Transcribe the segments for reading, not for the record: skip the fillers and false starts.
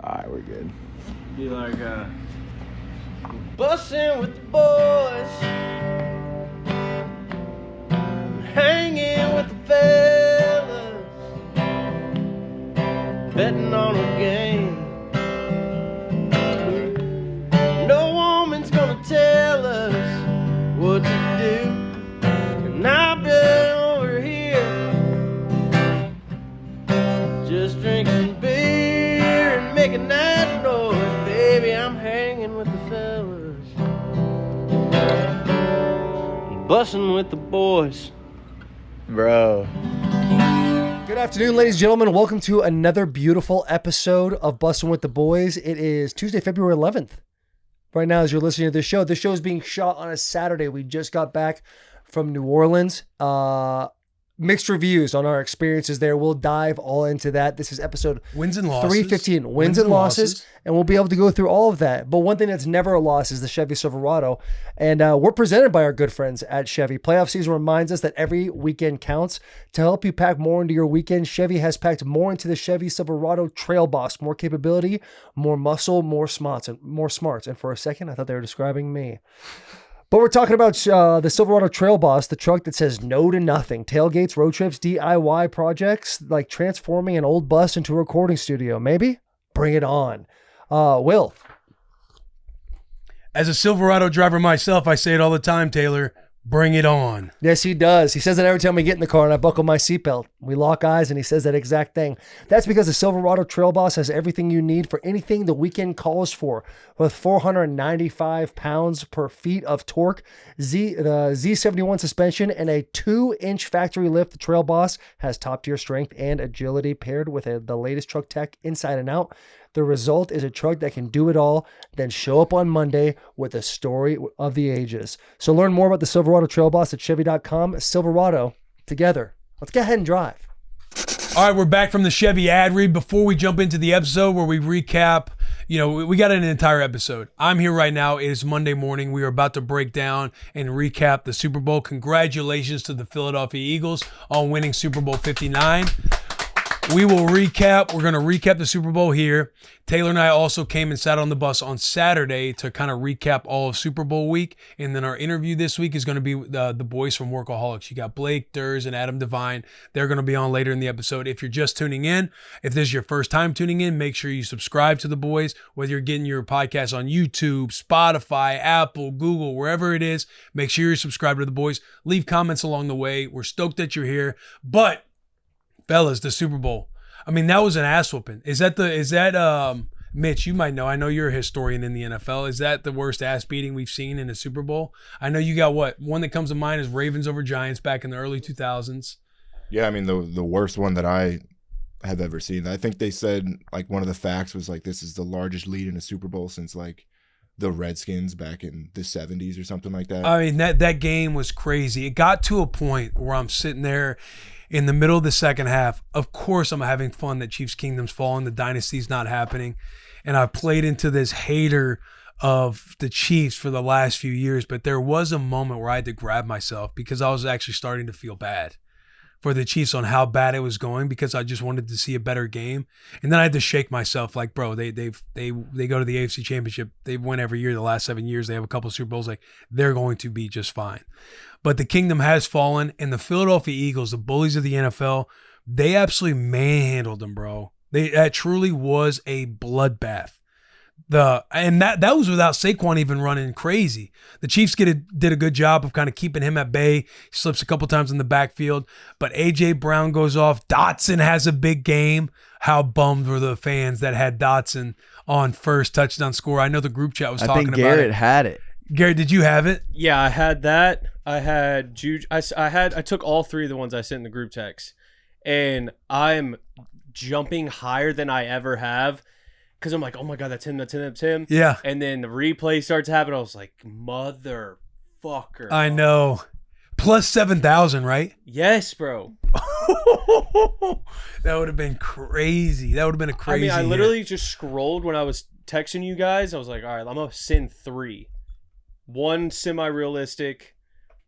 Alright, we're good. Be like, Bussin' with the boys, hanging with the fellas, betting on a game. No woman's gonna tell us what to do, and I've been over here just drinking beer and making that noise. Baby, I'm hanging with the fellas, bussin' with the boys. Bro. Good afternoon, ladies and gentlemen. Welcome to another beautiful episode of Bussin' with the Boys. It is Tuesday, February 11th. Right now, as you're listening to this show is being shot on a Saturday. We just got back from New Orleans. Mixed reviews on our experiences there. We'll dive all into that. This is episode Wins and losses. 315. Wins and losses. And we'll be able to go through all of that. But one thing that's never a loss is the Chevy Silverado. And we're presented by our good friends at Chevy. Playoff season reminds us that every weekend counts. To help you pack more into your weekend, Chevy has packed more into the Chevy Silverado Trail Boss. More capability, more muscle, more smarts. And for a second, I thought they were describing me. But we're talking about the Silverado Trail Boss, the truck that says no to nothing. Tailgates, road trips, DIY projects, like transforming an old bus into a recording studio. Maybe? Bring it on. Will. As a Silverado driver myself, I say it all the time, Taylor. Bring it on. Yes, he does. He says that every time we get in the car and I buckle my seatbelt. We lock eyes and he says that exact thing. That's because the Silverado Trail Boss has everything you need for anything the weekend calls for. With 495 pounds per feet of torque, the Z71 suspension, and a 2-inch factory lift, the Trail Boss has top-tier strength and agility paired with the latest truck tech inside and out. The result is a truck that can do it all, then show up on Monday with a story of the ages. So learn more about the Silverado Trail Boss at Chevy.com. Silverado, together. Let's go ahead and drive. All right, we're back from the Chevy ad read. Before we jump into the episode where we recap, we got an entire episode. I'm here right now. It is Monday morning. We are about to break down and recap the Super Bowl. Congratulations to the Philadelphia Eagles on winning Super Bowl 59. We will recap. We're going to recap the Super Bowl here. Taylor and I also came and sat on the bus on Saturday to kind of recap all of Super Bowl week. And then our interview this week is going to be the boys from Workaholics. You got Blake, Durs, and Adam Devine. They're going to be on later in the episode. If you're just tuning in, if this is your first time tuning in, make sure you subscribe to the boys, whether you're getting your podcast on YouTube, Spotify, Apple, Google, wherever it is. Make sure you're subscribed to the boys. Leave comments along the way. We're stoked that you're here. But fellas, the Super Bowl. I mean, that was an ass whooping. Is that Mitch, you might know. I know you're a historian in the NFL. Is that the worst ass beating we've seen in a Super Bowl? I know you got what? One that comes to mind is Ravens over Giants back in the early 2000s. Yeah, I mean, the worst one that I have ever seen. I think they said, like, one of the facts was, like, this is the largest lead in a Super Bowl since, like, the Redskins back in the 70s or something like that. I mean, that game was crazy. It got to a point where I'm sitting there in the middle of the second half. Of course, I'm having fun that Chiefs Kingdom's fallen, the dynasty's not happening. And I've played into this hater of the Chiefs for the last few years, but there was a moment where I had to grab myself because I was actually starting to feel bad for the Chiefs on how bad it was going because I just wanted to see a better game. And then I had to shake myself like, bro, they go to the AFC Championship. They win every year the last 7 years. They have a couple of Super Bowls. Like, they're going to be just fine. But the kingdom has fallen, and the Philadelphia Eagles, the bullies of the NFL, they absolutely manhandled them, bro. That truly was a bloodbath. And that was without Saquon even running crazy. The Chiefs did a good job of kind of keeping him at bay. He slips a couple times in the backfield, but A.J. Brown goes off. Dotson has a big game. How bummed were the fans that had Dotson on first touchdown score? I know the group chat was talking about it. I think Garrett had it. Garrett, did you have it? yeah, I had that. I had Juju. I took all three of the ones I sent in the group text, and I'm jumping higher than I ever have. Because I'm like, oh my God, that's him. Yeah. And then the replay starts happening. I was like, motherfucker. I know. Plus 7,000, right? Yes, bro. That would have been crazy. That would have been a crazy I literally just scrolled when I was texting you guys. I was like, all right, I'm going to send 3. 1 semi-realistic,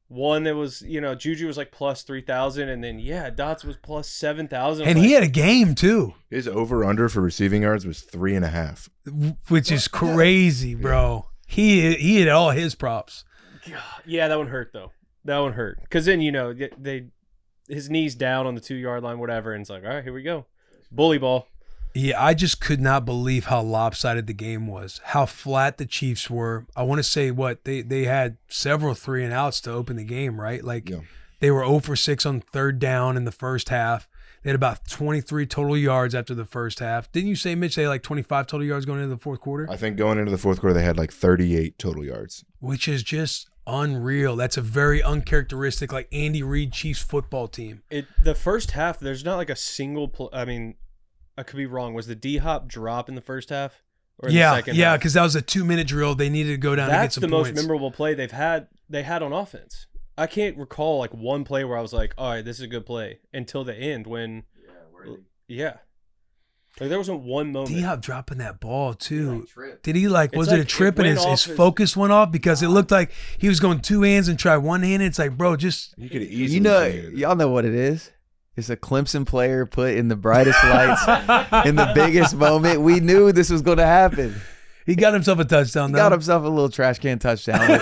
One that was, Juju was like plus 3,000, and then Dots was plus 7,000. And he had a game too, His over/under for receiving yards was 3.5. which is crazy, bro. He had all his props. Yeah, that one hurt though. That one hurt because then his knees down on the 2-yard line, whatever, and it's like, all right, here we go, bully ball. Yeah, I just could not believe how lopsided the game was, how flat the Chiefs were. I want to say they had several 3-and-outs to open the game, right? Like they were 0 for 6 on third down in the first half. They had about 23 total yards after the first half. Didn't you say, Mitch, they had like 25 total yards going into the fourth quarter? I think going into the fourth quarter, they had like 38 total yards. Which is just unreal. That's a very uncharacteristic, like Andy Reid Chiefs football team. The first half, there's not like a single I could be wrong. Was the D-Hop drop in the first half? Or in the second half? Because that was a 2-minute drill. They needed to go down and get some That's the points. most memorable play they had on offense. I can't recall like one play where I was like, all right, this is a good play until the end when like there wasn't one moment. D-Hop dropping that ball too. Did he was it a like trip it and went his off his- focus went off because it looked like he was going 2 hands and tried one hand. It's like, bro, just He could have easily. Y'all know what it is. It's a Clemson player put in the brightest lights in the biggest moment. We knew this was going to happen. he got himself a touchdown. He got himself a little trash can touchdown.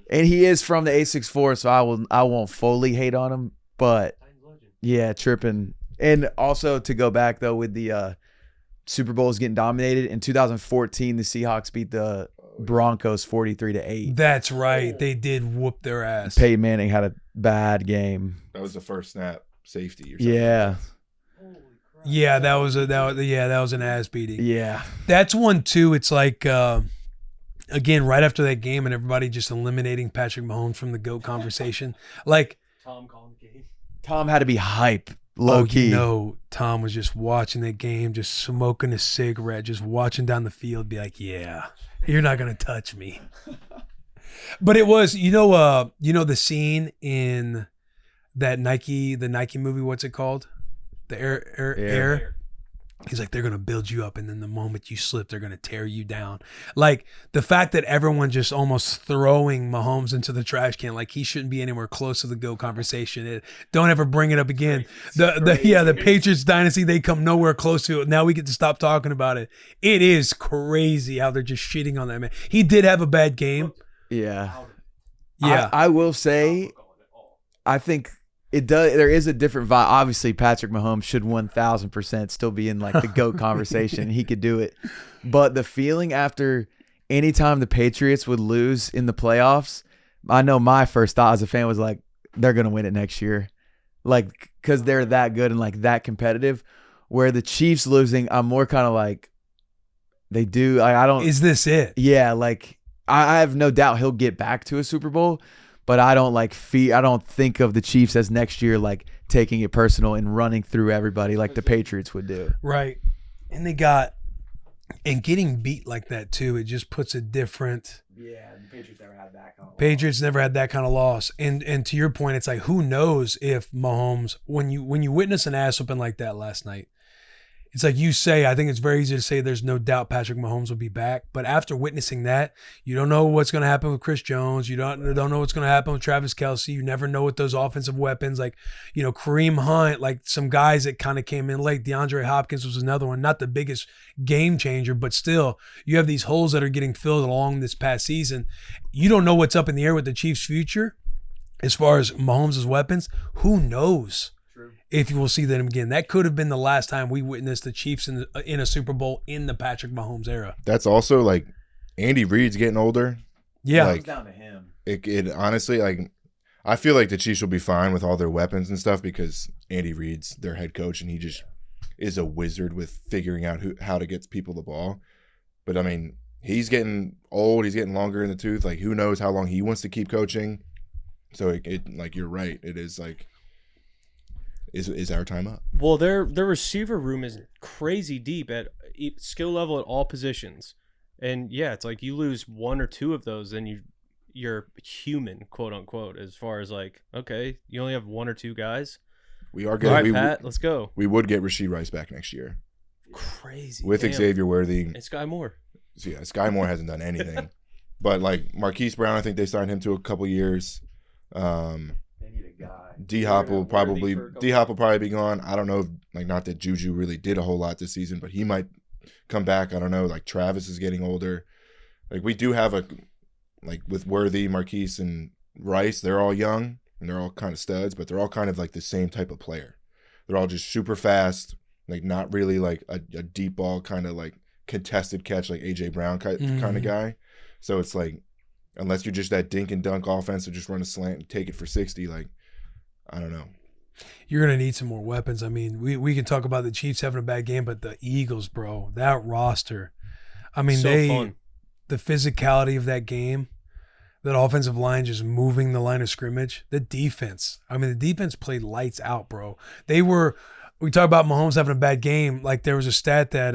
And he is from the 864, so I won't fully hate on him. But yeah, tripping. And also to go back though with the Super Bowls getting dominated in 2014, the Seahawks beat the Broncos 43-8. That's right. They did whoop their ass. Peyton Manning had a bad game. That was the first snap safety or something. Yeah. Yeah, that was an ass beating. Yeah. That's one too. It's like again, right after that game and everybody just eliminating Patrick Mahomes from the GOAT conversation. Like Tom calling the game. Tom had to be hype, low key. Tom was just watching that game, just smoking a cigarette, just watching down the field, be like, yeah, you're not gonna touch me. But it was, the scene in that the Nike movie, what's it called? The Air. He's like, they're going to build you up, and then the moment you slip, they're going to tear you down. Like, the fact that everyone just almost throwing Mahomes into the trash can, like he shouldn't be anywhere close to the GOAT conversation. Don't ever bring it up again. The Patriots dynasty, they come nowhere close to it. Now we get to stop talking about it. It is crazy how they're just shitting on that man. He did have a bad game. Yeah. Yeah. I will say, I think it does. There is a different vibe. Obviously, Patrick Mahomes should 1,000% still be in like the GOAT conversation. He could do it. But the feeling after any time the Patriots would lose in the playoffs, I know my first thought as a fan was like, they're going to win it next year. Like, because they're that good and like that competitive. Where the Chiefs losing, I'm more kind of like, they do. I don't. Is this it? Yeah, like I have no doubt he'll get back to a Super Bowl. But I don't I don't think of the Chiefs as next year like taking it personal and running through everybody like the Patriots would do. Right. And getting beat like that too, it just puts a different. Yeah, the Patriots never had that kind of Patriots never had that kind of loss. And to your point, it's like, who knows if Mahomes, when you witness an ass whooping like that last night, it's like you say, I think it's very easy to say there's no doubt Patrick Mahomes will be back. But after witnessing that, you don't know what's going to happen with Chris Jones. You don't know what's going to happen with Travis Kelce. You never know what those offensive weapons, like, Kareem Hunt, like some guys that kind of came in late. DeAndre Hopkins was another one, not the biggest game changer, but still, you have these holes that are getting filled along this past season. You don't know what's up in the air with the Chiefs' future as far as Mahomes' weapons. Who knows? If you will see them again. That could have been the last time we witnessed the Chiefs in a Super Bowl in the Patrick Mahomes era. That's also like Andy Reid's getting older. Yeah. Like, It's down to him. it honestly, like, I feel like the Chiefs will be fine with all their weapons and stuff because Andy Reid's their head coach and he just is a wizard with figuring out how to get people the ball. But I mean, he's getting old. He's getting longer in the tooth. Like, who knows how long he wants to keep coaching. So it like, you're right. It is like, is our time up? Well, their receiver room is crazy deep at skill level at all positions, and yeah, it's like you lose one or two of those, then you're human, quote unquote. As far as like, okay, you only have one or two guys. We are All good. right, Pat, let's go. We would get Rashee Rice back next year Crazy with damn. Xavier Worthy. and Sky Moore. So yeah, Sky Moore hasn't done anything. But like Marquise Brown, I think they signed him to a couple years. They need a guy. D-Hop will Worthy for a couple- D-Hop will probably be gone. I don't know if, like, not that Juju really did a whole lot this season, but he might come back. I don't know. Like, Travis is getting older. Like, we do have like with Worthy, Marquise, and Rice, they're all young and they're all kind of studs, but they're all kind of like the same type of player. They're all just super fast, like not really like a deep ball kind of like contested catch like AJ Brown kind of guy. So it's like, unless you're just that dink and dunk offense or just run a slant and take it for 60, like, I don't know. You're going to need some more weapons. I mean, we can talk about the Chiefs having a bad game, but the Eagles, bro, that roster. I mean, fun. The physicality of that game, that offensive line just moving the line of scrimmage, the defense. I mean, the defense played lights out, bro. We talk about Mahomes having a bad game. Like, there was a stat that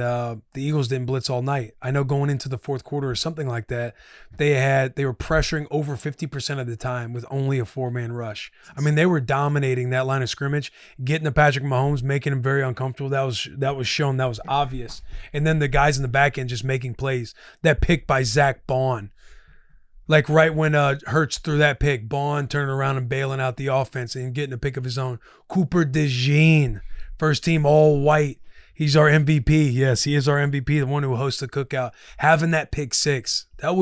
the Eagles didn't blitz all night. I know going into the fourth quarter or something like that, they were pressuring over 50% of the time with only a 4-man rush. I mean, they were dominating that line of scrimmage, getting to Patrick Mahomes, making him very uncomfortable. That was shown. That was obvious. And then the guys in the back end just making plays. That pick by Zach Bond. Like right when Hurts threw that pick, Bond turning around and bailing out the offense and getting a pick of his own. Cooper DeJean. First team all white. He's our MVP. Yes, he is our MVP, the one who hosts the cookout. Having that pick 6, it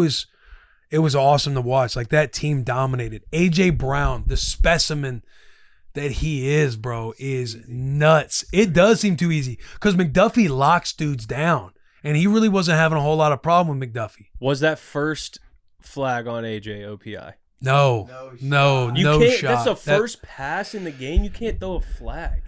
was awesome to watch. Like, that team dominated. AJ Brown, the specimen that he is, bro, is nuts. It does seem too easy because McDuffie locks dudes down, and he really wasn't having a whole lot of problem with McDuffie. Was that first flag on AJ OPI? No shot. That's the first pass in the game. You can't throw a flag.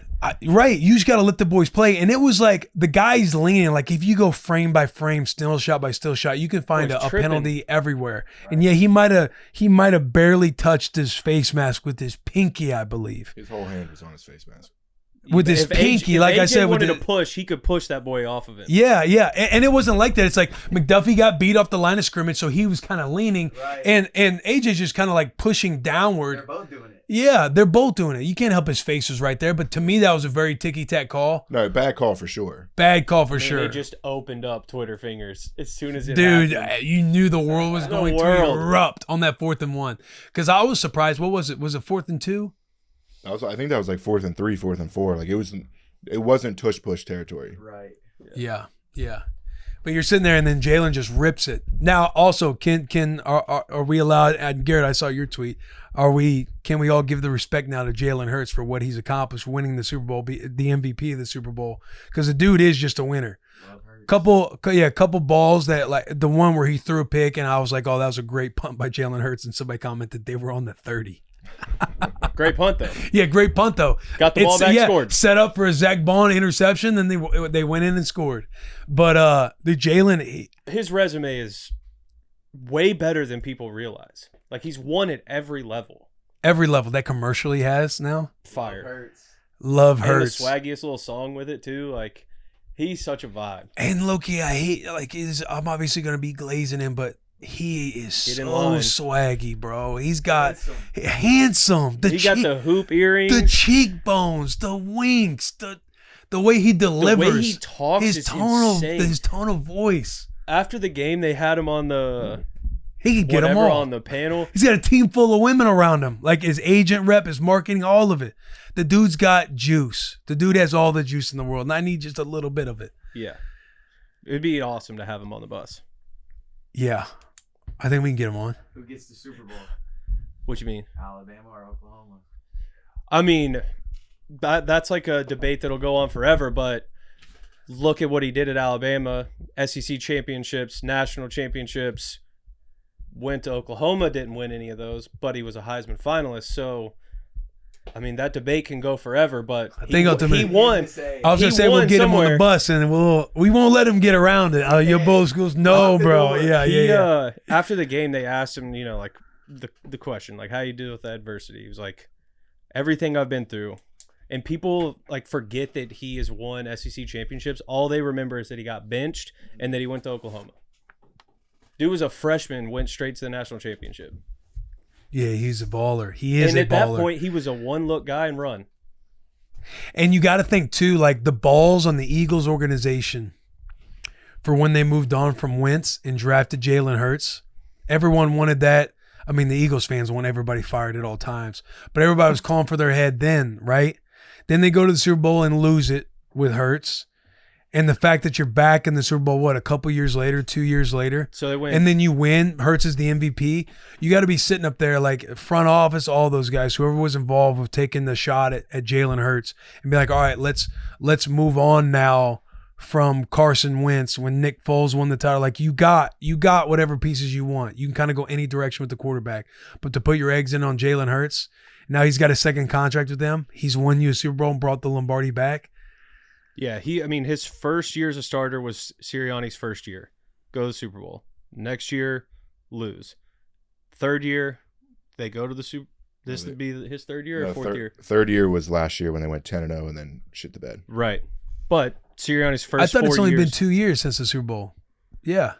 Right, you just got to let the boys play. And it was like the guy's leaning. Like, if you go frame by frame, still shot by still shot, you can find a penalty everywhere. Right. And yeah, he might have barely touched his face mask with his pinky, I believe. His whole hand was on his face mask. With his pinky, like I said, wanted to push, he could push that boy off of it. Yeah, and it wasn't like that. It's like McDuffie got beat off the line of scrimmage, so he was kind of leaning, right. and AJ's just kind of like pushing downward. They're both doing it. Yeah, they're both doing it. You can't help his face was right there, but to me, that was a very ticky-tack call. No, bad call for sure. Bad call for sure. They just opened up Twitter fingers as soon as it happened. Dude, you knew the world was going to erupt on that 4th and 1. Because I was surprised. What was it? Was it 4th and 2? I think that was like 4th and 3, 4th and 4. Like, it wasn't tush push territory. Right. Yeah. But you're sitting there, and then Jalen just rips it. Now, also, are we allowed? And Garrett, I saw your tweet. Can we all give the respect now to Jalen Hurts for what he's accomplished, winning the Super Bowl, the MVP of the Super Bowl? Because the dude is just a winner. Couple balls that, like the one where he threw a pick, and I was like, oh, that was a great punt by Jalen Hurts, and somebody commented they were on the 30. Great punt though. Yeah, great punt though. Got the ball back, scored. Set up for a Zach Bond interception, then they went in and scored. But the Jalen, his resume is way better than people realize. Like, he's won at every level. Every level. That commercial he has now. Fire. Love Hurts. And the swaggiest little song with it too. Like, he's such a vibe. And Loki, I hate, like, I'm obviously gonna be glazing him, but he is so swaggy, bro. He's got handsome. He got the hoop earrings, the cheekbones, the winks, the way he delivers, the way he talks, his tone of voice. After the game, they had him on the. He could get him all on the panel. He's got a team full of women around him, like his agent rep, his marketing, all of it. The dude's got juice. The dude has all the juice in the world, and I need just a little bit of it. Yeah, it'd be awesome to have him on the bus. Yeah. I think we can get him on. Who gets the Super Bowl? What you mean? Alabama or Oklahoma? I mean, that's like a debate that'll go on forever, but look at what he did at Alabama. SEC championships, national championships. Went to Oklahoma, didn't win any of those, but he was a Heisman finalist. So, I mean, that debate can go forever, but he won. I was going to say we'll get him on the bus, and we won't let him get around it. Your bowl schools, no, bro. Yeah. After the game, they asked him, like the question, like, how you deal with adversity. He was like, everything I've been through. And people like forget that he has won SEC championships. All they remember is that he got benched and that he went to Oklahoma. Dude was a freshman, went straight to the national championship. Yeah, he's a baller. He is a baller. And at that point, he was a one-look guy and run. And you got to think, too, like the balls on the Eagles organization for when they moved on from Wentz and drafted Jalen Hurts. Everyone wanted that. I mean, the Eagles fans want everybody fired at all times, but everybody was calling for their head then, right? Then they go to the Super Bowl and lose it with Hurts. And the fact that you're back in the Super Bowl, a couple years later, 2 years later, So they win. and then you win, Hurts is the MVP, you got to be sitting up there like front office, all those guys, whoever was involved with taking the shot at Jalen Hurts and be like, all right, let's move on now from Carson Wentz when Nick Foles won the title. Like you got whatever pieces you want. You can kind of go any direction with the quarterback. But to put your eggs in on Jalen Hurts, now he's got a second contract with them. He's won you a Super Bowl and brought the Lombardi back. Yeah, his first year as a starter was Sirianni's first year. Go to the Super Bowl. Next year, lose. Third year, they go to the Super. This would be his third year or fourth year. Third year was last year when they went 10-0 and then shit the bed. Right, but Sirianni's first. I thought 4 it's only years, been 2 years since the Super Bowl. Yeah,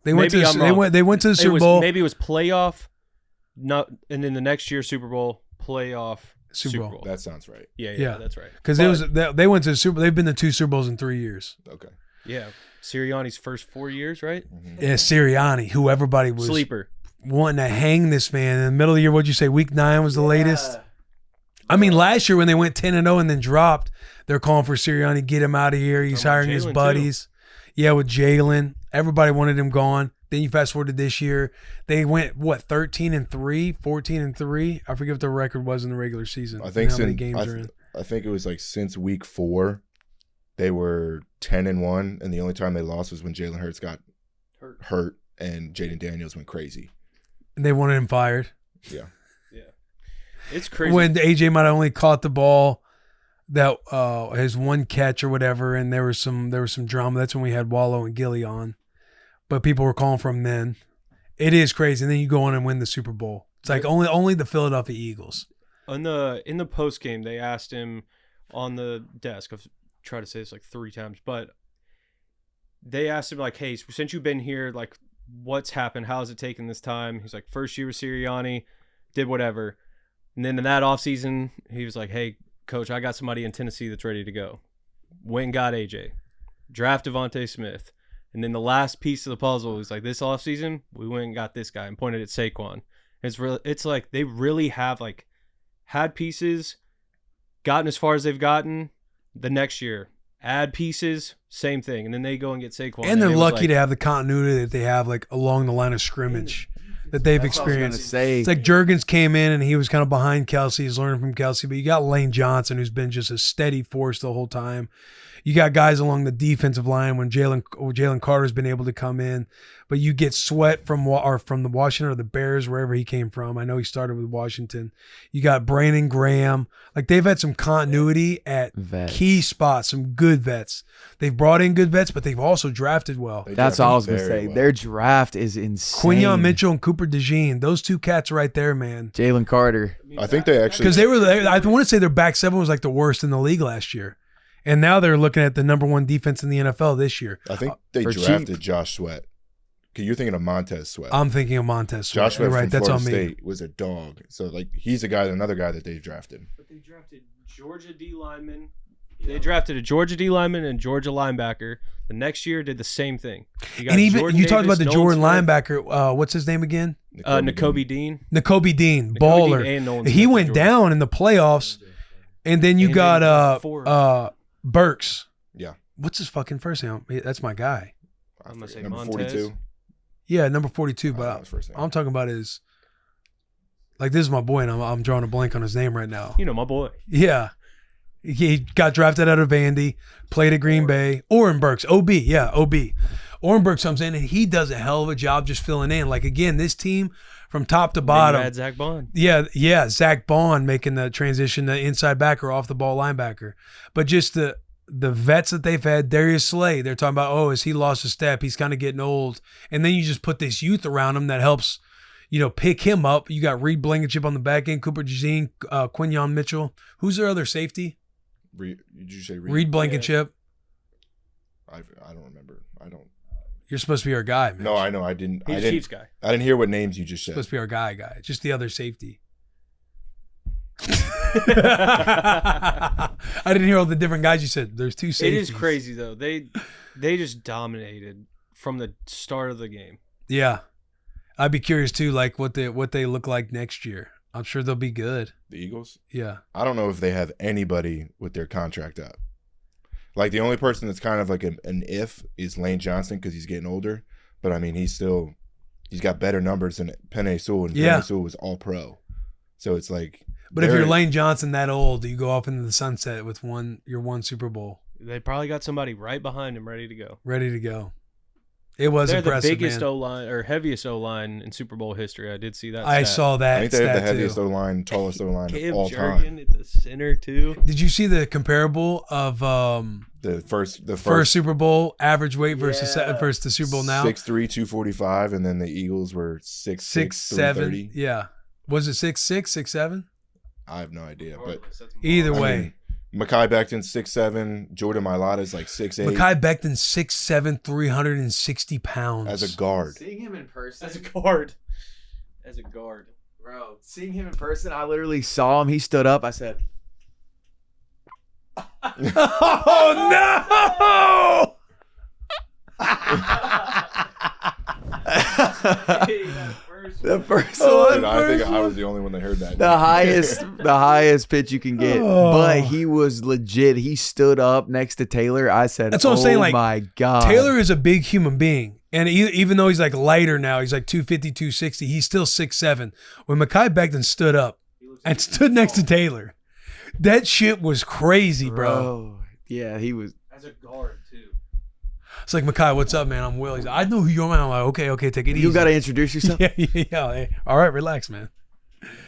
they Maybe I'm wrong. they went to the Super Bowl. Maybe it was playoff, not, and then the next year Super Bowl, playoff, Super Bowl. That sounds right. Yeah, that's right. Because they went to the Super. They've been to 2 Super Bowls in 3 years. Okay. Yeah, Sirianni's first 4 years, right? Yeah, Sirianni, who everybody was Sleeper. wanting to hang this man in the middle of the year. What'd you say? Week 9 was the latest. I mean, last year when they went 10-0 and then dropped, they're calling for Sirianni, get him out of here. He's hiring his Jalen, buddies. Yeah, with Jalen, everybody wanted him gone. Then you fast forward to this year, they went 13-3, 14-3. I forget what the record was in the regular season. I think how many games are in. I think it was like since week 4, they were 10-1, and the only time they lost was when Jalen Hurts got hurt and Jaden Daniels went crazy. And they wanted him fired. Yeah. It's crazy. When AJ might have only caught the ball that his one catch or whatever, and there was some drama. That's when we had Wallow and Gilly on, but people were calling for him then. It is crazy, and then you go on and win the Super Bowl. It's like only the Philadelphia Eagles. in the post game, they asked him on the desk. I've tried to say this like 3 times, but they asked him like, "Hey, since you've been here, like, what's happened? How's it taken this time?" He's like, "First year with Sirianni, did whatever." And then in that offseason, he was like, "Hey, coach, I got somebody in Tennessee that's ready to go." Went and got AJ. Draft Devontae Smith. And then the last piece of the puzzle was like, this offseason, we went and got this guy and pointed at Saquon. It's like they really have like had pieces, gotten as far as they've gotten. The next year, add pieces, same thing. And then they go and get Saquon. And they're it was lucky like, to have the continuity that they have like along the line of scrimmage that they've That's what I was gonna experienced. say. It's like Juergens came in and he was kind of behind Kelsey. He's learning from Kelsey, but you got Lane Johnson, who's been just a steady force the whole time. You got guys along the defensive line when Jalen Carter's been able to come in, but you get Sweat from the Washington or the Bears, wherever he came from. I know he started with Washington. You got Brandon Graham. Like they've had some continuity at Vets. key spots, some good vets. They've brought in good vets, but they've also drafted well. They That's all I was drafted gonna say. very well. Their draft is insane. Quinyon Mitchell and Cooper DeJean, those 2 cats right there, man. Jalen Carter. I think they actually Because I want to say their back 7 was like the worst in the league last year. And now they're looking at the number 1 defense in the NFL this year. I think they for drafted cheap. Josh Sweat. Because you're thinking of Montez Sweat. I'm thinking of Montez Sweat. Josh Sweat You're right. from That's Florida on me. State was a dog. So like he's another guy that they've drafted. But they drafted Georgia D lineman. They drafted a Georgia D lineman and Georgia linebacker. The next year did the same thing. You got And even Jordan you talked Davis, about the Nolan Jordan Smith, linebacker. What's his name again? N'Kobe Dean. N'Kobe Dean, N'Kobe baller. Dean and Nolan He Smith went for Georgia. down in the playoffs, and then you And got then four. Burks. Yeah. What's his fucking first name? That's my guy. I'm gonna say number Montez. 42. Yeah, number 42. I don't know But his first name. I'm talking about his. Like this is my boy, and I'm drawing a blank on his name right now. You know my boy. Yeah. He got drafted out of Vandy, played at Green Bay. Oren Burks, OB. Yeah, OB. Oren Burks comes in, and he does a hell of a job just filling in. Like, again, this team from top to Then bottom. you had Zach Bond. Yeah, Zach Bond making the transition to inside backer, off the ball linebacker. But just the vets that they've had, Darius Slay, they're talking about, oh, as he lost a step, he's kind of getting old. And then you just put this youth around him that helps, pick him up. You got Reed Blankenship on the back end, Cooper DeJean, Quinyon Mitchell. Who's their other safety? Did you say Reed? Reed Blankenship. I don't remember. I don't. You're supposed to be our guy, man. No, I know. I didn't. He's I a didn't. Chiefs guy. I didn't hear what names you just said. Supposed to be our guy. Just the other safety. I didn't hear all the different guys you said. There's 2 It safeties. is crazy though. They just dominated from the start of the game. Yeah. I'd be curious too, like what they look like next year. I'm sure they'll be good. The Eagles? Yeah. I don't know if they have anybody with their contract up. Like, the only person that's kind of like an if is Lane Johnson because he's getting older. But, I mean, he's got better numbers than Penei Sewell, and Penei Sewell was all-pro. So it's like... But if you're Lane Johnson that old, you go off into the sunset with your one Super Bowl. They probably got somebody right behind him ready to go. Ready to go. It was They're impressive, the biggest man. O-line or heaviest O-line in Super Bowl history. I did see that. I stat. saw that. I think they have the stat, heaviest too. O-line, tallest O-line of Cam all Jurgen time. at the center too. Did you see the comparable of The first Super Bowl average weight versus the Super Bowl now? 6'3", 245, and then the Eagles were 6'6", 6'7". 330. Yeah. Was it 6'6", 6'7"? I have no idea, but Either I way. mean, Mekhi Becton 6'7", Jordan Mailata is like 6'8". Mekhi Becton 6'7", 360 pounds. As a guard. Seeing him in person, As a guard. bro. Seeing him in person, I literally saw him. He stood up. I said, Oh no! the first Oh, one. Dude, I think I was the only one that heard that. The highest pitch you can get. Oh. But he was legit. He stood up next to Taylor. I said, That's what I'm saying, like, my God. Taylor is a big human being. And even though he's like lighter now, he's like 250, 260, he's still 6'7". When Mekhi Becton stood up and stood next to Taylor, that shit was crazy, bro. Yeah, he was. As a guard too. It's like, Mekhi, what's up, man? I'm Will. He's like, I know who you are, man. I'm like, okay, take it easy. You got to introduce yourself. Yeah. Hey, all right, relax, man.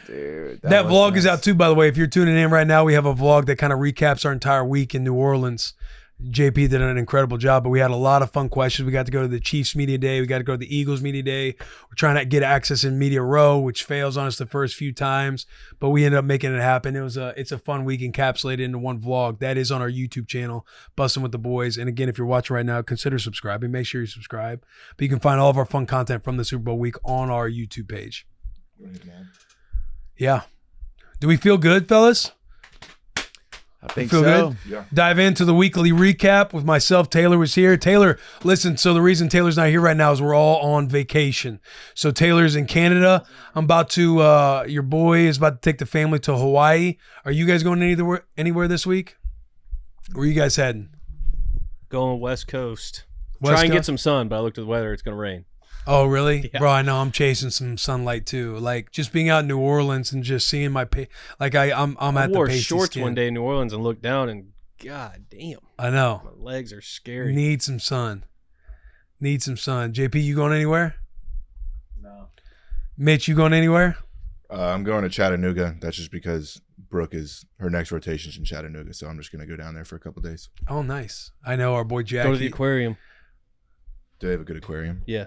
Dude, That was vlog is nuts. out too, by the way. If you're tuning in right now, we have a vlog that kind of recaps our entire week in New Orleans. JP did an incredible job, but we had a lot of fun questions. We got to go to the Chiefs media day. We got to go to the Eagles media day. We're trying to get access in media row, which fails on us the first few times, but we ended up making it happen. It's a fun week encapsulated into one vlog. That is on our YouTube channel, Bussin' with the Boys. And again, if you're watching right now, consider subscribing. Make sure you subscribe. But you can find all of our fun content from the Super Bowl week on our YouTube page. Yeah. Do we feel good, fellas? I think feel so. good? Yeah. Dive into the weekly recap with myself. Taylor was here. Taylor, listen, so the reason Taylor's not here right now is we're all on vacation. So Taylor's in Canada. I'm about to, your boy is about to take the family to Hawaii. Are you guys going anywhere this week? Where are you guys heading? Going West Coast. West Try and get Coast? some sun, but I looked at the weather. It's gonna rain. Oh, really? Yeah. Bro, I know I'm chasing some sunlight too. Like just being out in New Orleans and just seeing my, I'm I at the wore pasty shorts skin. one day in New Orleans and looked down and god damn, I know. my legs are scary. Need some sun. JP, you going anywhere? No. Mitch, you going anywhere? I'm going to Chattanooga. That's just because Brooke her next rotation's in Chattanooga, so I'm just going to go down there for a couple days. Oh, nice. I know our boy Jackie. Go to the aquarium. Do they have a good aquarium? Yeah.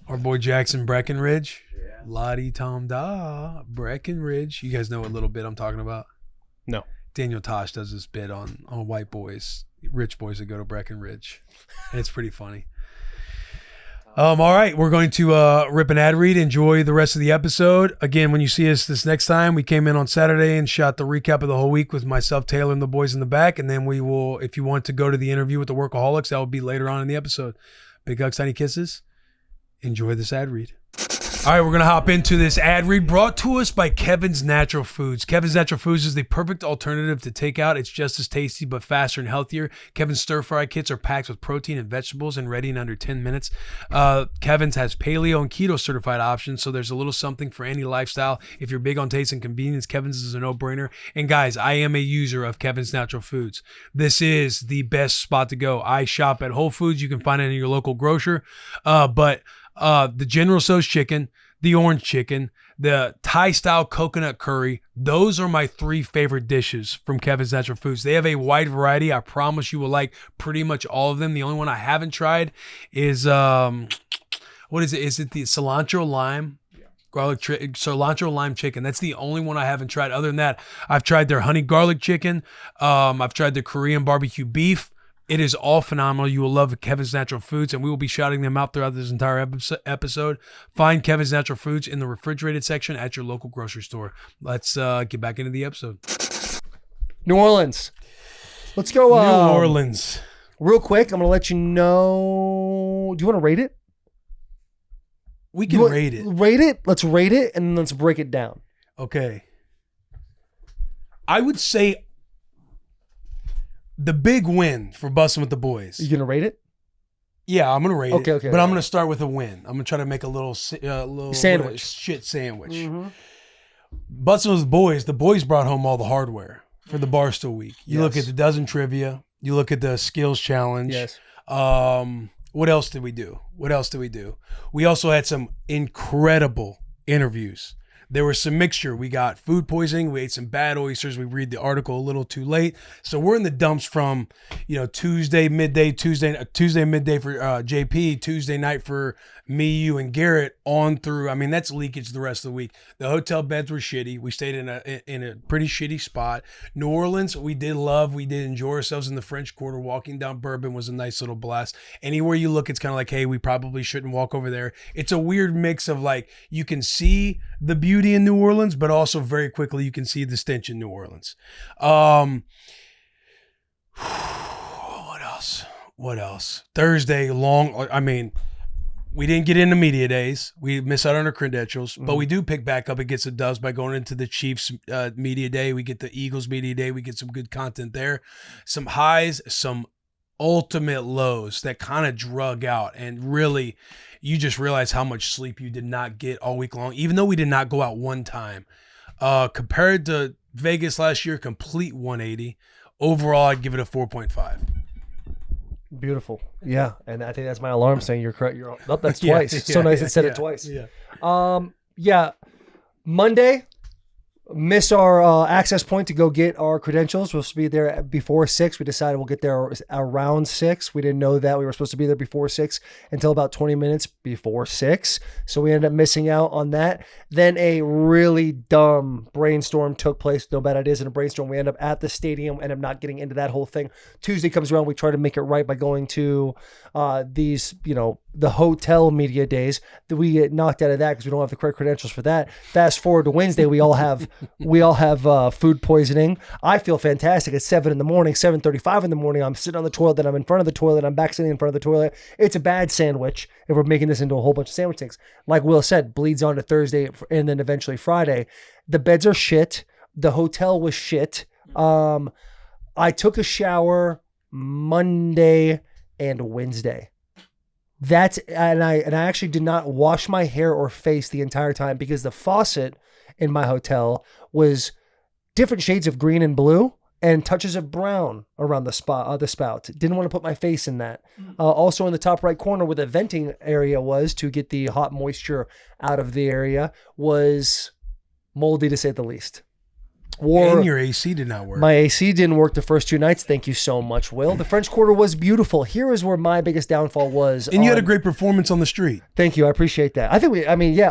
Our boy Jackson Breckenridge. Yeah. Lottie Tom Da Breckenridge. You guys know what little bit I'm talking about? No. Daniel Tosh does this bit on white boys, rich boys that go to Breckenridge. And it's pretty funny. All right, we're going to rip an ad read. Enjoy the rest of the episode. Again, when you see us this next time, we came in on Saturday and shot the recap of the whole week with myself, Taylor, and the boys in the back. And then we will, if you want to go to the interview with the Workaholics, that will be later on in the episode. Big hugs, tiny kisses. Enjoy this ad read. All right, we're going to hop into this ad read brought to us by Kevin's Natural Foods. Kevin's Natural Foods is the perfect alternative to takeout. It's just as tasty, but faster and healthier. Kevin's stir-fry kits are packed with protein and vegetables and ready in under 10 minutes. Kevin's has paleo and keto certified options, so there's a little something for any lifestyle. If you're big on taste and convenience, Kevin's is a no-brainer. And guys, I am a user of Kevin's Natural Foods. This is the best spot to go. I shop at Whole Foods. You can find it in your local grocer. But the General Tso's chicken, the orange chicken, the Thai-style coconut curry, those are my 3 favorite dishes from Kevin's Natural Foods. They have a wide variety. I promise you will like pretty much all of them. The only one I haven't tried is, what is it? Is it the cilantro lime? Cilantro lime chicken. That's the only one I haven't tried. Other than that, I've tried their honey garlic chicken. I've tried their Korean barbecue beef. It is all phenomenal. You will love Kevin's Natural Foods, and we will be shouting them out throughout this entire episode. Find Kevin's Natural Foods in the refrigerated section at your local grocery store. Let's get back into the episode. New Orleans. Let's go. New Orleans. Real quick, I'm going to let you know. Do you want to rate it? We can rate it. Rate it. Let's rate it, and then let's break it down. Okay. I would say the big win for Bussin' with the Boys. You gonna rate it? Yeah, I'm gonna rate it. Okay. But I'm gonna start with a win. I'm gonna try to make a little Sandwich. shit sandwich. Mm-hmm. Bussin' with the Boys. The boys brought home all the hardware for the Barstool week. You look Yes. at the dozen trivia. You look at the skills challenge. Yes. What else did we do? We also had some incredible interviews. There was some mixture. We got food poisoning. We ate some bad oysters. We read the article a little too late. So we're in the dumps from, Tuesday midday for JP, Tuesday night for me, you, and Garrett on through. I mean, that's leakage the rest of the week. The hotel beds were shitty. We stayed in a pretty shitty spot. New Orleans, we did enjoy ourselves in the French Quarter. Walking down Bourbon was a nice little blast. Anywhere you look, it's kind of like, hey, we probably shouldn't walk over there. It's a weird mix of like, you can see the beauty in New Orleans, but also very quickly you can see the stench in New Orleans. What else? Thursday, we didn't get into media days. We miss out on our credentials, but we do pick back up and get some dubs by going into the Chiefs media day. We get the Eagles media day. We get some good content there. Some highs, some ultimate lows that kind of drug out, and really you just realize how much sleep you did not get all week long, even though we did not go out one time. Compared to Vegas last year, complete 180. Overall, I'd give it a 4.5. Beautiful. Yeah, and I think that's my alarm saying you're correct. That's twice. So nice it said it twice. Yeah. Monday, miss our access point to go get our credentials. We're supposed to be there before 6. We decided we'll get there around 6. We didn't know that we were supposed to be there before 6 until about 20 minutes before 6. So we ended up missing out on that. Then a really dumb brainstorm took place. No bad ideas in a brainstorm. We end up at the stadium, end up not getting into that whole thing. Tuesday comes around. We try to make it right by going to the hotel media days. We get knocked out of that because we don't have the correct credentials for that. Fast forward to Wednesday, we all have food poisoning. I feel fantastic at 7 in the morning, 7:35 in the morning. I'm sitting on the toilet, then I'm in front of the toilet. I'm back sitting in front of the toilet. It's a bad sandwich if we're making this into a whole bunch of sandwich things. Like Will said, bleeds on to Thursday and then eventually Friday. The beds are shit. The hotel was shit. I took a shower Monday and Wednesday. And I actually did not wash my hair or face the entire time because the faucet in my hotel was different shades of green and blue and touches of brown around the spout. Didn't want to put my face in that. Also in the top right corner where the venting area was to get the hot moisture out of the area was moldy to say the least. And your AC did not work. My AC didn't work the first 2 nights. Thank you so much, Will. The French Quarter was beautiful. Here is where my biggest downfall was. And you had a great performance on the street. Thank you. I appreciate that.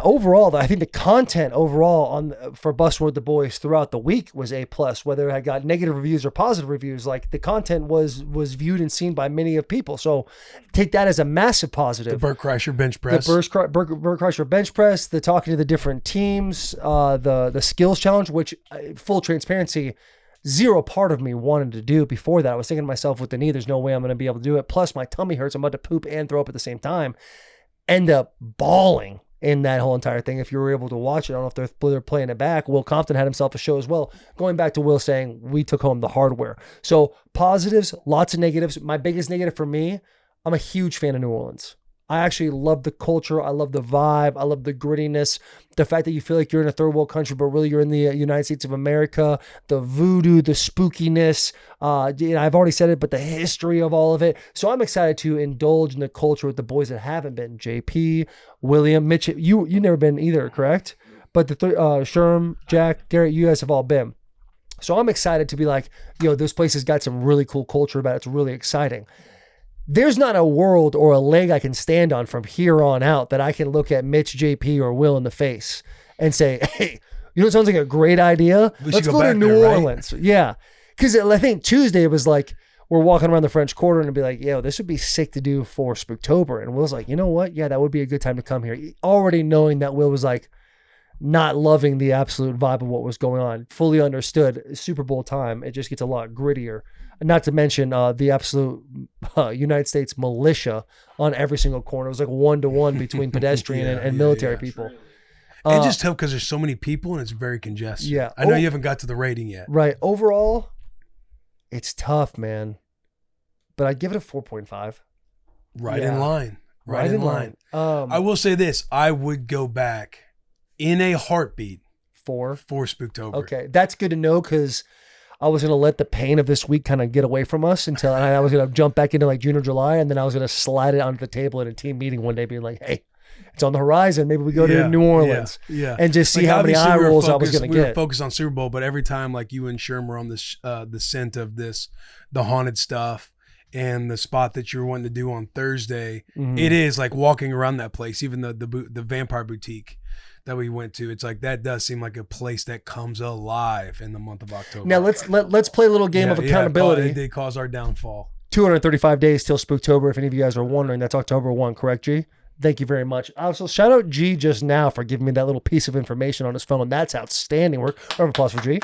Overall, I think the content overall for Bussin' with the Boys throughout the week was A+. Whether I got negative reviews or positive reviews, like the content was viewed and seen by many of people. So take that as a massive positive. The Burt Kreischer bench press. Burt Kreischer bench press, the talking to the different teams, the skills challenge, which full transparency, zero part of me wanted to do before that. I was thinking to myself, with the knee, there's no way I'm going to be able to do it. Plus my tummy hurts. I'm about to poop and throw up at the same time. End up bawling in that whole entire thing. If you were able to watch it, I don't know if they're playing it back. Will Compton had himself a show as well. Going back to Will saying we took home the hardware. So positives, lots of negatives. My biggest negative for me, I'm a huge fan of New Orleans. I actually love the culture. I love the vibe. I love the grittiness. The fact that you feel like you're in a third world country, but really you're in the United States of America. The voodoo, the spookiness. I've already said it, but the history of all of it. So I'm excited to indulge in the culture with the boys that haven't been. JP, William, Mitch. You never been either, correct? But the Sherm, Jack, Garrett, you guys have all been. So I'm excited to be like, this place has got some really cool culture about it. It's really exciting. There's not a world or a leg I can stand on from here on out that I can look at Mitch, JP, or Will in the face and say, hey, it sounds like a great idea. Let's go to New Orleans. Right? Yeah. Because I think Tuesday it was like, we're walking around the French Quarter and be like, this would be sick to do for Spooktober. And Will's like, you know what? Yeah, that would be a good time to come here. Already knowing that Will was like, not loving the absolute vibe of what was going on. Fully understood. Super Bowl time. It just gets a lot grittier. Not to mention the absolute United States militia on every single corner. It was like 1-to-1 between pedestrian and military people. And just tough because there's so many people and it's very congested. Yeah. I know you haven't got to the rating yet. Right. Overall, it's tough, man. But I'd give it a 4.5. Right in line. Right in line. I I will say this. I would go back in a heartbeat 4. for Spooktober. Okay. That's good to know because I was going to let the pain of this week kind of get away from us until I was going to jump back into like June or July. And then I was going to slide it onto the table at a team meeting one day being like, hey, it's on the horizon. Maybe we go to New Orleans and just see how many eye rolls I was going to get. We were focused on Super Bowl, but every time like you and Sherm were on this, the scent of this, the haunted stuff and the spot that you were wanting to do on Thursday, it is like walking around that place, even the Vampire Boutique that we went to. It's like, that does seem like a place that comes alive in the month of October. Now let's play a little game of accountability. They cause our downfall. 235 days till Spooktober. If any of you guys are wondering, that's October 1, correct, G? Thank you very much. Also, shout out G just now for giving me that little piece of information on his phone. That's outstanding work. Round of applause for G.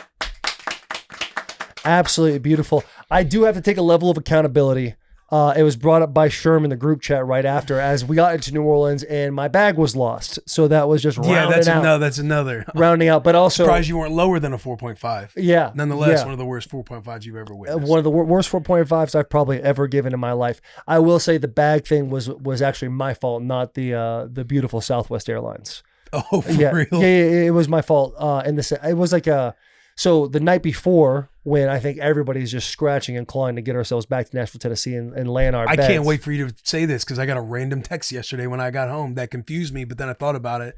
Absolutely beautiful. I do have to take a level of accountability. It was brought up by Sherm in the group chat right after as we got into New Orleans and my bag was lost. So that was just rounding out. That's another. Rounding out, but also. Surprised you weren't lower than a 4.5. Yeah. Nonetheless, one of the worst 4.5s you've ever witnessed. One of the worst 4.5s I've probably ever given in my life. I will say the bag thing was actually my fault, not the beautiful Southwest Airlines. Oh, for real? Yeah, it was my fault. It was like so the night before when I think everybody's just scratching and clawing to get ourselves back to Nashville, Tennessee and lay in our beds. I can't wait for you to say this because I got a random text yesterday when I got home that confused me, but then I thought about it.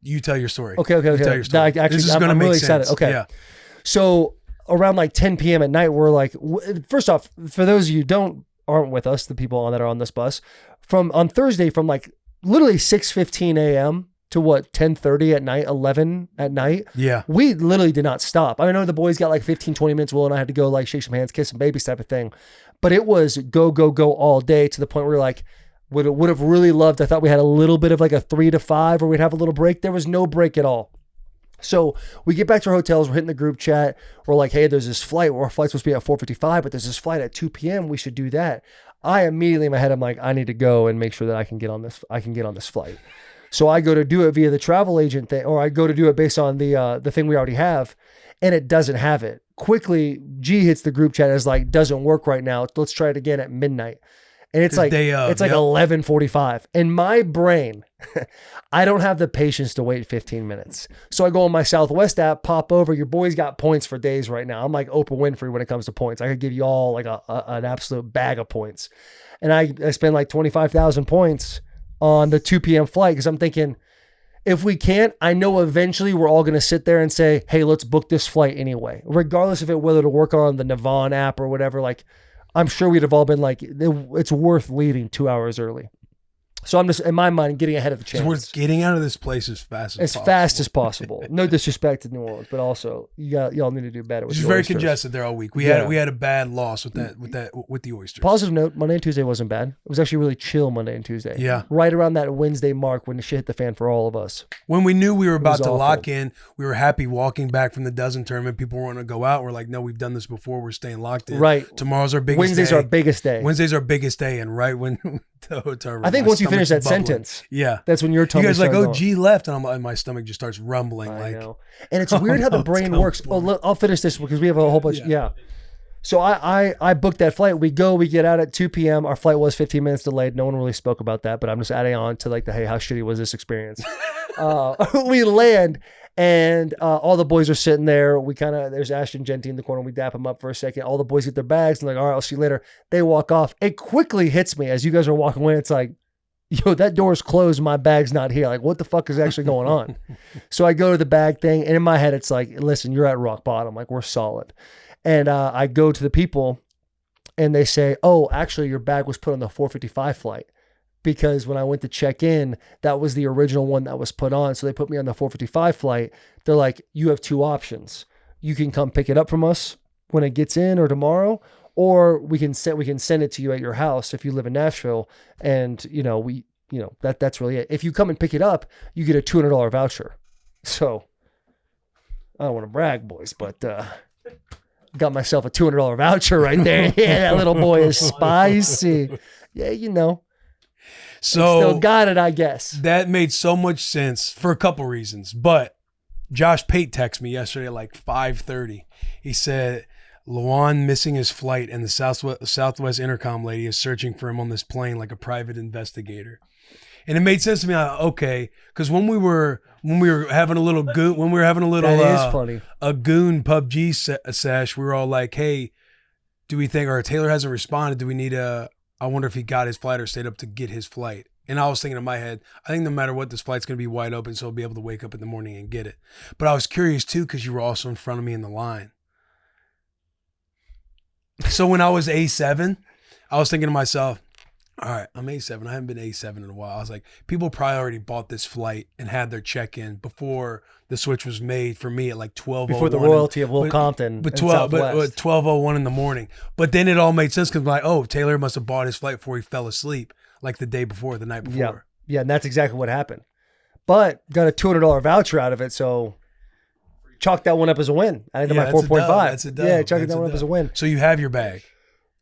You tell your story. Okay. You tell your story. This is going to make really sense. Excited. Okay. Yeah. So around like 10 p.m. at night, we're like, first off, for those of you who aren't with us, the people that are on this bus, on Thursday from like literally 6:15 a.m. to 10:30 at night, 11 at night. Yeah. We literally did not stop. I know the boys got like 15, 20 minutes. Will and I had to go like shake some hands, kiss some babies type of thing. But it was go all day to the point where like would have really loved. I thought we had a little bit of like a 3 to 5 where we'd have a little break. There was no break at all. So we get back to our hotels. We're hitting the group chat. We're like, hey, there's this flight. Our flight's supposed to be at 4:55, but there's this flight at 2 p.m. We should do that. I immediately in my head, I'm like, I need to go and make sure that I can get on this flight. So I go to do it via the travel agent thing, or I go to do it based on the thing we already have, and it doesn't have it. Quickly, G hits the group chat as like, doesn't work right now. Let's try it again at midnight. And it's like 11:45. In my brain, I don't have the patience to wait 15 minutes. So I go on my Southwest app, pop over. Your boy's got points for days right now. I'm like Oprah Winfrey when it comes to points. I could give you all like an absolute bag of points. And I spend like 25,000 points on the 2 p.m. flight because I'm thinking, if we can't, I know eventually we're all going to sit there and say, hey, let's book this flight anyway. Regardless of whether to work on the Devine app or whatever, like I'm sure we'd have all been like, it's worth leaving 2 hours early. So I'm just, in my mind, getting ahead of the chance. It's worth getting out of this place as fast as possible. No disrespect to New Orleans, but also y'all need to do better. It's very congested there all week. We had a bad loss with the oysters. Positive note: Monday and Tuesday wasn't bad. It was actually really chill Monday and Tuesday. Yeah, right around that Wednesday mark when the shit hit the fan for all of us. When we knew we were about to lock in, we were happy walking back from the dozen tournament. People were going to go out. We're like, no, we've done this before. We're staying locked in. Right. Tomorrow's our biggest. Wednesday's our biggest day. Wednesday's our biggest day, and right when the hotel room, I think once you finish that sentence, that's when your tummy. You guys like, oh, G left, and my stomach just starts rumbling. I know. And it's weird how the brain works. Oh, I'll finish this because we have a whole bunch. Yeah. So I booked that flight. We get out at 2 p.m. Our flight was 15 minutes delayed. No one really spoke about that, but I'm just adding on to like hey, how shitty was this experience? We land and all the boys are sitting there. There's Ashton Genty in the corner. We dap them up for a second. All the boys get their bags and like, all right, I'll see you later. They walk off. It quickly hits me as you guys are walking away. It's like, yo, that door's closed. My bag's not here. Like, what the fuck is actually going on? So I go to the bag thing, and in my head, it's like, listen, you're at rock bottom. Like, we're solid. And I go to the people, and they say, oh, actually, your bag was put on the 4:55 flight. Because when I went to check in, that was the original one that was put on. So they put me on the 4:55 flight. They're like, you have two options. You can come pick it up from us when it gets in or tomorrow, or we can send it to you at your house if you live in Nashville. And, that's really it. If you come and pick it up, you get a $200 voucher. So I don't want to brag, boys, but Got myself a $200 voucher right there. Yeah, that little boy is spicy. Yeah, you know. So Still got it, I guess. that made so much sense for a couple reasons. But Josh Pate texted me yesterday at like 5:30. He said, Lewan missing his flight and the Southwest Intercom lady is searching for him on this plane like a private investigator. And it made sense to me. Okay, because when we were having a little goon, That is funny. a goon PUBG sesh, we were all like, hey, do we think, or Taylor hasn't responded, do we need I wonder if he got his flight or stayed up to get his flight. And I was thinking in my head, I think no matter what, this flight's going to be wide open, so I'll be able to wake up in the morning and get it. But I was curious too, because you were also in front of me in the line. So when I was A7, I was thinking to myself, all right, I'm A7. I haven't been A7 in a while. I was like, people probably already bought this flight and had their check-in before the switch was made for me at like 12:01. Before the royalty of Will Compton. But and Southwest. 12:01 in the morning. But then it all made sense because like, oh, Taylor must have bought his flight before he fell asleep, like the day before, the night before. Yeah, and that's exactly what happened. But got a $200 voucher out of it, so chalk that one up as a win. I did my 4.5. That's a dub. Yeah, chalk that one up as a win. So you have your bag.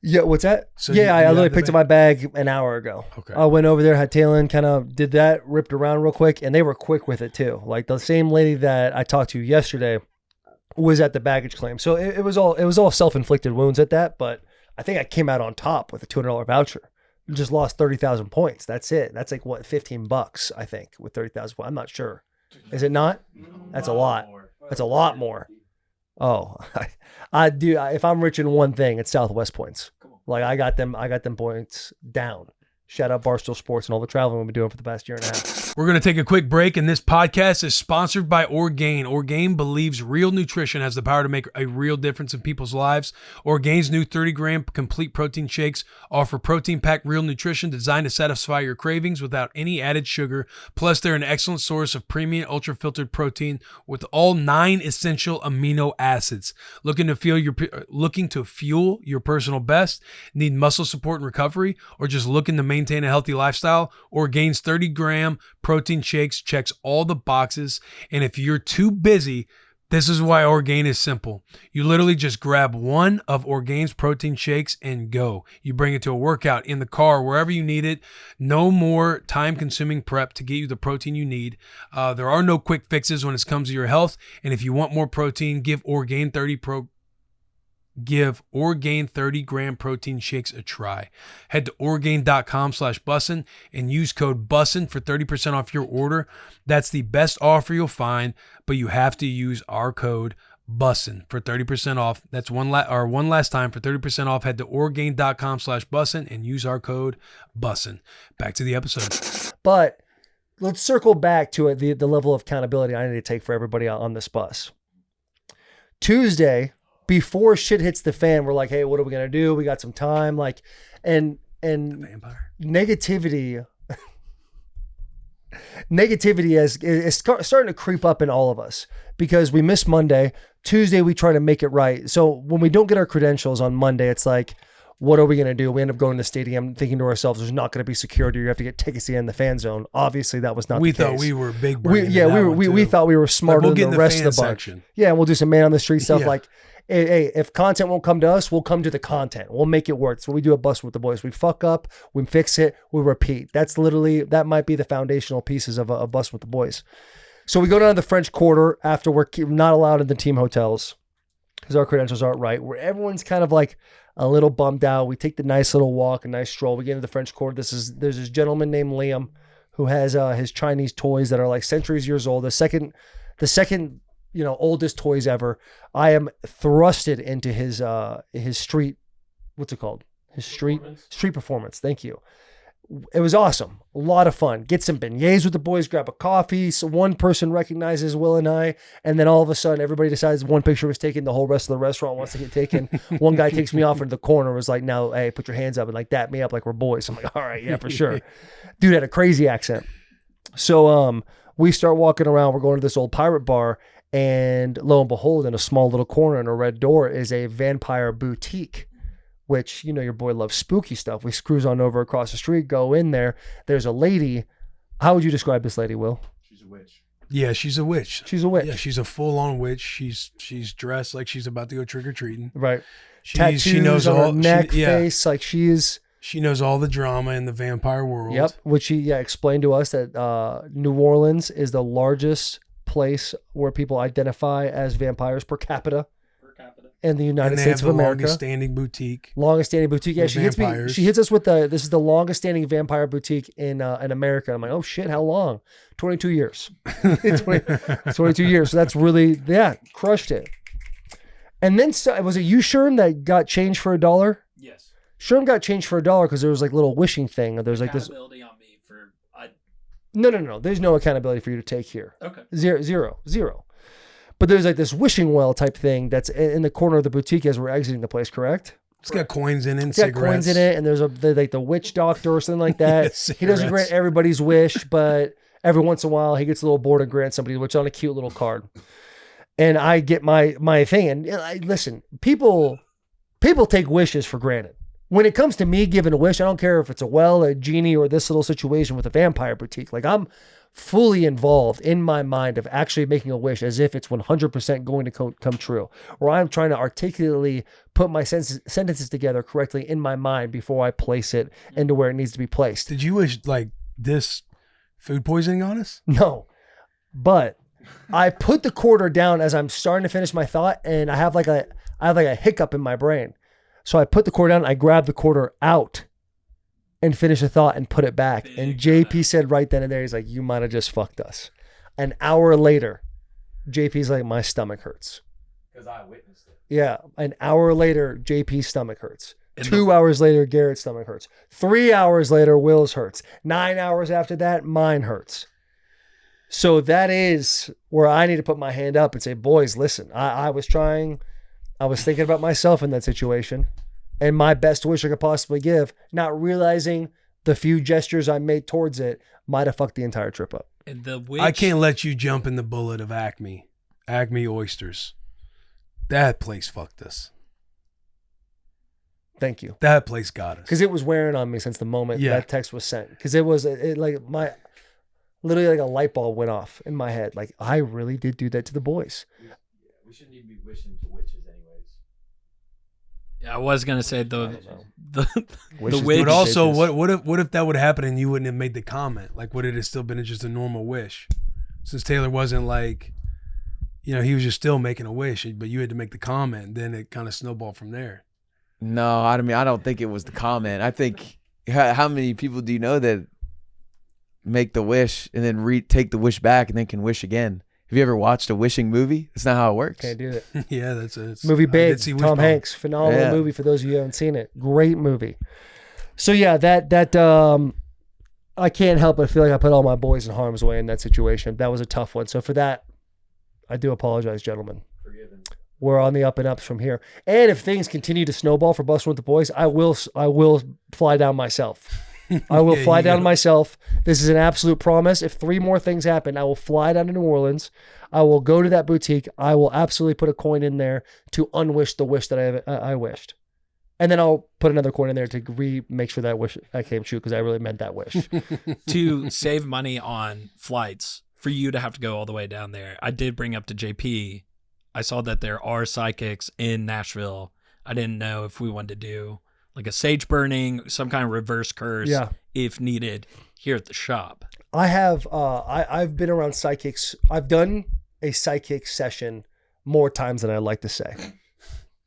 Yeah, what's that? So yeah, you I literally have the picked up my bag an hour ago. Okay. I went over there, had Taylor, kind of did that, ripped around real quick, and they were quick with it too. Like the same lady that I talked to yesterday was at the baggage claim. So it was all self-inflicted wounds at that, but I think I came out on top with a $200 voucher. Just lost 30,000 points. That's it. That's like what, $15, I think, with 30,000 points. I'm not sure. Is it not? That's a lot. That's a lot more. Oh, I do. If I'm rich in one thing, it's Southwest points. Like I got them points down. Shout out Barstool Sports and all the traveling we've been doing for the past year and a half. We're going to take a quick break, and this podcast is sponsored by Orgain. Orgain believes real nutrition has the power to make a real difference in people's lives. Orgain's new 30-gram complete protein shakes offer protein-packed real nutrition designed to satisfy your cravings without any added sugar. Plus, they're an excellent source of premium ultra-filtered protein with all 9 essential amino acids. Looking to fuel your personal best? Need muscle support and recovery? Or just looking to maintain a healthy lifestyle? Orgain's 30-gram protein shakes checks all the boxes. And if you're too busy, this is why Orgain is simple. You literally just grab one of Orgain's protein shakes and go. You bring it to a workout, in the car, wherever you need it. No more time-consuming prep to get you the protein you need. There are no quick fixes when it comes to your health. And if you want more protein, give Orgain 30-gram protein shakes a try. Head to Orgain.com/Bussin and use code Bussin for 30% off your order. That's the best offer you'll find, but you have to use our code Bussin for 30% off. That's one last time for 30% off. Head to Orgain.com/Bussin and use our code Bussin. Back to the episode. But let's circle back to it, the level of accountability I need to take for everybody on this bus. Tuesday, before shit hits the fan, we're like, hey, what are we going to do? We got some time. Like, and negativity is starting to creep up in all of us because we missed Monday. Tuesday, we try to make it right. So when we don't get our credentials on Monday, it's like, what are we going to do? We end up going to the stadium thinking to ourselves, there's not going to be security. You have to get tickets in the fan zone. Obviously, that was not the case. We thought we were big. We thought we were smarter than the rest of the bunch. Yeah, and we'll do some man on the street stuff like, hey, if content won't come to us, we'll come to the content. We'll make it work. So we do a Bus with the Boys. We fuck up, we fix it, we repeat. That might be the foundational pieces of a Bus with the Boys. So we go down to the French Quarter after we're not allowed in the team hotels because our credentials aren't right, where everyone's kind of like a little bummed out. We take the nice little walk, a nice stroll. We get into the French Quarter. There's this gentleman named Liam who has his Chinese toys that are like centuries years old. The second oldest toys ever. I am thrusted into his street. What's it called? His street performance. Thank you. It was awesome. A lot of fun. Get some beignets with the boys, grab a coffee. So one person recognizes Will and I, and then all of a sudden everybody decides one picture was taken. The whole rest of the restaurant wants to get taken. One guy takes me off into the corner, was like, now, hey, put your hands up and like dap me up like we're boys. I'm like, all right, yeah, for sure. Dude had a crazy accent. So we start walking around. We're going to this old pirate bar. And lo and behold, in a small little corner in a red door is a vampire boutique, which, your boy loves spooky stuff. We cruise on over across the street, go in there. There's a lady. How would you describe this lady, Will? She's a witch. Yeah, she's a witch. She's a witch. Yeah, she's a full-on witch. She's dressed like she's about to go trick-or-treating. Right. She Tattoos on her neck, face, like she is. She knows all the drama in the vampire world. Yep. Which she explained to us that New Orleans is the largest place where people identify as vampires per capita in the United States of America. Longest standing boutique. Longest standing boutique. Yeah, For she hits me. vampires. She hits us with this is the longest standing vampire boutique in America. I'm like, oh shit, how long? 22 years. 22 years. So that's really crushed it. And then was it you, Sherm, that got changed for $1? Yes. Sherm got changed for $1 because there was like little wishing thing. There's like this. Accountability on me for No. There's no accountability for you to take here. Okay. Zero. But there's like this wishing well type thing that's in the corner of the boutique as we're exiting the place, correct? It's got coins in it and It's got cigarettes. coins in it, and there's like the witch doctor or something like that. Yeah, he doesn't cigarettes. grant everybody's wish, but every once in a while he gets a little bored and grants somebody which on a cute little card. And I get my thing. And listen, people take wishes for granted. When it comes to me giving a wish, I don't care if it's a well, a genie, or this little situation with a vampire boutique. Like I'm fully involved in my mind of actually making a wish as if it's 100% going to come true. Or I'm trying to articulately put my sentences together correctly in my mind before I place it into where it needs to be placed. Did you wish like this food poisoning on us? No, but I put the quarter down as I'm starting to finish my thought, and I have like a hiccup in my brain. So I put the quarter down, I grabbed the quarter out and finish the thought and put it back. And JP said right then and there, he's like, you might have just fucked us. An hour later, JP's like, my stomach hurts. Because I witnessed it. Yeah. An hour later, JP's stomach hurts. 2 hours later, Garrett's stomach hurts. 3 hours later, Will's hurts. 9 hours after that, mine hurts. So that is where I need to put my hand up and say, boys, listen, I was thinking about myself in that situation and my best wish I could possibly give, not realizing the few gestures I made towards it might have fucked the entire trip up. And the witch, I can't let you jump in the bullet of Acme Oysters. That place fucked us. Thank you. That place got us. Because it was wearing on me since the moment Yeah. that text was sent. Because it was literally like a light bulb went off in my head. Like, I really did do that to the boys. We shouldn't even be wishing to witches anyways. I was gonna say the Wishes to witch. But also, bitches. what if that would happen and you wouldn't have made the comment? Like, would it have still been just a normal wish? Since Taylor wasn't like, he was just still making a wish, but you had to make the comment. Then it kind of snowballed from there. No, I don't think it was the comment. I think, how many people do you know that make the wish and then take the wish back and then can wish again? Have you ever watched a wishing movie? That's not how it works. Can't do it. Yeah, that's it. Movie I did Babe, see Tom Wishbone. Hanks, phenomenal Yeah. movie for those of you who haven't seen it. Great movie. So yeah, that I can't help but feel like I put all my boys in harm's way in that situation. That was a tough one. So for that, I do apologize, gentlemen. We're on the up and ups from here. And if things continue to snowball for Bussin' with the Boys, I will fly down myself. I will Yeah, fly you down gotta- myself. This is an absolute promise. If 3 more things happen, I will fly down to New Orleans. I will go to that boutique. I will absolutely put a coin in there to unwish the wish that I wished. And then I'll put another coin in there to make sure that wish that came true because I really meant that wish. To save money on flights for you to have to go all the way down there. I did bring up to JP. I saw that there are psychics in Nashville. I didn't know if we wanted to do like a sage burning, some kind of reverse curse, Yeah. if needed, here at the shop. I have I've been around psychics. I've done a psychic session more times than I'd like to say.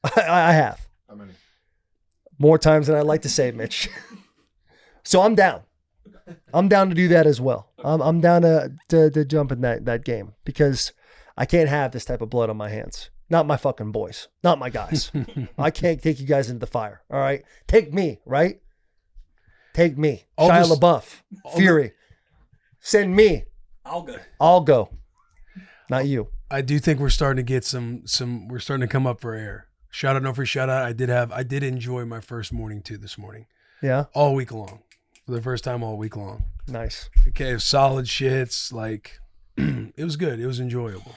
I have. How many? More times than I'd like to say, Mitch. So I'm down. I'm down to do that as well. I'm down to jump in that game because I can't have this type of blood on my hands. Not my fucking boys. Not my guys. I can't take you guys into the fire. All right? Take me, right? Take me. I'll Shia just- LaBeouf. Fury. Send me. I'll go. I'll go. Not you. I do think we're starting to get some. We're starting to come up for air. Shout out, no free shout out. I did enjoy my first morning too this morning. Yeah? All week long, for the first time all week long. Nice. Okay, solid shits. Like it was good. It was enjoyable.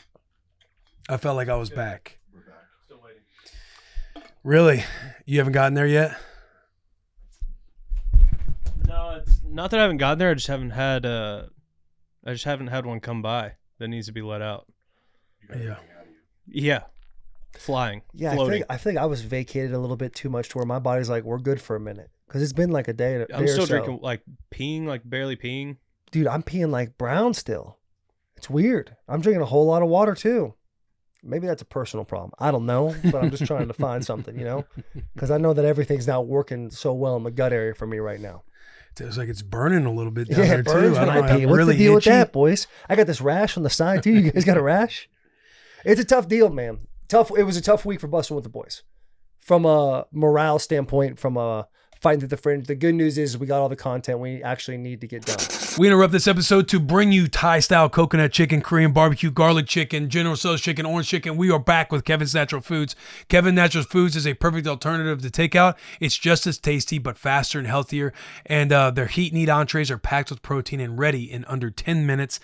I felt like I was back. We're back. Still waiting. Really, you haven't gotten there yet? No, it's not that I haven't gotten there. I just haven't had one come by. that needs to be let out. Yeah. Yeah. Flying. Yeah, Floating. I think I was vacated a little bit too much to where my body's like, we're good for a minute. Because it's been like a day. I'm still drinking, like peeing, like barely peeing. Dude, I'm peeing like brown still. It's weird. I'm drinking a whole lot of water too. Maybe that's a personal problem. I don't know, but I'm just trying to find something, you know? Because I know that everything's not working so well in the gut area for me right now. It's like it's burning a little bit down Yeah, there it burns too. when I don't I know. pee. I'm What's really the deal with itchy. that, boys? I got this rash on the side too. You guys got a rash? It's a tough deal, man. Tough. It was a tough week for Bussin with the boys. From a morale standpoint, from a fighting through the fringe. The good news is we got all the content we actually need to get done. We interrupt this episode to bring you Thai-style coconut chicken, Korean barbecue, garlic chicken, General Tso's chicken, orange chicken. We are back with Kevin's Natural Foods. Kevin Natural Foods is a perfect alternative to takeout. It's just as tasty, but faster and healthier. And their heat and eat entrees are packed with protein and ready in under 10 minutes.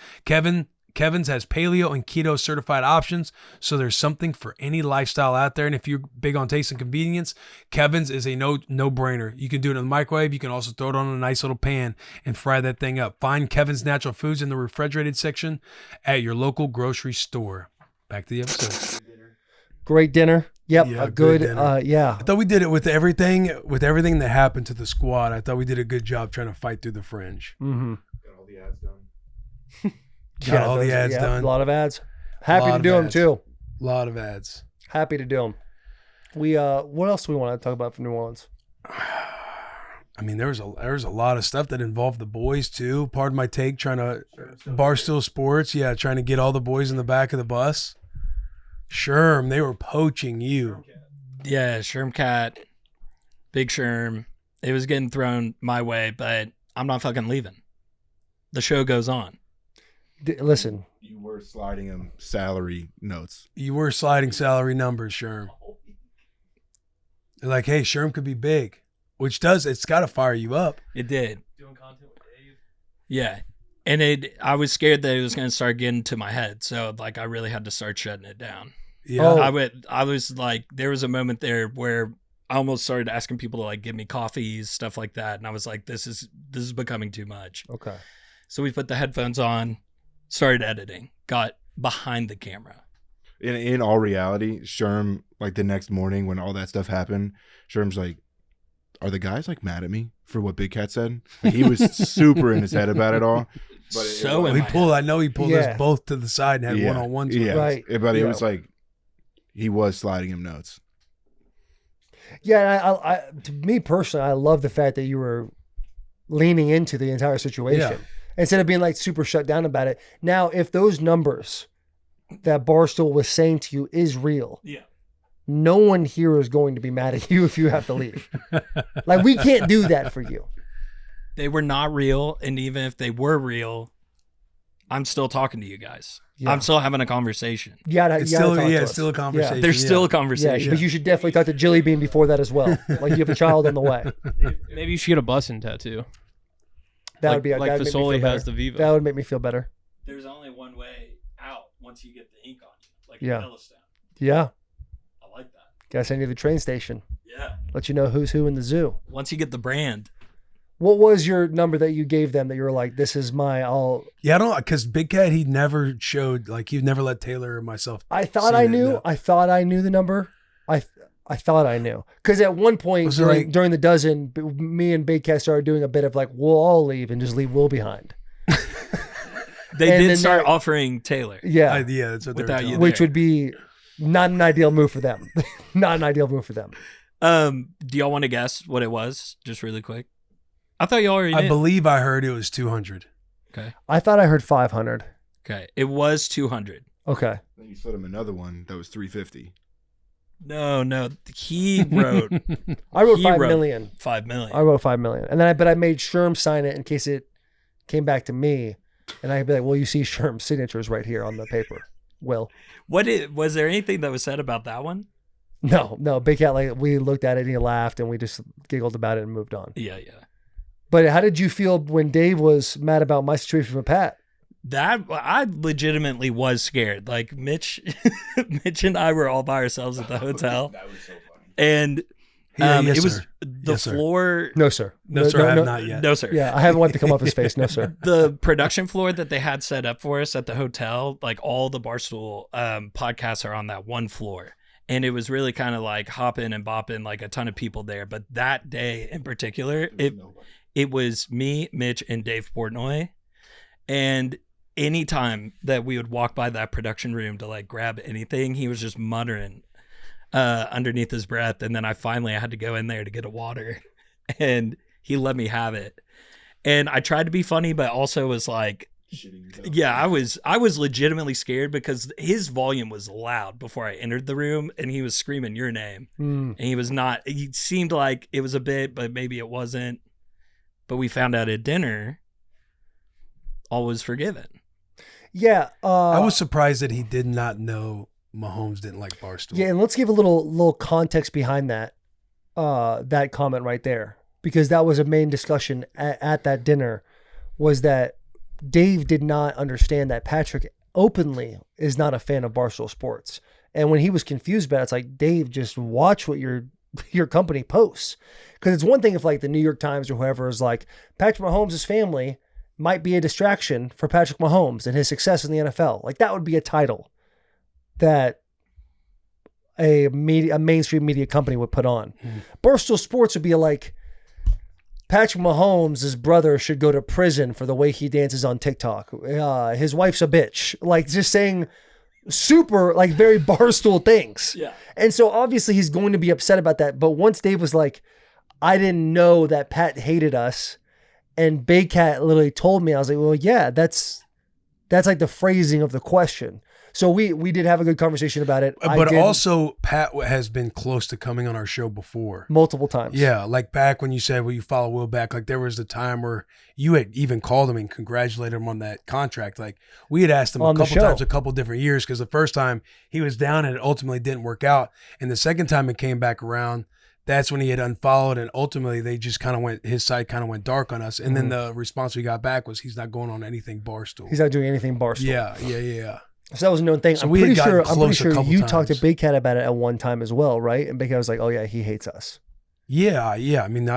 Kevin's has paleo and keto certified options, so there's something for any lifestyle out there. And if you're big on taste and convenience, Kevin's is a no-brainer. You can do it in the microwave. You can also throw it on a nice little pan and fry that thing up. Find Kevin's Natural Foods in the refrigerated section at your local grocery store. Back to the episode. Great dinner. Yep. Yeah, A good, dinner. yeah. I thought we did it with everything that happened to the squad. I thought we did a good job trying to fight through the fringe. Mm-hmm. Got all the ads done. Got all the ads done. A lot of ads. Happy Lot to of do them ads. too. A lot of ads. Happy to do them. We what else do we want to talk about from New Orleans? I mean, there was a lot of stuff that involved the boys too. Pardon my take, trying to Barstool Sports, trying to get all the boys in the back of the bus. Sherm, they were poaching you. Yeah, Sherm Cat, Big Sherm. It was getting thrown my way, but I'm not fucking leaving. The show goes on. Listen, You were sliding him salary notes. You were sliding salary numbers, Sherm. They're like, hey, Sherm could be big, which it's got to fire you up. It did. Doing content with Dave. Yeah. And I was scared that it was going to start getting to my head. So like I really had to start shutting it down. Yeah. Oh. I was like, there was a moment there where I almost started asking people to like give me coffees, stuff like that. And I was like, this is becoming too much. okay. So we put the headphones on, started editing, got behind the camera. In all reality, Sherm, like the next morning when all that stuff happened, Sherm's like, are the guys like mad at me for what Big Cat said? Like, he was super in his head about it all. But So in He my pulled. head. I know he pulled Yeah. us both to the side and had one-on-ones. with Yeah, us. Right. But it Yeah. was like he was sliding him notes. Yeah, I to me personally, I love the fact that you were leaning into the entire situation Yeah. instead of being like super shut down about it. Now, if those numbers that Barstool was saying to you is real, Yeah. no one here is going to be mad at you if you have to leave. Like, we can't do that for you. They were not real. And even if they were real, I'm still talking to you guys. Yeah. I'm still having a conversation. You gotta, It's you gotta still, talk to it's us. still a conversation. There's still a Yeah, conversation. but you should definitely talk to Jilly Bean before that as well. Like, you have a child on the way. Maybe you should get a Bussin tattoo. That like, would be like that would make me Fasoli feel has the better. Viva. That would make me feel better. There's only one way out once you get the ink on you, like Yeah. Yellowstone. Yeah, I like that. gotta send you to the train station. Yeah. Let you know who's who in the zoo. Once you get the brand, What was your number that you gave them that you were like, this is my all? Yeah, I don't, because Big Cat, he never showed, like, he never let Taylor or myself. I thought see I that, knew. no. I thought I knew the number. I thought I knew because at one point Was it like- during the dozen, me and Big Cat started doing a bit of like, we'll all leave and just leave Will behind. they And did then start there- offering Taylor. Yeah, Yeah, that's what they were Without telling you me. which there. would be not an ideal move for them. Not an ideal move for them. Do y'all want to guess what it was? Just really quick. I thought y'all already I knew. believe I heard it was 200. Okay. I thought I heard 500. Okay. It was 200. Okay. Then you slid him another one that was 350. No. He wrote I wrote He 5 wrote- million. 5 million. I wrote 5 million, and then I made Sherm sign it in case it came back to me, and I'd be like, well, you see Sherm's signatures right here on the paper. Will. Was there anything that was said about that one? No, Big Cat, like, we looked at it and he laughed and we just giggled about it and moved on. Yeah. But how did you feel when Dave was mad about my situation with Pat? That I legitimately was scared. Like Mitch and I were all by ourselves at the hotel. That was so funny. And Yeah, yes, It was sir. the Yes, sir. floor. No, sir. No, sir, I have not yet. No, sir. Yeah, I haven't wanted to come off his face. No, sir. The production floor that they had set up for us at the hotel, like all the Barstool podcasts are on that one floor. And it was really kind of like hopping and bopping, like a ton of people there. But that day in particular, it was me, Mitch, and Dave Portnoy. And anytime that we would walk by that production room to like grab anything, he was just muttering underneath his breath. And then I had to go in there to get a water, and he let me have it. And I tried to be funny, but also was like, yeah, I was legitimately scared because his volume was loud before I entered the room, and he was screaming your name. And he seemed like it was a bit, but maybe it wasn't. But we found out at dinner, all was forgiven. Yeah. I was surprised that he did not know Mahomes didn't like Barstool. Yeah, and let's give a little context behind that comment right there, because that was a main discussion at that dinner, was that Dave did not understand that Patrick openly is not a fan of Barstool Sports. And when he was confused about it, it's like, Dave, just watch what your company posts. Because it's one thing if like the New York Times or whoever is like, Patrick Mahomes' family might be a distraction for Patrick Mahomes and his success in the NFL. Like that would be a title that a mainstream media company would put on. Barstool Sports would be like, Patrick Mahomes' his brother should go to prison for the way he dances on TikTok. His wife's a bitch. Like just saying super, like very Barstool things. Yeah. And so obviously he's going to be upset about that. But once Dave was like, I didn't know that Pat hated us, and Baycat literally told me, I was like, well, yeah, that's like the phrasing of the question. So we did have a good conversation about it. But also, Pat has been close to coming on our show before. Multiple times. Yeah, like back when you said, well, you follow Will back, like there was the time where you had even called him and congratulated him on that contract. Like we had asked him a couple times, a couple different years, because the first time he was down and it ultimately didn't work out. And the second time it came back around, that's when he had unfollowed, and ultimately they just kind of went, his side kind of went dark on us. And then the response we got back was he's not going on anything Barstool. He's not doing anything Barstool. Yeah. So that was a known thing. So I'm pretty sure you times. talked to Big Cat about it at one time as well, right? And Big Cat was like, oh yeah, he hates us. Yeah. I mean,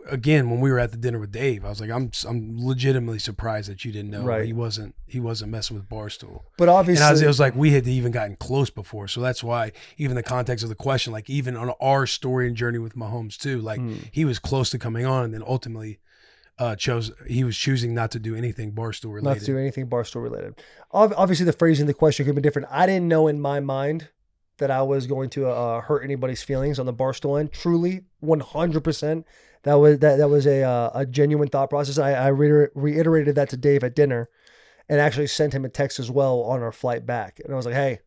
again, when we were at the dinner with Dave, I was like, I'm legitimately surprised that you didn't know. Right. He wasn't messing with Barstool. But obviously, and it was like we had even gotten close before, so that's why even the context of the question, like even on our story and journey with Mahomes too, like he was close to coming on, and then ultimately he was choosing not to do anything Barstool related. Not to do anything Barstool related. Obviously, the phrasing of the question could be different. I didn't know in my mind that I was going to hurt anybody's feelings on the Barstool end. Truly, 100%. That was a genuine thought process. I reiterated that to Dave at dinner, and actually sent him a text as well on our flight back. And I was like, hey, it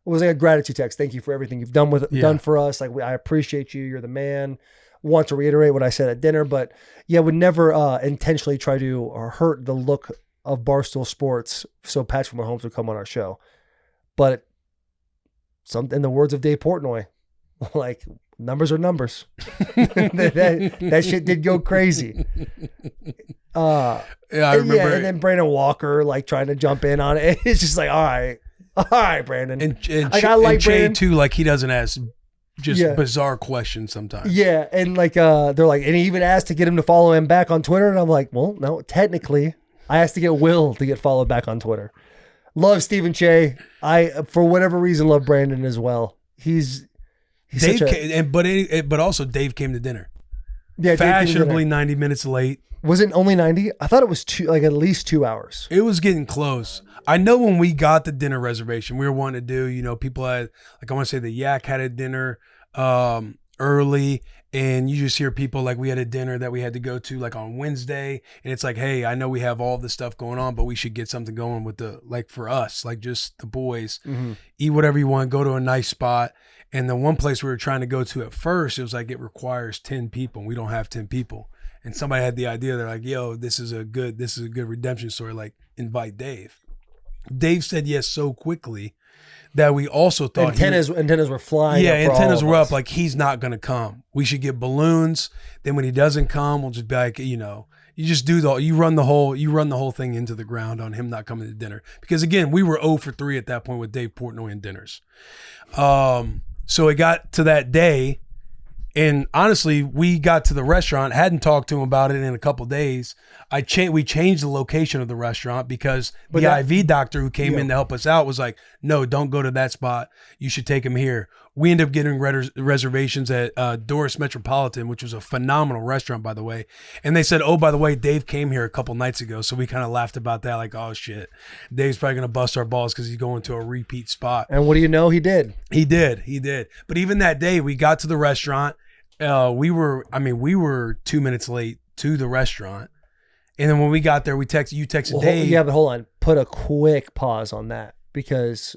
was like a gratitude text. Thank you for everything you've done for us. Like I appreciate you. You're the man. Want to reiterate what I said at dinner, but yeah, would never intentionally try to hurt the look of Barstool Sports so Patrick Mahomes would come on our show. But in the words of Dave Portnoy, like numbers are numbers. that shit did go crazy. Yeah, I remember. Yeah, and then Brandon Walker like trying to jump in on it. It's just like, all right, Brandon. And like, I like Jay Brandon too. Like he doesn't ask just bizarre questions sometimes. Yeah, and like they're like, and he even asked to get him to follow him back on Twitter, and I'm like, well, no, technically, I asked to get Will to get followed back on Twitter. Love Stephen Che. I, for whatever reason, love Brandon as well. He's Dave but also Dave came to dinner. Yeah, fashionably 90 minutes late. Was it only 90? I thought it was at least 2 hours. It was getting close. I know when we got the dinner reservation, we were wanting to do, people had, like I want to say the Yak had a dinner early, and you just hear people like we had a dinner that we had to go to like on Wednesday, and it's like, hey, I know we have all this stuff going on, but we should get something going with like for us, like just the boys, eat whatever you want, go to a nice spot. And the one place we were trying to go to at first, it was like it requires 10 people, and we don't have 10 people. And somebody had the idea, they're like, yo, this is a good redemption story, like invite Dave. Dave said yes so quickly that we also thought antennas were flying. Yeah, up antennas were up. Like he's not going to come. We should get balloons. Then when he doesn't come, we'll just be like, you just you run the whole thing into the ground on him not coming to dinner. Because again, we were 0 for 3 at that point with Dave Portnoy and dinners. So it got to that day, And honestly, we got to the restaurant, hadn't talked to him about it in a couple days. We changed the location of the restaurant because the IV doctor who came in to help us out was like, no, don't go to that spot. You should take him here. We ended up getting reservations at Doris Metropolitan, which was a phenomenal restaurant, by the way. And they said, oh, by the way, Dave came here a couple nights ago. So we kind of laughed about that. Like, oh, shit. Dave's probably going to bust our balls because he's going to a repeat spot. And what do you know? He did. He did. But even that day, we got to the restaurant. We were 2 minutes late to the restaurant. And then when we got there, you texted Dave. Yeah, but hold on. Put a quick pause on that because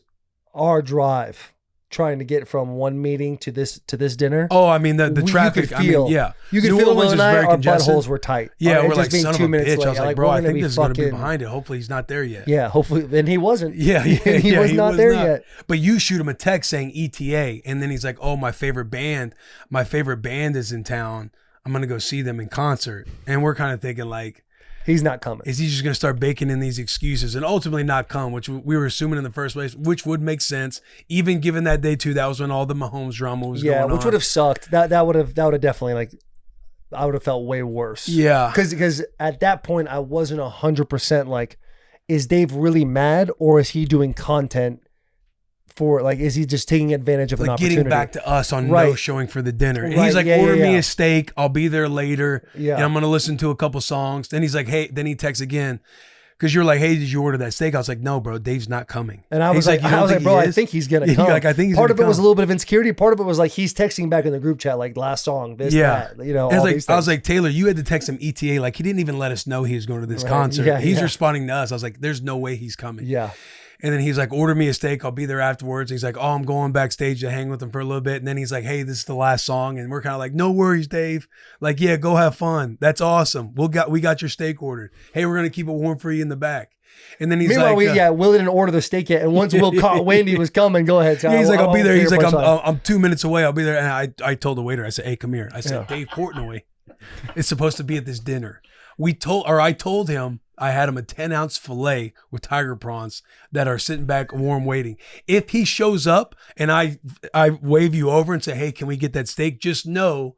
our drive trying to get from one meeting to this dinner. Oh, I mean the traffic. You could feel, you could New feel Orleans Will and is I, very our congested. buttholes were tight. Yeah, we're just like, being son of 2 a minutes bitch. late. I was like, bro, I think this is going to be fucking- behind it. Hopefully he's not there yet. Yeah, hopefully. And he wasn't. Yeah, he was not there yet. But you shoot him a text saying ETA, and then he's like, "Oh, my favorite band is in town. I'm gonna go see them in concert." And we're kind of thinking like, he's not coming. is he just gonna start baking in these excuses and ultimately not come, which we were assuming in the first place, which would make sense, even given that day too. That was when all the Mahomes drama was going on. Which would have sucked. That would have definitely like, I would have felt way worse. Yeah, because at that point I wasn't 100% like, is Dave really mad or is he doing content for like, is he just taking advantage of an like opportunity? getting back to us on no showing for the dinner. And Right, he's like, yeah, order yeah, me yeah. a steak. I'll be there later. Yeah. And I'm going to listen to a couple songs. Then he's like, hey, then he texts again. Cause you're like, hey, did you order that steak? I was like, no, bro, Dave's not coming. And I was He's like, you don't think bro, he I is? think he's gonna Yeah, come. like, I think he's part gonna of it was a come. little bit of insecurity. Part of it was like he's texting back in the group chat like last song, this, that, And all it's these like, I was things. like, Taylor, you had to text him ETA. Like he didn't even let us know he was going to this Right. concert. Yeah, He's yeah. responding to us. I was like, there's no way he's coming. yeah. And then he's like, order me a steak. I'll be there afterwards. He's like, oh, I'm going backstage to hang with him for a little bit. And then he's like, hey, this is the last song. And we're kind of like, no worries, Dave. Like, yeah, go have fun. That's awesome. We got your steak ordered. Hey, we're going to keep it warm for you in the back. And then he's Meanwhile, like, Will didn't order the steak yet. And once Will caught wind he was coming, go ahead. he's like, I'll be there. He's like, I'm I'm 2 minutes away. I'll be there. And I told the waiter, I said, hey, come here. I said, Dave Portnoy is supposed to be at this dinner. I told him I had him a 10-ounce filet with tiger prawns that are sitting back warm waiting. If he shows up and I wave you over and say, hey, can we get that steak? Just know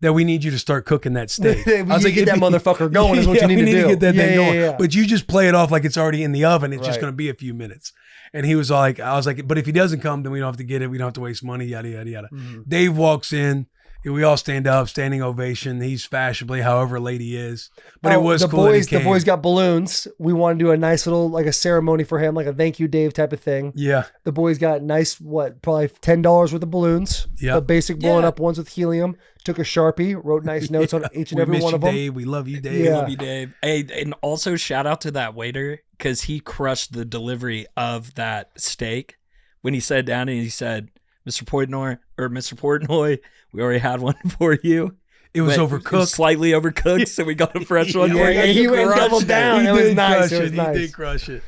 that we need you to start cooking that steak. I was like, get that motherfucker going is what you need we to need do. to get that thing going. Yeah. But you just play it off like it's already in the oven. It's just Right. going to be a few minutes. And he was like, I was like, but if he doesn't come, then we don't have to get it. We don't have to waste money, yada, yada, yada. Mm-hmm. Dave walks in. We all stand up, standing ovation. He's fashionably, however late he is. But it was the cool that he boys. The came. boys got balloons. We want to do a nice little like a ceremony for him, like a thank you, Dave type of thing. Yeah. The boys got nice, probably $10 worth of balloons. Yep. The basic blowing up ones with helium. Took a Sharpie, wrote nice notes on each and We every miss one you, of them. Dave. We love you, Dave. Yeah. Love you, Dave. Hey, and also shout out to that waiter because he crushed the delivery of that steak when he sat down and he said, Mr. Portnoy, we already had one for you. It was But overcooked. slightly overcooked, so we got a fresh one. Yeah, for you. he went crushed double it. down. He It was did nice. crush It was it. nice. He did crush it.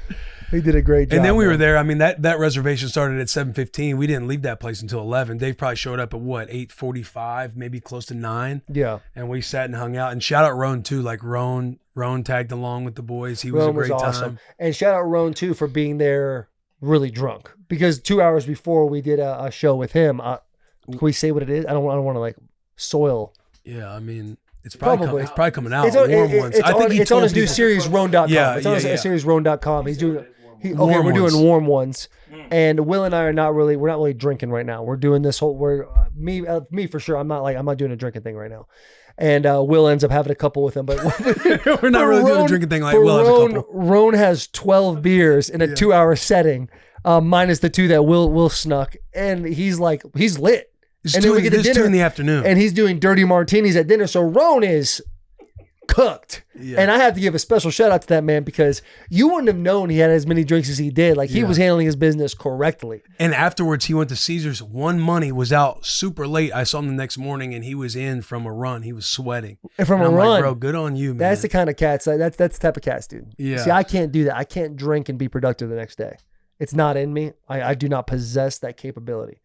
He did a great job. And then we were man. there. I mean, that reservation started at 7:15. We didn't leave that place until 11. Dave probably showed up at what, 8:45, maybe close to 9. Yeah. And we sat and hung out. And shout out Roan too. Like Roan tagged along with the boys. He was Roan a great was awesome. time. And shout out Roan too for being there really drunk because 2 hours before we did a show with him. Can we say what it is? I don't want to like soil. Yeah, I mean, it's probably coming out. It's on, Warm ones. I think it's on his new series, Roan.com. Yeah, it's on his series, Roan.com. He's doing. Warm we're ones. doing warm ones, and Will and I we're not really drinking right now. We're doing this whole. Me for sure. I'm not doing a drinking thing right now. And Will ends up having a couple with him, but We're not really doing a drinking thing like Will has a couple. Roan has 12 beers in a 2-hour setting, minus the 2 that Will snuck, and he's lit. It's And then we get to this dinner, 2 in the afternoon. and he's doing dirty martinis at dinner. So Roan is cooked. Yeah. And I have to give a special shout out to that man because you wouldn't have known he had as many drinks as he did. Like he was handling his business correctly. And afterwards, he went to Caesars. One Money was out super late. I saw him the next morning, and he was in from a run. He was sweating. And from And a I'm run, like, bro, good on you, man. that's the kind of cats. That's the type of cats, dude. Yeah. See, I can't do that. I can't drink and be productive the next day. It's not in me. I do not possess that capability.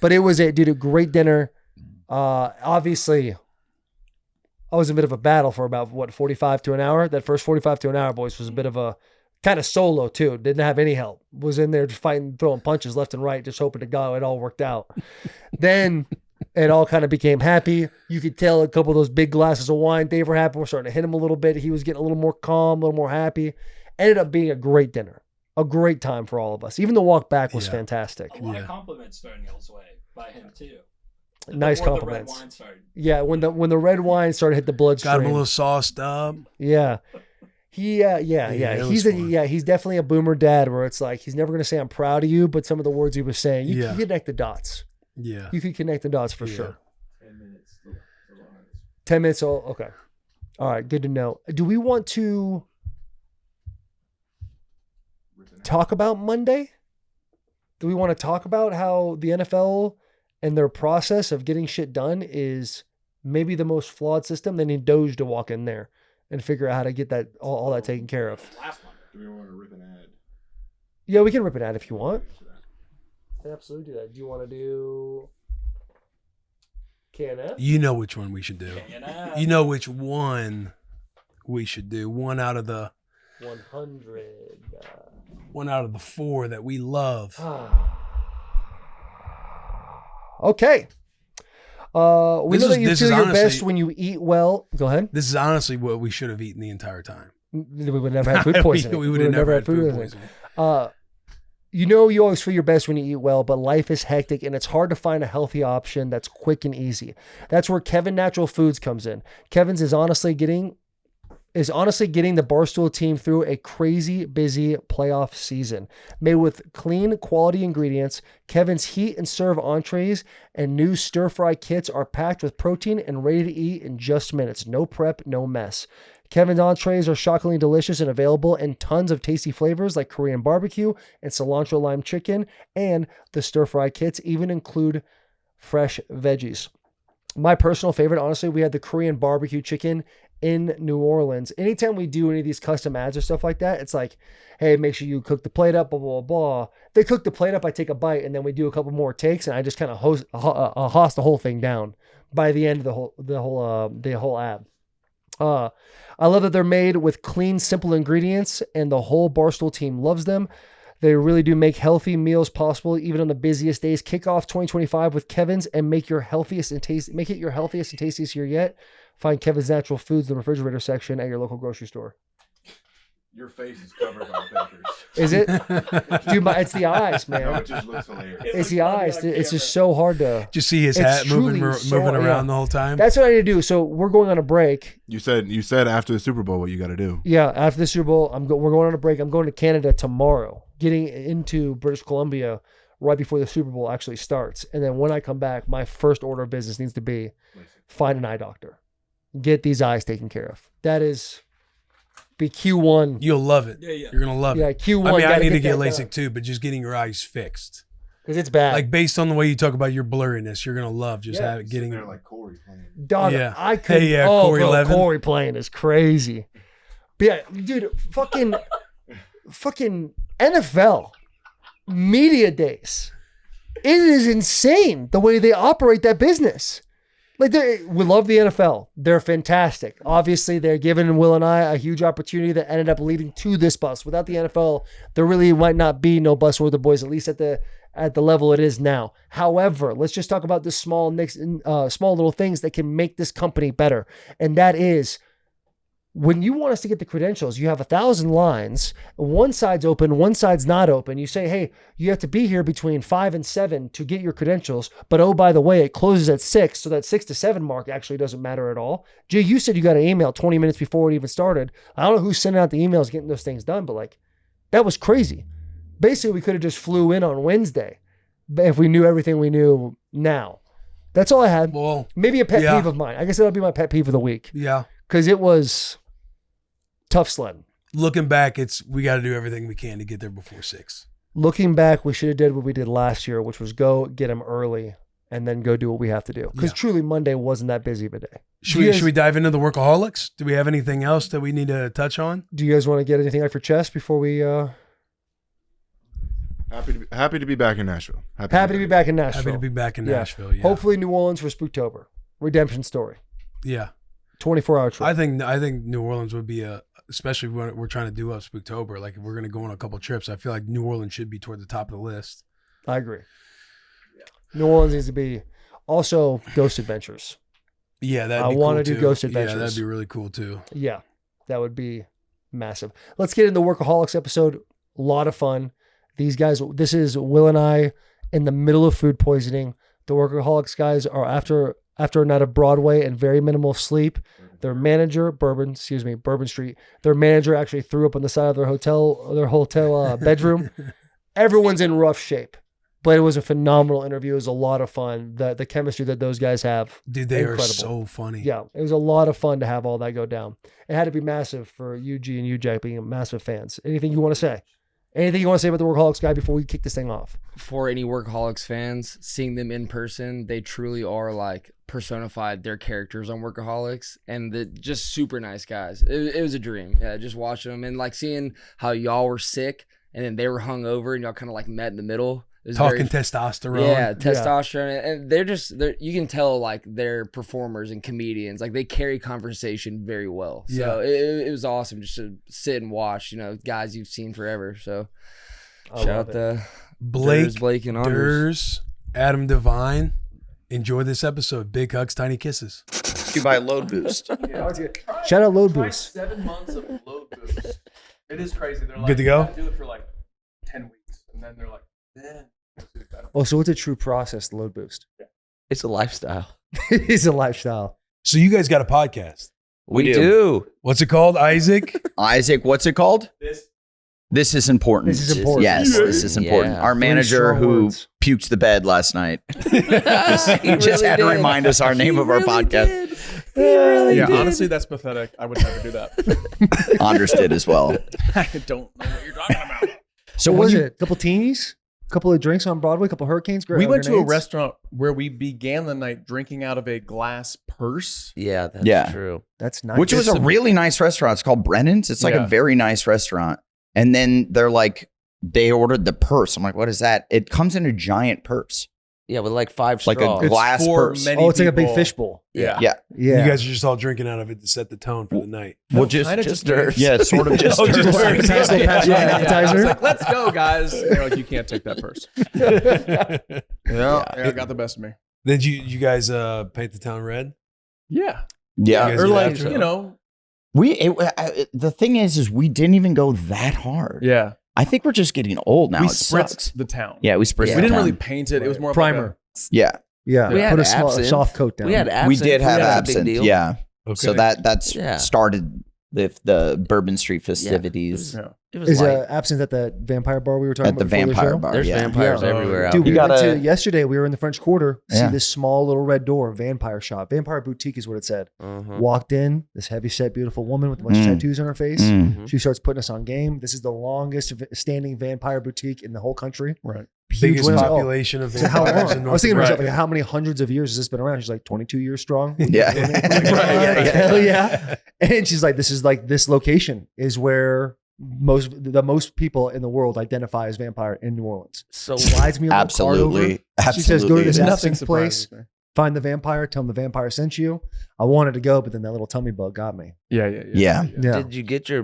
But it was a great dinner. Obviously, I was in a bit of a battle for about 45 to an hour. That first 45 to an hour, boys, was a bit of a kind of solo too. Didn't have any help. Was in there just fighting, throwing punches left and right, just hoping to God it all worked out. Then It all kind of became happy. You could tell a couple of those big glasses of wine Dave were having were starting to hit him a little bit. He was getting a little more calm, a little more happy. Ended up being a great dinner. A great time for all of us. Even the walk back was fantastic. A lot of compliments thrown y'all's way by him too. Nice Before compliments. The red wine started. Yeah, when the red wine started to hit the bloodstream. Got him a little sauced up. Yeah. He's definitely a boomer dad where it's like he's never going to say I'm proud of you, but some of the words he was saying, you can connect the dots. Yeah. You can connect the dots for sure. 10 minutes. Oh, okay. All right. Good to know. Do we want to talk about Monday? Do we want to talk about how the NFL and their process of getting shit done is maybe the most flawed system? They need Doge to walk in there and figure out how to get that all that taken care of. Do we want to rip an ad? Yeah, we can rip an ad if you want. Absolutely do that. Do you want to do KNF? You know which one we should do. You know which one we should do. One out of the 100. One out of the 4 that we love. Okay. We know that you feel your honestly, best when you eat well. Go ahead. This is honestly what we should have eaten the entire time. We would never have food poisoning. we would have never had food poisoning. You know you always feel your best when you eat well, but life is hectic and it's hard to find a healthy option that's quick and easy. That's where Kevin Natural Foods comes in. Kevin's is honestly getting the Barstool team through a crazy busy playoff season. Made with clean, quality ingredients, Kevin's heat and serve entrees and new stir-fry kits are packed with protein and ready to eat in just minutes. No prep, no mess. Kevin's entrees are shockingly delicious and available in tons of tasty flavors like Korean barbecue and cilantro lime chicken, and the stir-fry kits even include fresh veggies. My personal favorite, honestly, we had the Korean barbecue chicken in New Orleans. Anytime we do any of these custom ads or stuff like that, it's like, hey, make sure you cook the plate up, blah, blah, blah. They cook the plate up, I take a bite, and then we do a couple more takes, and I just kind of hoss the whole thing down by the end of the whole ad. I love that they're made with clean, simple ingredients, and the whole Barstool team loves them. They really do make healthy meals possible, even on the busiest days. Kick off 2025 with Kevin's and make it your healthiest and tastiest year yet. Find Kevin's Natural Foods in the refrigerator section at your local grocery store. Your face is covered by papers. Is it? Dude, it's the eyes, man. No, it just looks hilarious. It's the eyes. It's just so hard to. Just see his hat moving around the whole time. That's what I need to do. So we're going on a break. You said after the Super Bowl what you got to do. Yeah, after the Super Bowl, we're going on a break. I'm going to Canada tomorrow, getting into British Columbia right before the Super Bowl actually starts. And then when I come back, my first order of business needs to be find an eye doctor. Get these eyes taken care of. That is be Q1. You'll love it. Yeah. You're going to love it. Yeah, Q1. I mean, I need to get LASIK too, but just getting your eyes fixed. Because it's bad. Like based on the way you talk about your blurriness, you're going to love just getting there like Corey playing. Dog, yeah. I could. Hey, yeah, Corey Corey Levin. Corey playing is crazy. But yeah, dude, fucking NFL media days. It is insane the way they operate that business. Like, we love the NFL. They're fantastic. Obviously, they're giving Will and I a huge opportunity that ended up leading to this bus. Without the NFL, there really might not be no bus with the boys, at least at the level it is now. However, let's just talk about the small little things that can make this company better. And that is, when you want us to get the credentials, you have 1,000 lines. One side's open, one side's not open. You say, hey, you have to be here between 5 and 7 to get your credentials. But oh, by the way, it closes at 6. So that 6 to 7 mark actually doesn't matter at all. Jay, you said you got an email 20 minutes before it even started. I don't know who's sending out the emails getting those things done, but like, that was crazy. Basically, we could have just flew in on Wednesday if we knew everything we knew now. That's all I had. Well, maybe a pet peeve of mine. I guess that'll be my pet peeve of the week. Yeah. Because it was tough sledding. Looking back, we got to do everything we can to get there before 6. Looking back, we should have did what we did last year, which was go get them early and then go do what we have to do. Because truly, Monday wasn't that busy of a day. Should we dive into the Workaholics? Do we have anything else that we need to touch on? Do you guys want to get anything off your chest before we... Happy to be back in Nashville. Happy to be back in Nashville. Happy to be back in Nashville, yeah. Hopefully New Orleans for Spooktober. Redemption story. Yeah. 24-hour trip. I think New Orleans would be especially when we're trying to do up Spooktober. Like if we're going to go on a couple trips, I feel like New Orleans should be toward the top of the list. I agree. New Orleans needs to be Also, Ghost Adventures. Yeah, that'd I be wanna cool do too. Ghost Yeah, Adventures. that'd be really cool too. Yeah, that would be massive. Let's get into the Workaholics episode. A lot of fun. These guys, this is Will and I in the middle of food poisoning. The Workaholics guys are after a night of Broadway and very minimal sleep. Their manager, Bourbon Street. Their manager actually threw up on the side of their hotel bedroom. Everyone's in rough shape. But it was a phenomenal interview. It was a lot of fun. The chemistry that those guys have. Dude, they incredible. are so funny. Yeah, it was a lot of fun to have all that go down. It had to be massive for UG and UJack being massive fans. Anything you want to say? Anything you want to say about the Workaholics guy before we kick this thing off? For any Workaholics fans, seeing them in person, they truly are like personified their characters on Workaholics, and just super nice guys. It was a dream. Yeah, just watching them and like seeing how y'all were sick and then they were hungover and y'all kind of like met in the middle. Talking testosterone. Yeah, testosterone. And they're you can tell like they're performers and comedians. Like they carry conversation very well. So it was awesome just to sit and watch, guys you've seen forever. So shout out to Blake and Anders. Adam Devine. Enjoy this episode. Big hugs, tiny kisses. You buy Load Boost. Shout out Load Boost. 7 months of Load Boost. It is crazy. They're like, good to go? You gotta do it for like 10 weeks. And then they're like, Oh, so what's a true process, the Load Boost? It's a lifestyle. It's a lifestyle. So you guys got a podcast. We do. What's it called, Isaac? Isaac, what's it called? This is important. This is important. Yes, this is important. Yeah. Our manager strong who words. puked the bed last night just had to remind us our name of our podcast. yeah, honestly, that's pathetic. I would never do that. Anders did as well. I don't know what you're talking about. So What when was you, it? A couple teenies? A couple of drinks on Broadway? A couple of hurricanes? We went to a grenades? restaurant where we began the night drinking out of a glass purse. Yeah, that's Yeah. true. That's nice. which was a really nice restaurant. It's called Brennan's. It's like Yeah. a very nice restaurant. And then they're like, they ordered the purse. I'm like, what is that? It comes in a giant purse. Yeah, with like 5 Like a straws. It's glass for purse. many Oh, it's like a big people. fishbowl. Yeah. Yeah. Yeah. You guys are just all drinking out of it to set the tone for the night. Well, Kinda just nerves. yeah, it's sort of just. Oh, just nerves. nerves. Nice little pass around appetizer. I was like, let's go, guys. And they're like, you can't take that purse. Yeah, it got the best of me. Then you guys paint the town red? Yeah. Yeah. You guys Or get like, after it? you know. The thing is we didn't even go that hard. Yeah. I think we're just getting old now. We It spritzed sucks. the town. Yeah, we spritzed. We the didn't town. really paint it. It was more of Primer. Yeah, Yeah. We had Put a absinthe. soft coat down. We had we absinthe. did have That's a big absinthe. deal. Yeah, Okay. so that's Yeah. started the Bourbon Street festivities Yeah. It was Is like, absinthe at the vampire bar we were talking at the about before vampire show? bar. there's yeah. vampires Yeah. everywhere out Dude, we here. went gotta- to yesterday. We were in the French Quarter. See Yeah. this small little red door, vampire shop, vampire boutique is what it said. Uh-huh. Walked in, this heavy set, beautiful woman with a bunch of tattoos on her face. Mm. She starts putting us on game. This is the longest standing vampire boutique in the whole country. Right. Huge Biggest windows. population of So how long? vampires in I North was thinking to myself, America. like, how many hundreds of years has this been around? She's like 22 years strong. Yeah. Hell yeah. And she's like, this location is where the most people in the world identify as vampire in New Orleans. So Slides me a little card over. Absolutely. She says, go to this Nothing absinthe place, surprises me. find the vampire, tell him the vampire sent you. I wanted to go, but then that little tummy bug got me. Yeah. Yeah. Yeah. did you get your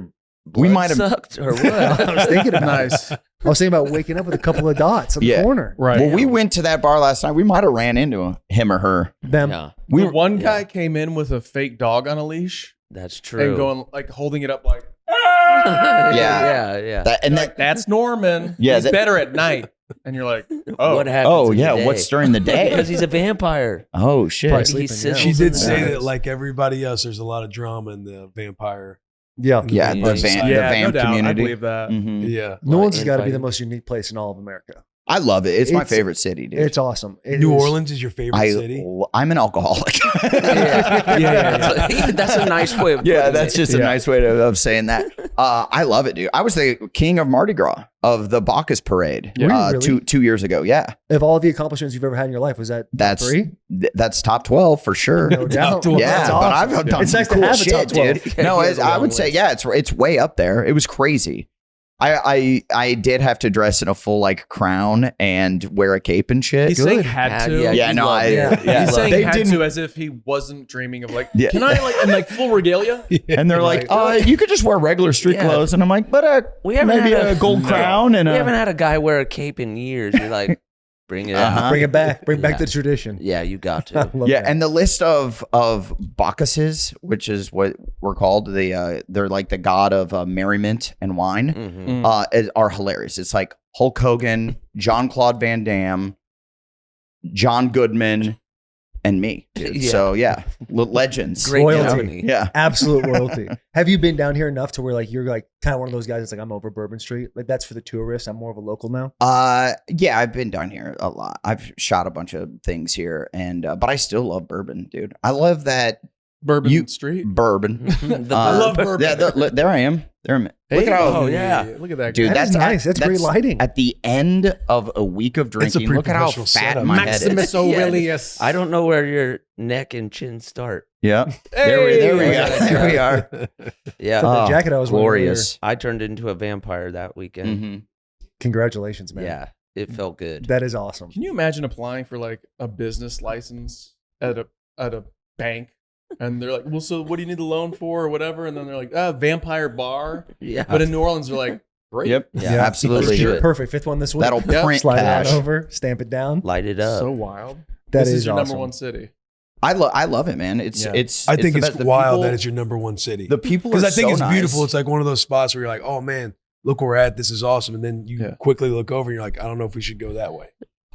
We blood might have- sucked or what? I was thinking about Nice. it. I was thinking about waking up with a couple of dots on the Yeah. corner. Right. Well, we went to that bar last night. We might have ran into him or her. Them. Yeah, The one guy came in with a fake dog on a leash that's true. and going like holding it up like, yeah. that's Norman. Yeah, He's that- better at night. And you're like, oh, What happens? Oh in yeah, the day? what's during the day? Because he's a vampire. Oh shit. Probably Maybe he sleeping, yeah. sizzles She in did the say night. that, like everybody else, there's a lot of drama in the vampire. Yeah. Yeah, in the the van, yeah, the van no doubt. community. I believe that. Mhm. Yeah. New Orleans has Like got to be the infighting. most unique place in all of America. I love it. It's my It's- favorite city, dude. It's awesome. It New is- Orleans is your favorite city? I'm an alcoholic. Yeah. That's a nice way of Yeah, putting that's it. just a nice way of saying that. I love it, dude. I was the king of Mardi Gras of the Bacchus Parade Were you really? two years ago. Yeah, Of all the accomplishments you've ever had in your life, was that top that's 3? that's top 12 for sure. No doubt. 12. Yeah, That's but awesome. I've done It's some nice to cool have a shit, top 12. dude. Yeah, No, he has a I long would say list. it's way up there. It was crazy. I did have to dress in a full like crown and wear a cape and shit. He's saying had to. Yeah, Yeah, no, I Yeah. yeah. He's saying They had didn't, to as if he wasn't dreaming of like, Yeah. can I like in like full regalia? and they're like, you could just wear regular street Yeah. clothes, and I'm like, but We haven't maybe had a gold crown and We a haven't had a guy wear a cape in years. You're like, Bring it out. Bring it back. Bring back Yeah. the tradition. Yeah, you got I to. love Yeah, that. and the list of Bacchuses, which is what we're called, they're like the god of merriment and wine, Mhm. are hilarious. It's like Hulk Hogan, Jean-Claude Van Damme, John Goodman, and me. Dude. Yeah. So yeah, legends. Great Royalty. company. Yeah. Absolute royalty. Have you been down here enough to where like you're like kind of one of those guys that's like, I'm over Bourbon Street? Like that's for the tourists. I'm more of a local now. Yeah, I've been down here a lot. I've shot a bunch of things here, and but I still love bourbon, dude. I love that Bourbon Street. bourbon. I love bourbon. Yeah, there I am. There I'm. Hey, Look at how. oh, yeah. Look at that. Dude, guy. That is that's nice. That's great lighting. At the end of a week of It's a drinking, pretty look at how professional fat setup. my head Maximus is. Aurelius. I don't know where your neck and chin start. Yeah. There we go. There we are. Yeah. So the Oh, jacket I was wearing glorious. I turned into a vampire that weekend. Mhm. Congratulations, man. Yeah. It felt good. That is awesome. Can you imagine applying for like a business license at a bank? And they're like, well, so what do you need a loan for or whatever? And then they're like, vampire bar. Yeah. But in New Orleans, they're like, great. Yep. Yeah. Absolutely. do it. Perfect. Fifth one this week. That'll print Slide cash. it on over, stamp it down. Light it up. So wild. That This is is your awesome. number one city. I love it, man. It's Yeah. it's. I think the it's best. The wild people- that it's your number one city. the people Because are I think so it's nice. beautiful. It's like one of those spots where you're like, oh man, look where we're at. This is awesome. And then you Yeah. quickly look over and you're like, I don't know if we should go that way.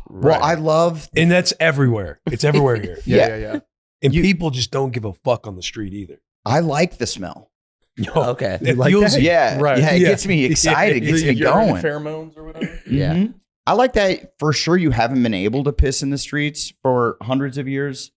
Well, I love. And that's everywhere. It's everywhere here. Yeah. And people just don't give a fuck on the street either. I like the smell. Okay. It like fuels that? you. Yeah, Right. Yeah, it Yeah. gets me excited. It gets me You're going. in pheromones or whatever. Yeah. Mhm. I like that for sure. You haven't been able to piss in the streets for hundreds of years,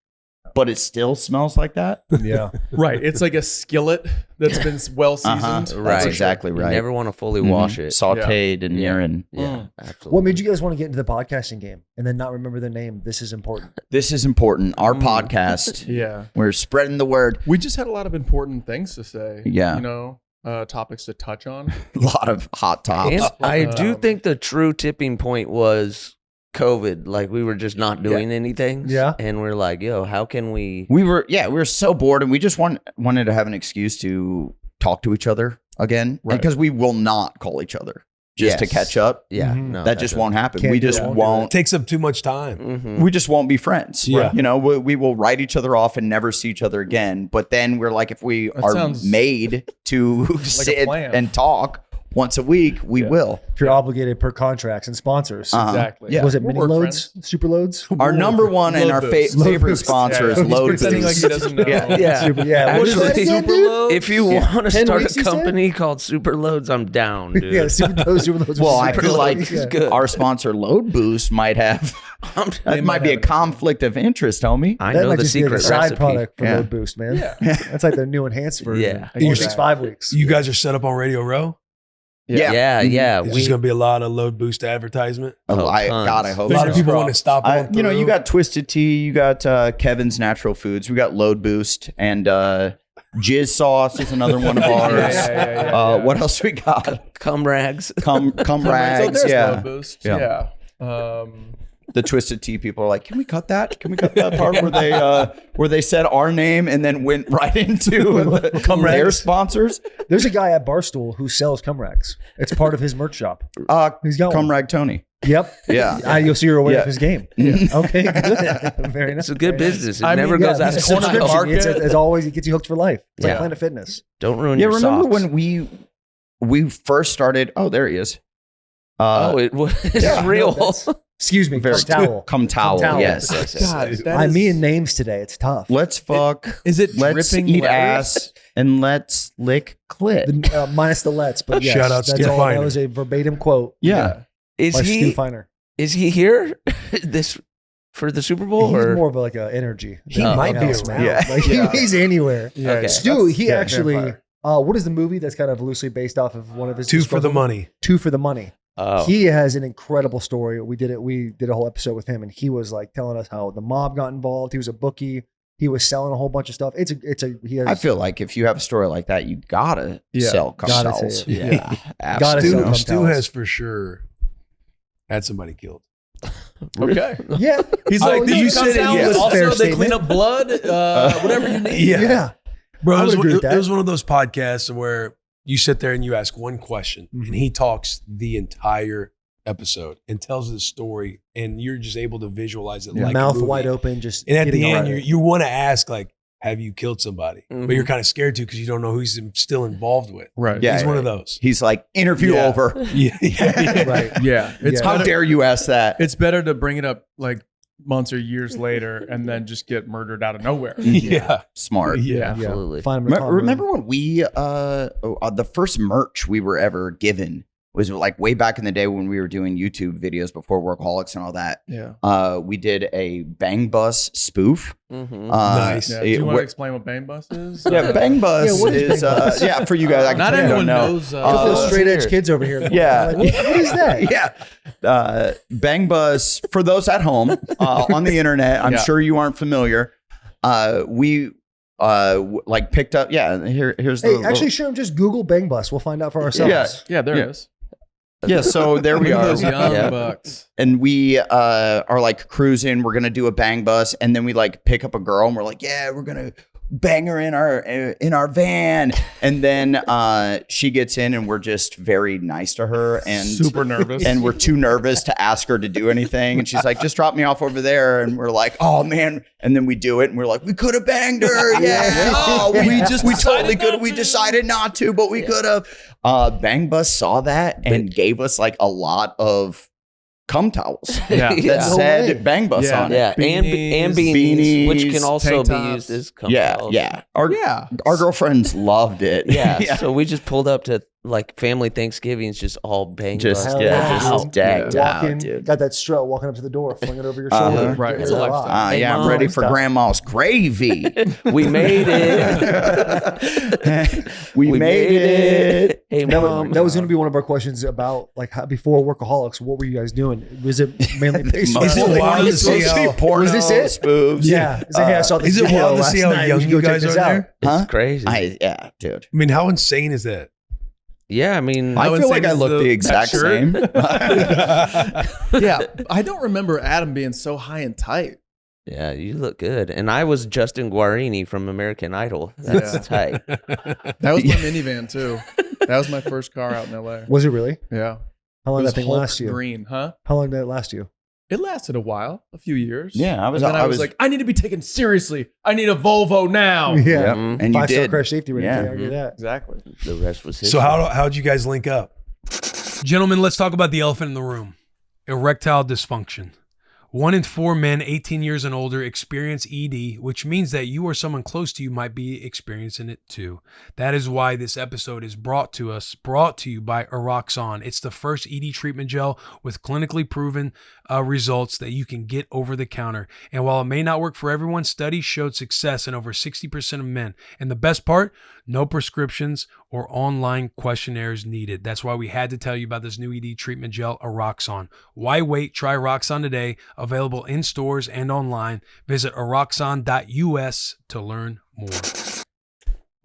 but it still smells like that. Yeah. Right. It's like a skillet that's been well seasoned. That's Right. exactly You right. never want to fully Mhm. wash it. Sauteed and Yeah. urine. Yeah. Absolutely. What made you guys want to get into the podcasting game and then not remember the name? This is important. This is important. Our podcast. Yeah. We're spreading the word. We just had a lot of important things to say. Yeah. You know, topics to touch on. A lot of hot tops. And I do Um, think the true tipping point was COVID. Like we were just not doing anything. Yeah. And we're like, yo, how can we? We were so bored, and we just wanted to have an excuse to talk to each other again, Right. because we will not call each other just to Yes. catch up. Yeah. Mhm. No, That just won't happen. Can't We do just that. It won't. takes up too much time. Mm-hmm. We just won't be friends. Yeah. You know, we will write each other off and never see each other again. But then we're like, if we That are sounds made to sit plan. and talk once a week, we Yeah. will. If you're obligated per contracts and sponsors. Uh-huh. Exactly. Yeah. Was it We'll mini work loads? friends. Super loads? Our number one and Load our Boost. Load favorite Boost. sponsor is He's Load pretending like Boost. he doesn't know. Yeah. Super, yeah. What is that Actually, again, dude? If you want to 10 start weeks, a you said? company called Super Loads, I'm down, dude. Yeah, super loads. Well, I Super feel like Loads is good. our sponsor Load Boost might have that might be a conflict of interest, homie. I that know might the just be like a secret side recipe. product for Yeah. Load Boost, man. Yeah. That's like their new enhanced version. Yeah. It usually takes Exactly. 5 weeks. You guys are set up on Radio Row. Yeah, yeah. There's just going to be a lot of Load Boost advertisement. Oh, tons. God, I A hope lot so. of people want to stop on You know, through. you got Twisted Tea, you got Kevin's Natural Foods, we got Load Boost, and Jizz Sauce is another one of ours. Yeah. What else we got? Cum rags. Cum So rags, there's yeah. Load Boost. Yeah. Yeah. The Twisted Tea people are like, can we cut that? Can we cut that part where they said our name and then went right into their sponsors? There's a guy at Barstool who sells cum rags. It's part of his merch shop. He's got Cum one. Rag Tony. Yep. Yeah. You'll see you're aware Yeah. of his game. Okay, good. Very nice. It's a good Very nice. business. It I never mean, goes yeah, out of it's a corner style. market. As always, it gets you hooked for life. It's like Yeah. Planet Fitness. Don't ruin Yeah, your remember socks. when we first started? Oh, there he is. it was yeah. real. Excuse me. Very Cum towel. Cum towel. Cum towel. Yes. God, that I is- mean names today. It's tough. Let's fuck. Is it Let's dripping eat letters? ass and let's lick clit. Minus the let's, but yes, Shout out that's Stu all. Finer. That was a verbatim quote Yeah. Is by Stu he Finer. is he here this for the Super Bowl? He's or more of like an energy. He than might anything be else, around. man. Yeah. Like, Yeah. he's anywhere. Yeah, Okay. yeah. Stu, he Yeah, actually. vampire. What is the movie that's kind of loosely based off of one of his? Two for the disgruntled- money. Two for the money. Oh. He has an incredible story. We did a whole episode with him, and he was like telling us how the mob got involved. He was a bookie. He was selling a whole bunch of stuff. He has. I feel like if you have a story like that, you gotta Yeah. sell cum Gotta towels. say it. Yeah. Gotta absolutely. sell cum Stu towels. has for sure had somebody killed. Okay. Yeah, He's Oh, like, no, these that's come fair. down. Yeah. That's a Also, fair they statement. clean up blood, whatever you need. yeah. Bro, I it was, would agree with that. it was one of those podcasts where you sit there and you ask one question and he talks the entire episode and tells the story, and you're just able to visualize it like a mouth movie. wide open, just And at getting the all end, right. you want to ask, like, have you killed somebody? But Mm-hmm. you're kind of scared to because you don't know who he's still involved with. Right. Yeah, He's one of those. He's like, interview Yeah. over. Yeah. right. Yeah. It's How better, dare you ask that? it's better to bring it up like months or years later and then just get murdered out of nowhere. Yeah. Smart. Yeah. Absolutely. Find him in a common Remember room. when we the first merch we were ever given was like way back in the day when we were doing YouTube videos before Workaholics and all that. Yeah. We did a Bang Bus spoof. Mm-hmm. Nice. Yeah. Do you want to where- explain what Bang Bus is? yeah, Bang Bus Yeah, what is is Bang Bus? yeah, for you guys. I can Not tell you everyone don't know. knows. Couple of straight edge kids over here. Yeah. Like, what is that? Yeah. Bang Bus, for those at home on the internet, I'm Yeah. sure you aren't familiar. We like picked up, here's the Hey, actually, sure. Just Google Bang Bus. We'll find out for ourselves. Yeah. Yeah, there Yeah. it is. yeah, so there we Look at are. those young Yeah. bucks. And we are like cruising. We're gonna do a bang bus, and then we like pick up a girl, and we're like, yeah, we're gonna bang her in our van. And then she gets in, and we're just very nice to her, and Super nervous. and we're too nervous to ask her to do anything. And she's like, just drop me off over there. And we're like, oh man. And then we do it, and we're like, we could have banged her. Yeah. Oh, we totally could. We decided not to, but we could have. Bang Bus saw that and gave us like a lot of cum towels Yeah. that Yeah. No way. said Bang Bus Yeah. on it. Yeah, and Beanies, beanies, which beanies, can also tank be tops. used as Yeah, compels. yeah. Our Yeah. girlfriends loved it. Yeah, so we just pulled up to like family Thanksgivings, just all bang Just bus. Hell yeah, yeah. just decked out, Walking, dude. got that strut, walking up to the door, fling it over your Uh-huh. shoulder. Right, Give it's it a lot. lifestyle. Hey, Yeah, I'm Mom. ready for grandma's gravy. We made it. we made it. Hey, That Mom. was going to be one of our questions about like how, before Workaholics. What were you guys doing? Was it mainly based on Is it wild to see how porno Was this it? spoofs? Yeah. It's like, hey, I saw this Is it video wild to last see how night. young We should you go check guys this are out. there? It's Huh? crazy. Yeah, dude. I mean, how insane is that? Yeah, I mean, I feel like I look the exact same. Yeah. I don't remember Adam being so high and tight. yeah, you look good. And I was Justin Guarini from American Idol. That's Yeah. tight. That was my minivan too. That was my first car out in LA. Was it really? Yeah. How long It did was that thing Hulk last you? green, huh? How long did it last you? It lasted a while, a few years. Yeah, I was- And then I I was was- like, I need to be taken seriously. I need a Volvo now. Yeah. Yep. Mhm. And you 5-star did. crash safety rating. Yeah. Can't argue that. Exactly. The rest was history. So how'd you guys link up? Gentlemen, let's talk about the elephant in the room. Erectile dysfunction. 1 in 4 men 18 years and older experience ED, which means that you or someone close to you might be experiencing it too. That is why this episode is brought to you by Eroxon. It's the first ED treatment gel with clinically proven results that you can get over the counter. And while it may not work for everyone, studies showed success in over 60% of men. And the best part, no prescriptions or online questionnaires needed. That's why we had to tell you about this new ED treatment gel, Eroxon. Why wait? Try Eroxon today. Available in stores and online. Visit eroxon.us to learn more.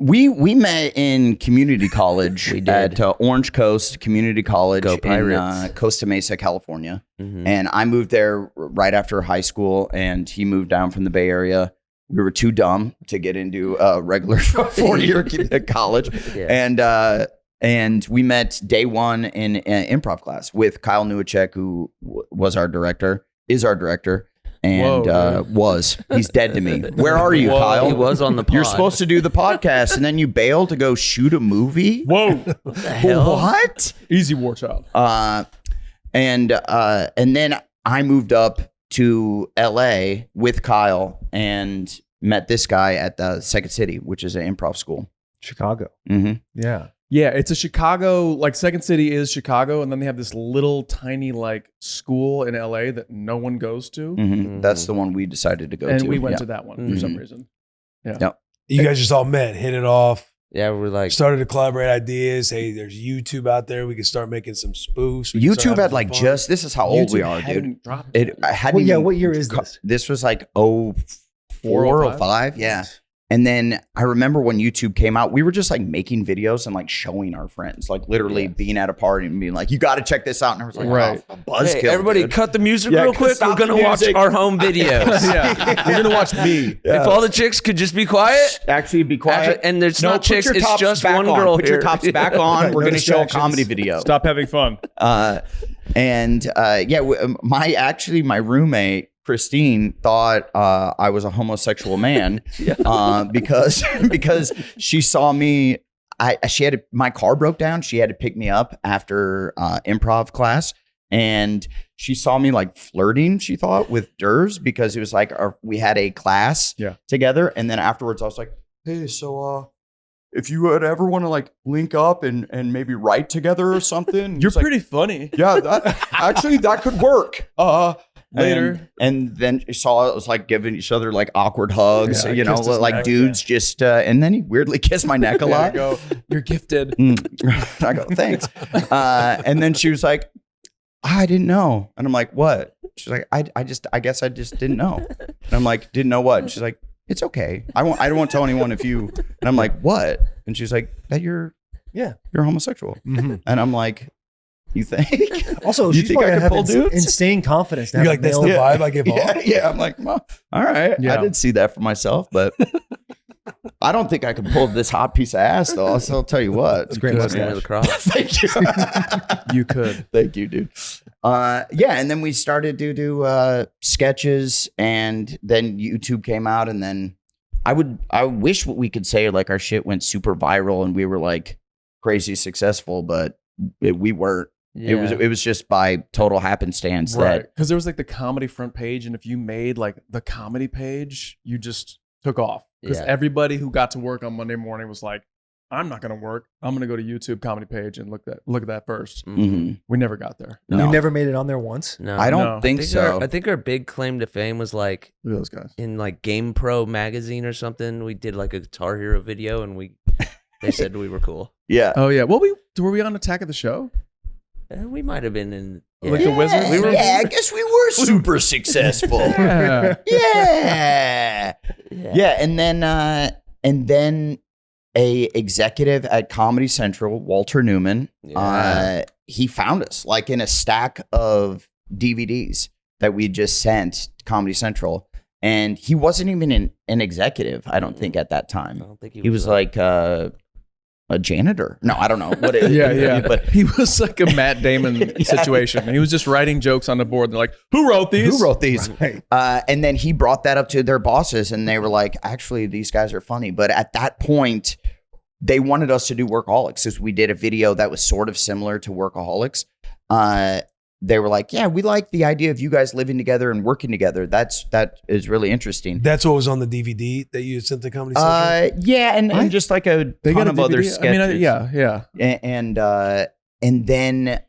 We met in community college We at did. Orange Coast Community College Go in Pirates. Costa Mesa, California. Mhm. And I moved there right after high school, and he moved down from the Bay Area. We were too dumb to get into a regular 4-year college. Yeah. And we met day one in an improv class with Kyle Newacek, who is our director, and Whoa, he's dead to me. Where are you, Whoa. Kyle? He was on the pod. You're supposed to do the podcast, and then you bail to go shoot a movie. Whoa. What the hell? What? Easy war child. And then I moved up to LA with Kyle and met this guy at the Second City, which is an improv school. Chicago. Mm-hmm. Yeah. Yeah, it's a Chicago, like Second City is Chicago, and then they have this little tiny like school in LA that no one goes to. Mm-hmm. That's the one we decided to go And to. we went yeah. to that one for some reason. Yeah. Yep. You guys just all met, hit it off, Yeah, we're like, started to collaborate ideas. Hey, there's YouTube out there. We can start making some spoofs. We can start YouTube having had like fun. just, this is how old we YouTube are, dude. hadn't dropped It I hadn't Well, yeah. even What year is co- this? This was like 04, 05. Yeah. And then I remember when YouTube came out, we were just like making videos and like showing our friends, like literally being at a party and being like, you got to check this out. And I was like, Right. oh, buzzkill. Hey, everybody, dude. cut the music Yeah, real quick. We're stop the gonna watch music. our home videos. Yeah, we're gonna watch me. If all the chicks could just be quiet. Actually, be quiet. Actually, and there's No, not put chicks. your It's tops just back one on. girl Put here. your tops back on. We're No going to show a distractions. comedy video. Stop having fun. My roommate Christine thought I was a homosexual man because she saw me. My car broke down. She had to pick me up after improv class, and she saw me like flirting. She thought with Durs because it was like we had a class together, and then afterwards I was like, "Hey, so if you would ever want to like link up and maybe write together or something." You're He's like, pretty funny. yeah, that could work. Later. And then you saw it was like giving each other like awkward hugs, Yeah, I you know, kissed his like neck, dudes just, and then he weirdly kissed my neck a There you lot. go. You're gifted. I go, thanks. And then she was like, I didn't know. And I'm like, what? She's like, I guess I just didn't know. And I'm like, didn't know what? And she's like, it's okay. I don't want to tell anyone if you, and I'm like, what? And she's like, that you're homosexual. And I'm like, you think? Also, You she's think probably I gonna can have pull dudes? insane confidence. to You're have like, a that's the male- vibe I give off. Yeah, I'm like, well, all right. Yeah. I did see that for myself, but I don't think I can pull this hot piece of ass though. I'll tell you what. It's a great Welcome to mustache. the cross. Thank you. You could. Thank you, dude. And then we started to do sketches, and then YouTube came out, and then I wish what we could say like our shit went super viral and we were like crazy successful, but we weren't. Yeah. It was just by total happenstance Right. that Because there was like the comedy front page, and if you made like the comedy page, you just took off. Because Yeah. everybody who got to work on Monday morning was like, I'm not gonna work. I'm gonna go to YouTube comedy page and look at that first. Mhm. We never got there. No. You never made it on there once. No, I don't No. think so. I think our big claim to fame was like Look at those guys. in like Game Pro magazine or something. We did like a Guitar Hero video, and they said we were cool. Yeah. Oh yeah. Well, were we on Attack of the Show? We might have been in Like the Wizards? We were, I guess we were super successful. Yeah. Yeah. And then a executive at Comedy Central, Walter Newman, he found us like in a stack of DVDs that we just sent to Comedy Central. And he wasn't even an executive, I don't think, at that time. I don't think He was like a janitor. No, I don't know what it is. Yeah. But He was like a Matt Damon situation. He was just writing jokes on the board. They're like, who wrote these? who wrote these? Right. And then he brought that up to their bosses, and they were like, actually, these guys are funny. But at that point, they wanted us to do Workaholics, because we did a video that was sort of similar to Workaholics. They were like, yeah, we like the idea of you guys living together and working together. That is really interesting. That's what was on the DVD that you sent to Comedy Central? Yeah, and just like a They ton got a of other DVD? sketches. I mean, yeah. And then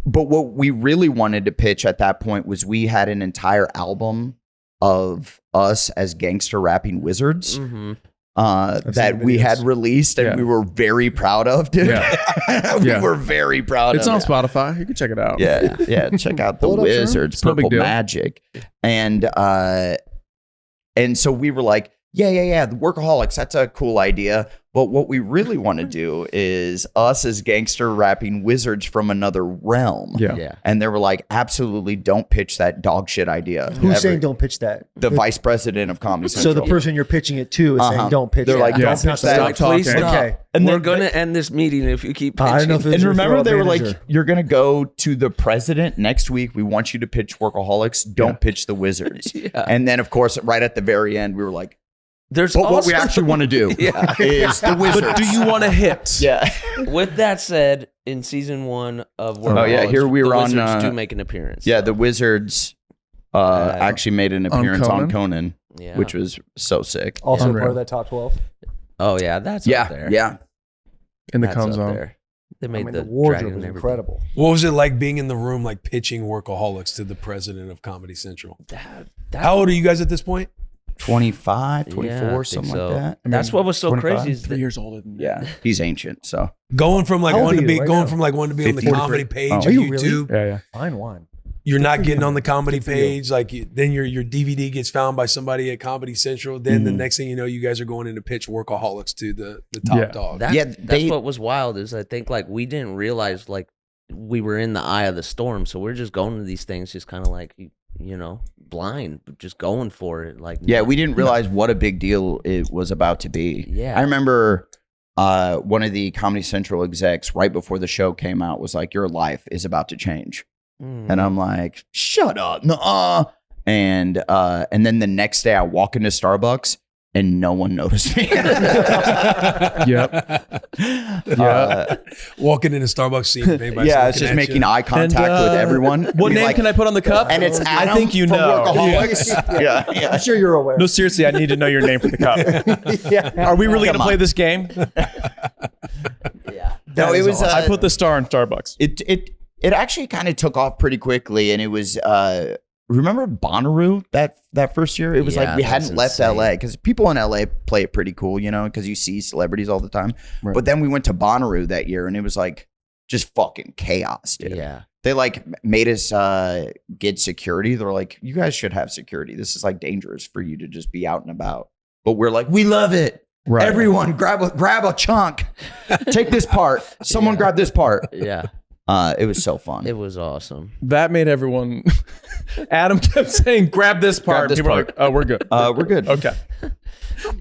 but what we really wanted to pitch at that point was we had an entire album of us as gangster rapping wizards that we had released, and we were very proud of, dude. Yeah. We were very proud It's of on it. Spotify. You can check it out. Yeah, check out the Pull it up, Sherman. Wizards, It's no big Purple deal. Magic, and so we were like, yeah, the Workaholics. That's a cool idea. But what we really want to do is us as gangster rapping wizards from another realm. Yeah. And they were like, absolutely, don't pitch that dog shit idea. Who's ever. saying don't pitch that? The vice president of Comedy So Central. the person you're pitching it to is saying don't pitch They're that. like, don't pitch that. Please stop. Okay. And We're then- going to end this meeting if you keep pitching. I don't know if it was And your remember, fellow they were manager. like, you're going to go to the president next week. We want you to pitch Workaholics. Don't pitch the Wizards. And then, of course, right at the very end, we were like, There's but what also, we actually want to do is the Wizards. But do you want to hit? Yeah. With that said, in season 1 of Workaholics, Oh, yeah, here we the were on, Wizards do make an appearance. Yeah, the Wizards actually made an appearance on Conan, Yeah. which was so sick. Also Unreal. part of that top 12. Oh yeah, that's up there. Yeah. In the That's Cum up Zone. there. They I made mean, the the wardrobe dragon was and everything. incredible. What was it like being in the room, like pitching Workaholics to the president of Comedy Central? How old are you guys at this point? 25, 24, Yeah, I think something so. like that. That's what was so 25? crazy. Is 3 that years older than me. Yeah, he's ancient, so. Going from like How old one are to you be right going now? from like one to be on the 50. comedy page Oh. of Are you really? YouTube. Yeah. Fine wine. you're not getting on the comedy page. Like then your DVD gets found by somebody at Comedy Central. Then the next thing you know, you guys are going in to pitch Workaholics to the top dog. That's what was wild is I think like we didn't realize like we were in the eye of the storm. So we're just going to these things just kind of like, you know, blind, just going for it. Like, yeah, we didn't realize what a big deal it was about to be. Yeah. I remember one of the Comedy Central execs right before the show came out was like, your life is about to change. And I'm like, shut up. Nuh-uh. And then the next day I walk into Starbucks and no one noticed me. Walking into Starbucks, seeing anybody. Yeah, it's just making eye contact with everyone. What name can I put on the cup? And it's Adam. I think you from know. Workaholics. Yeah. I'm sure you're aware. No, seriously, I need to know your name for the cup. Are we really going to play this game? No, it was. I put the star in Starbucks. It actually kind of took off pretty quickly, and it was. Remember Bonnaroo that first year? It was like we hadn't left LA because people in LA play it pretty cool, you know, because you see celebrities all the time. Right. But then we went to Bonnaroo that year, and it was like just fucking chaos, dude. Yeah. They like made us get security. They're like, you guys should have security. This is like dangerous for you to just be out and about. But we're like, we love it. Right. Everyone grab a chunk. Take this part. Someone grab this part. Yeah. It was so fun. It was awesome. That made everyone. Adam kept saying, "Grab this part." Grab this People part. were like, "Oh, we're good. We're good." Okay.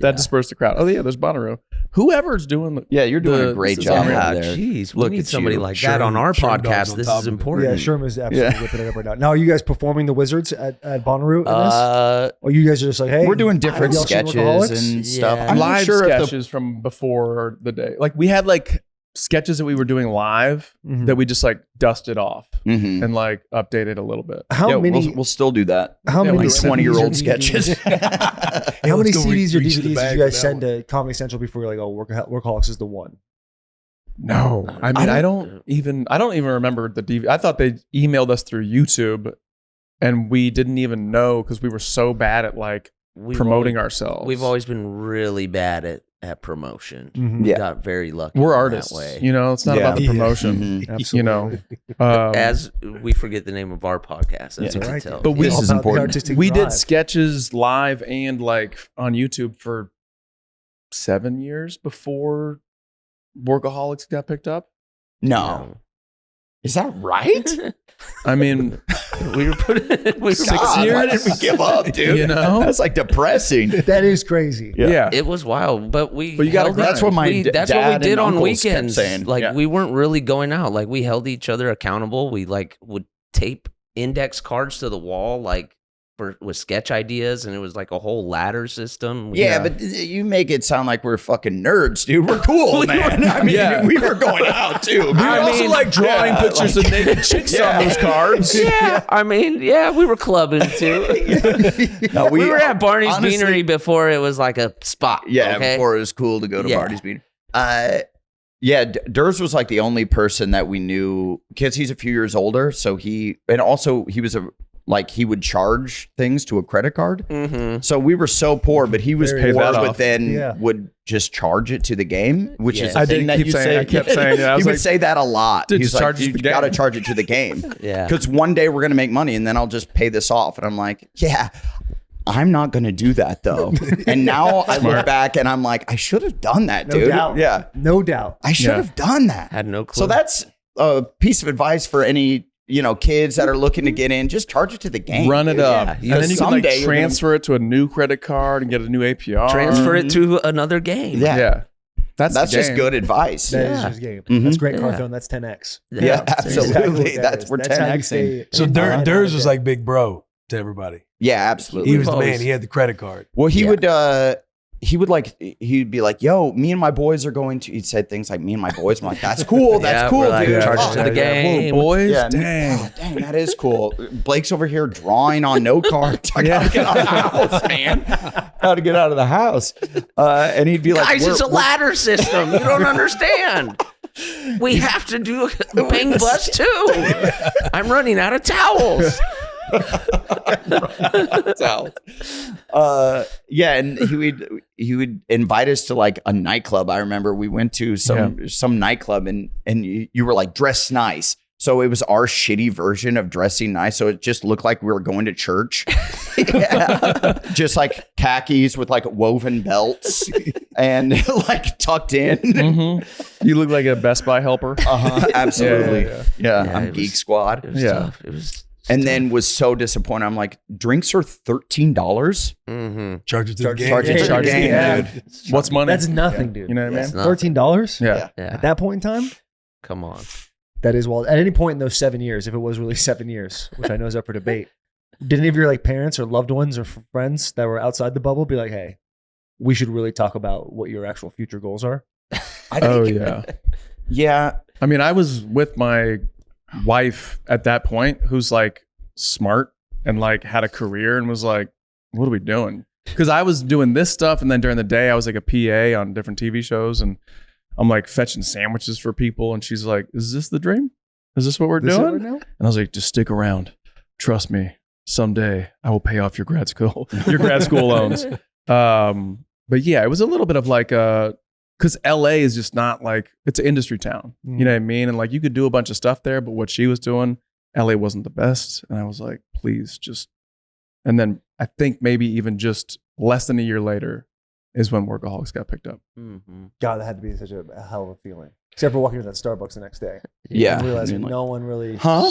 That dispersed the crowd. Oh yeah, there's Bonnaroo. Whoever's doing the you're doing a great job out there. Jeez, Look we need at somebody you. like that on our podcast. This is important. Yeah, Sherm is absolutely whipping it up right now. Now, are you guys performing the Wizards at Bonnaroo in this? Or you guys are just like, hey, we're doing different y'all seen sketches Workaholics? and stuff. I'm not live sure sketches from before the day. Like we had like sketches that we were doing live that we just like dusted off and like updated a little bit. How many? We'll still do that. How many like CDs 20-year-old or sketches? How many CDs or DVDs did you guys send to Comedy Central before you're like, oh, Workaholics is the one? No, I mean I don't even remember the DVD. I thought they emailed us through YouTube, and we didn't even know because we were so bad at like promoting ourselves. We've always been really bad at promotion. Mm-hmm. We got very lucky. We're in artists, that way. you know. It's not about the promotion. Absolutely. You know, As we forget the name of our podcast, as you can tell. But this is important. We did sketches live and like on YouTube for 7 years before Workaholics got picked up. No. Is that right? I mean, we were putting God, 6 years. Why did we give up, dude? You know, that's like depressing. That is crazy. Yeah. It was wild, but you got that's what that's what we did on weekends. Saying. Like we weren't really going out. Like we held each other accountable. We like would tape index cards to the wall, like with sketch ideas, and it was like a whole ladder system. But you make it sound like we're fucking nerds, dude. We're cool, man. I mean, we were going out too. We also like drawing pictures of naked chicks on those cards. I mean, we were clubbing too. No, we were at Barney's Beanery before it was like a spot. Yeah, okay? before it was cool to go to Barney's Beanery. Durs was like the only person that we knew because he's a few years older. So he was he would charge things to a credit card. Mm-hmm. So we were so poor, but he was poor, but then would just charge it to the game, which is a thing that you say. I kept saying it. He would say that a lot. He's like, you got to charge it to the game. Yeah. Because one day we're going to make money and then I'll just pay this off. And I'm like, I'm not going to do that though. And now I look back and I'm like, I should have done that, dude. No doubt. Yeah. No doubt. I should have done that. Had no clue. So that's a piece of advice for any kids that are looking to get in. Just charge it to the game. Run it up. Yeah. And then you can like transfer it to a new credit card and get a new APR. Transfer it to another game. Yeah. That's just good advice. That is just game. That's great, Carthon. That's 10x. Yeah, absolutely. We're 10x. So Durs was like big bro to everybody. Yeah, absolutely. He was the man. He had the credit card. Well, he'd be like, yo, me and my boys are going to, he'd say things like, me and my boys. I'm like, that's cool. That's cool, like, dude. Charge it to the game. Boys? Yeah, dang. Dang, that is cool. Blake's over here drawing on note cards. I gotta get out of the house, man. Gotta get out of the house. And he'd be like, guys, it's a ladder system. You don't understand. We have to do a bang bus too. I'm running out of towels. And he would invite us to like a nightclub. I remember we went to some nightclub and you were like dressed nice. So it was our shitty version of dressing nice. So it just looked like we were going to church. Yeah. Just like khakis with like woven belts and like tucked in. Mm-hmm. You look like a Best Buy helper. Absolutely. Yeah, Yeah, I'm it Geek was- Squad. It was tough. It was. And then was so disappointed. I'm like, drinks are $13. Mm-hmm. Charge it to the game. Charge it to the Charge it, game, yeah. dude. What's money? That's nothing, dude. You know what I mean? $13 Yeah. Yeah. at that point in time. Come on. That is wild. At any point in those 7 years, if it was really 7 years, which I know is up for debate, did any of your like parents or loved ones or friends that were outside the bubble be like, "Hey, we should really talk about what your actual future goals are"? Oh yeah. Yeah. I mean, I was with my wife at that point, who's like smart and like had a career and was like, "What are we doing?" Because I was doing this stuff, and then during the day, I was like a PA on different TV shows, and I'm like fetching sandwiches for people, and she's like, "Is this the dream? Is this what we're This it doing?" right now? And I was like, "Just stick around. Trust me. Someday I will pay off your grad school loans." But yeah, it was a little bit of like because LA is just not like, it's an industry town. You know what I mean? And like you could do a bunch of stuff there, but what she was doing, LA wasn't the best. And I was like, please just. And then I think maybe even just less than a year later is when Workaholics got picked up. Mm-hmm. God, that had to be such a hell of a feeling. Except for walking into that Starbucks the next day. Yeah. And realizing I mean, like, no one really. huh?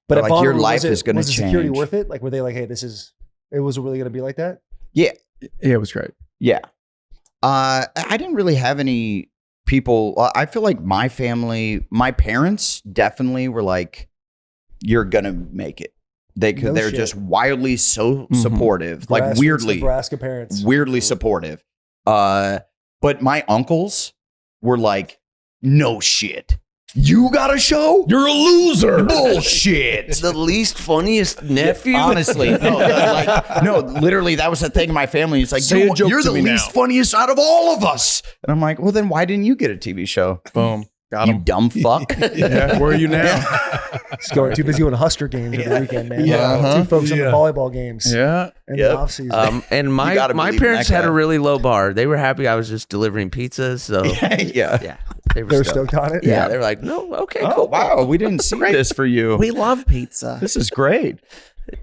But at Like, Bonnaroo, your life is gonna was the security change. worth it? Like, were they like, "Hey, it was really going to be like that"? Yeah. Yeah, it was great. Yeah. I didn't really have any people. I feel like my family, my parents definitely were like, "You're gonna make it." No They're shit. just wildly so supportive, like Grassroots weirdly Nebraska parents. weirdly supportive. But my uncles were like, "No shit. You got a show? You're a loser. Bullshit." The least funniest nephew. Honestly, no, literally, that was the thing in my family. It's like, Say a joke you're to the me least now. funniest out of all of us. And I'm like, well, then why didn't you get a TV show? Boom. Got You him. dumb fuck. Yeah, where are you now? Just going too busy going to Husker games over the weekend, man. Yeah. Too focused on the volleyball games. Yeah. In Yep. the off season. And my gotta my believe in parents that had a guy. really low bar. They were happy I was just delivering pizzas. So Yeah. yeah, they They're were stoked on it. Yeah, they were like, no, okay, Oh, cool. wow. We didn't see this for you. love pizza. This is great.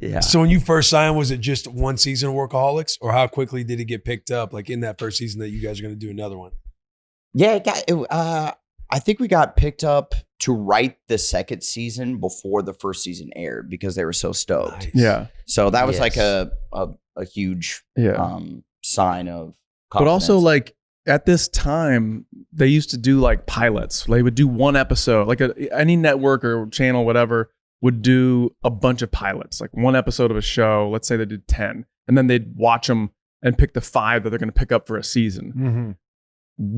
Yeah. So when you first signed, was it just one season of Workaholics, or how quickly did it get picked up? Like in that first season that you guys are going to do another one? Yeah. I think we got picked up to write the second season before the first season aired because they were so stoked. Nice. Yeah. So that was Yes. like a huge Yeah. sign of But also, confidence. like at this time, they used to do like pilots. They would do one episode, like any network or channel, whatever, would do a bunch of pilots, like one episode of a show. Let's say they did 10, and then they'd watch them and pick the 5 that they're going to pick up for a season. Mm-hmm.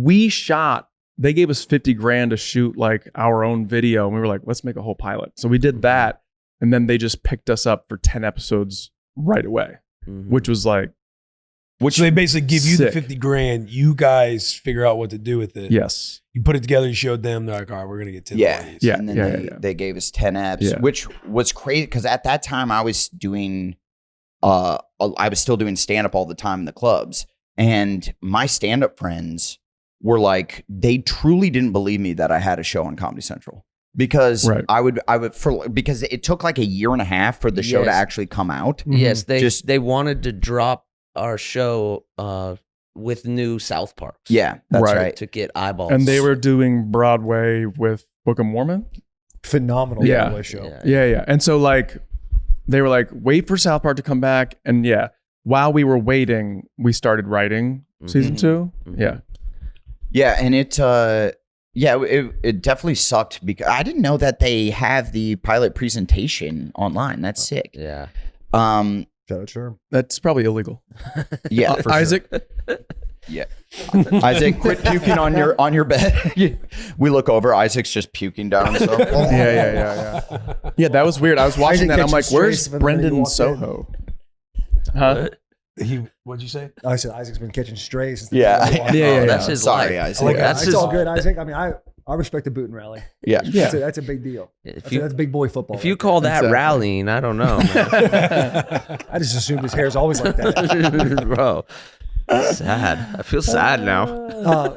We shot. They gave us $50,000 to shoot like our own video, and we were like, let's make a whole pilot. So we did that, and then they just picked us up for 10 episodes right away, Mhm. which was like, So they basically give you Sick. the $50,000. You guys figure out what to do with it. yes, You put it together. You showed them. They're like, all right, we're gonna get 10 Yeah. more of these. Yeah. And then they gave us 10 eps, Yeah. which was crazy because at that time I was doing, I was still doing stand up all the time in the clubs. And my stand up friends were like, they truly didn't believe me that I had a show on Comedy Central because Right. because it took like a year and a half for the show to Yes. actually come out. Yes, they Just- they wanted to drop our show with new South Parks. Yeah, that's Right. right. To get eyeballs. and they were doing Broadway with Book of Mormon. Phenomenal Yeah. Broadway show. Yeah. And so like they were like, wait for South Park to come back. And yeah, while we were waiting, we started writing season 2. Yeah. Yeah, and it definitely sucked because I didn't know that they have the pilot presentation online. That's sick. Yeah. Shout out, sure. That's probably illegal. Yeah, for sure. Isaac. Yeah, Isaac, quit puking on your bed. We look over. Isaac's just puking down himself. Yeah. Yeah, that was weird. I was watching Isaac that. I'm catching like, where's strays for the minute he Brendan walked in. Soho? Huh? What'd you say? I said Isaac's been catching strays. Since the Yeah. day he walked. Yeah. That's his Sorry, life. Isaac. Like, That's It's his. all good, Isaac. I mean, I respect the boot and rally. Yeah. That's a big deal. If you That's big boy football. if you right call that Exactly. rallying, I don't know, man. there. I just assumed his hair is always like that. Bro. Sad. I feel sad now.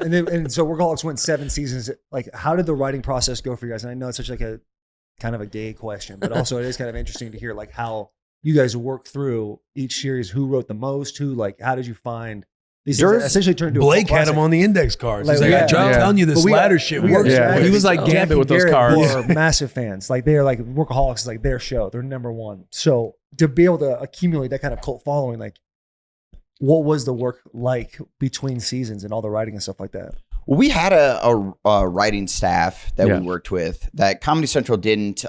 And so Workaholics went 7 seasons. Like, how did the writing process go for you guys? And I know it's such like a kind of a gay question, but also it is kind of interesting to hear like how you guys work through each series. Who wrote the most? Who like? How did you find these things that essentially turned into Blake a cult had him classic? on the index cards. He's Like, like, yeah. I tried Yeah. telling you this But ladder shit we works. Yeah. boys. He was like Jeff Gambit and with those Garrett cards. were massive fans. Like they're like Workaholics is like their show. They're number one. So to be able to accumulate that kind of cult following, like what was the work like between seasons and all the writing and stuff like that? Well, we had a writing staff that Yeah. we worked with that Comedy Central didn't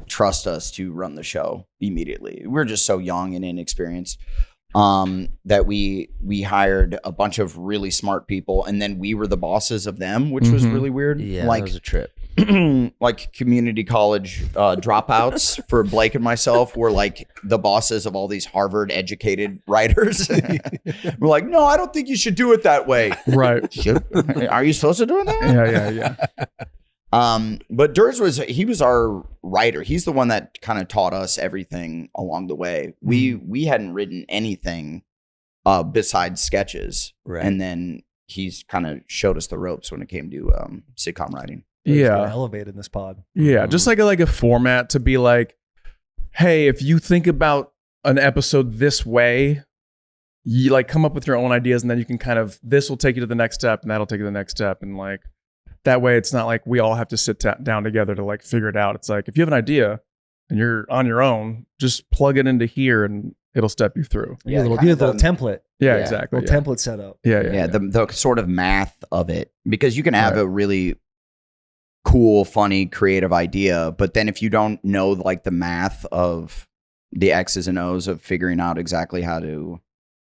trust us to run the show immediately. We were just so young and inexperienced that we hired a bunch of really smart people, and then we were the bosses of them, which was really weird. Yeah, like that was a trip. like community college dropouts for Blake and myself were like the bosses of all these Harvard educated writers. We're like, no, I don't think you should do it that way. Right. Are you supposed to do it that way? Yeah. But Durs was our writer. He's the one that kind of taught us everything along the way. We hadn't written anything besides sketches. Right. And then he's kind of showed us the ropes when it came to sitcom writing. Yeah. Elevated in this pod. Yeah, just like a format to be like, hey, if you think about an episode this way, you like come up with your own ideas, and then you can kind of this will take you to the next step, and that'll take you to the next step, and like that way, it's not like we all have to sit down together to like figure it out. It's like if you have an idea and you're on your own, just plug it into here, and it'll step you through. You have a little template. Yeah, exactly. Little template set up. Yeah. The sort of math of it, because you can have a really cool, funny, creative idea, but then if you don't know like the math of the X's and O's of figuring out exactly how to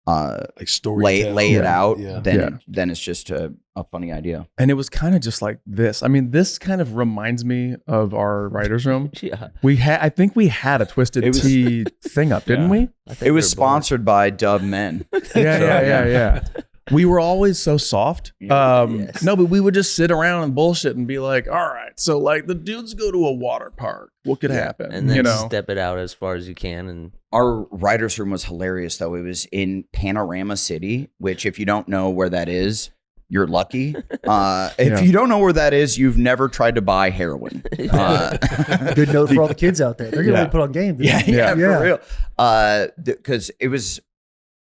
like story lay it out, Yeah. then it's just a funny idea. And it was kind of just like this. I mean, this kind of reminds me of our writer's room. Yeah. I think we had a Twisted Tea thing up, didn't we? It was sponsored by Dove Men. Yeah. We were always so soft. Yes. No, but we would just sit around and bullshit and be like, all right, so like the dudes go to a water park. What could happen? And then you know? step it out as far as you can. And Our writer's room was hilarious, though. It was in Panorama City, which if you don't know where that is, you're lucky. If you don't know where that is, you've never tried to buy heroin. Good note for all the kids out there. They're going to put on game. dude. Yeah, for real. Because it was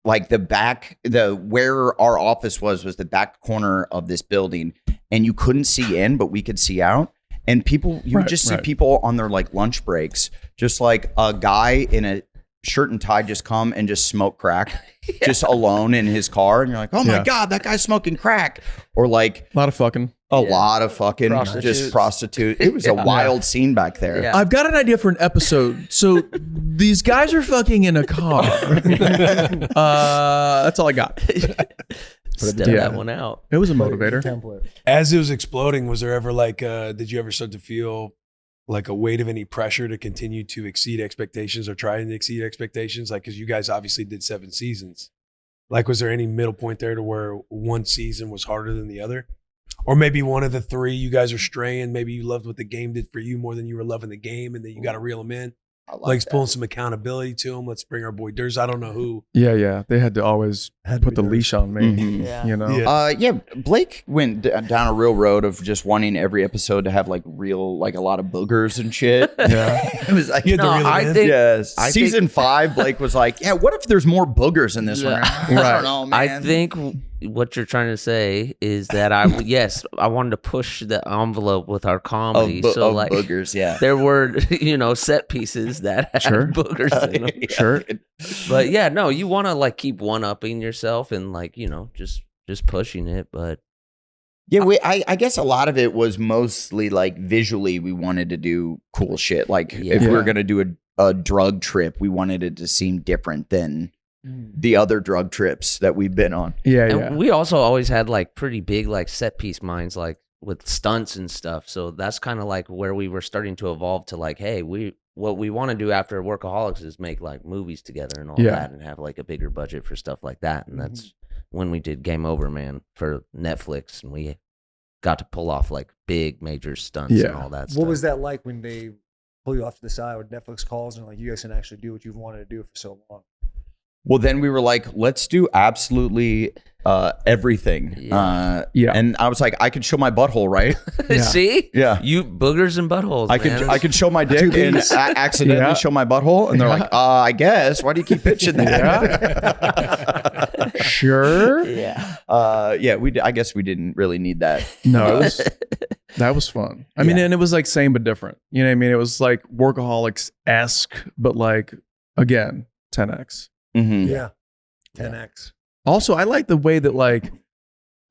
like where our office was the back corner of this building, and you couldn't see in, but we could see out. And people, you would just see people on their like lunch breaks, just like a guy in a shirt and tie just come and just smoke crack just alone in his car. And you're like, oh my God, that guy's smoking crack. Or like a lot of fucking. Lot of fucking just prostitute. It was a wild scene back there. Yeah. I've got an idea for an episode. So these guys are fucking in a car. That's all I got. step that one out. It was a motivator. Template. As it was exploding, was there ever like, did you ever start to feel like a weight of any pressure to continue to exceed expectations or try and exceed expectations? Like, because you guys obviously did 7 seasons. Like, was there any middle point there to where one season was harder than the other? Or maybe one of the 3, you guys are straying. Maybe you loved what the game did for you more than you were loving the game, and then you got to reel them in. Like pulling some accountability to him. Let's bring our boy Durs. I don't know who. Yeah. They had to always put the leash on me. Mhm. You know? Blake went down a real road of just wanting every episode to have like real, like a lot of boogers and shit. Yeah. It was like, I think season 5, Blake was like, yeah, what if there's more boogers in this one? I don't know, man. I think what you're trying to say is that I wanted to push the envelope with our comedy. Of so like boogers, yeah. there were set pieces that had boogers in them. Sure. But yeah, no, you want to like keep one-upping yourself and like just pushing it. But yeah, I guess a lot of it was mostly like visually we wanted to do cool shit. Like if we were gonna do a drug trip, we wanted it to seem different than the other drug trips that we've been on. And we also always had like pretty big like set piece minds, like with stunts and stuff. So that's kind of like where we were starting to evolve to like, hey, what we want to do after Workaholics is make like movies together and all that, and have like a bigger budget for stuff like that. And that's when we did Game Over, man, for Netflix, and we got to pull off like big major stunts and all that stuff. What was that like when they pull you off to the side with Netflix calls and like you guys can actually do what you've wanted to do for so long? Well, then we were like, let's do absolutely everything. Yeah. And I was like, I could show my butthole, right? See? Yeah. You boogers and buttholes. I could show my dick and accidentally show my butthole, and they're like, I guess. Why do you keep pitching that? Sure. Yeah. I guess we didn't really need that. No, that was fun. I mean, and it was like same but different. You know what I mean? It was like Workaholics-esque, but like, again, 10x. Mm-hmm. Yeah. 10x. Also, I like the way that like,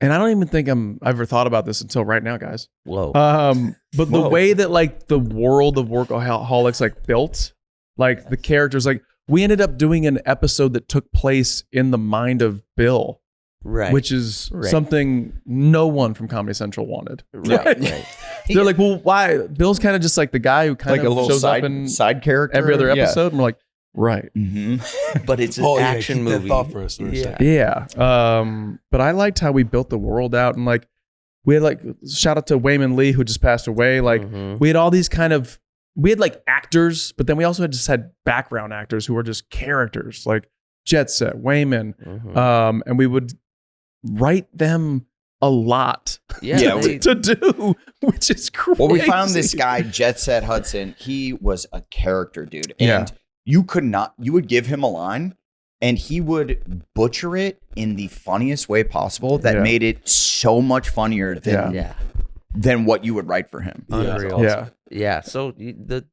and I don't even think I've ever thought about this until right now, guys. Whoa. But the way that like the world of Workaholics like built, like the characters, like we ended up doing an episode that took place in the mind of Bill, Right. which is something no one from Comedy Central wanted. Right. They're like, well, why? Bill's kind of just like the guy who kind Like of a little shows up in side character every other episode. And we're like, right. Mm-hmm. But it's an action keep movie. That thought for us for a second. Yeah. But I liked how we built the world out, and like we had like shout out to Wayman Lee who just passed away. Like we had all these kind of like actors, but then we also had background actors who were just characters like Jet Set, Wayman. And we would write them a lot to do, which is crazy. Well, we found this guy, Jet Set Hudson. He was a character, dude. And you would give him a line and he would butcher it in the funniest way possible that made it so much funnier than what you would write for him. Unreal. Yeah. So the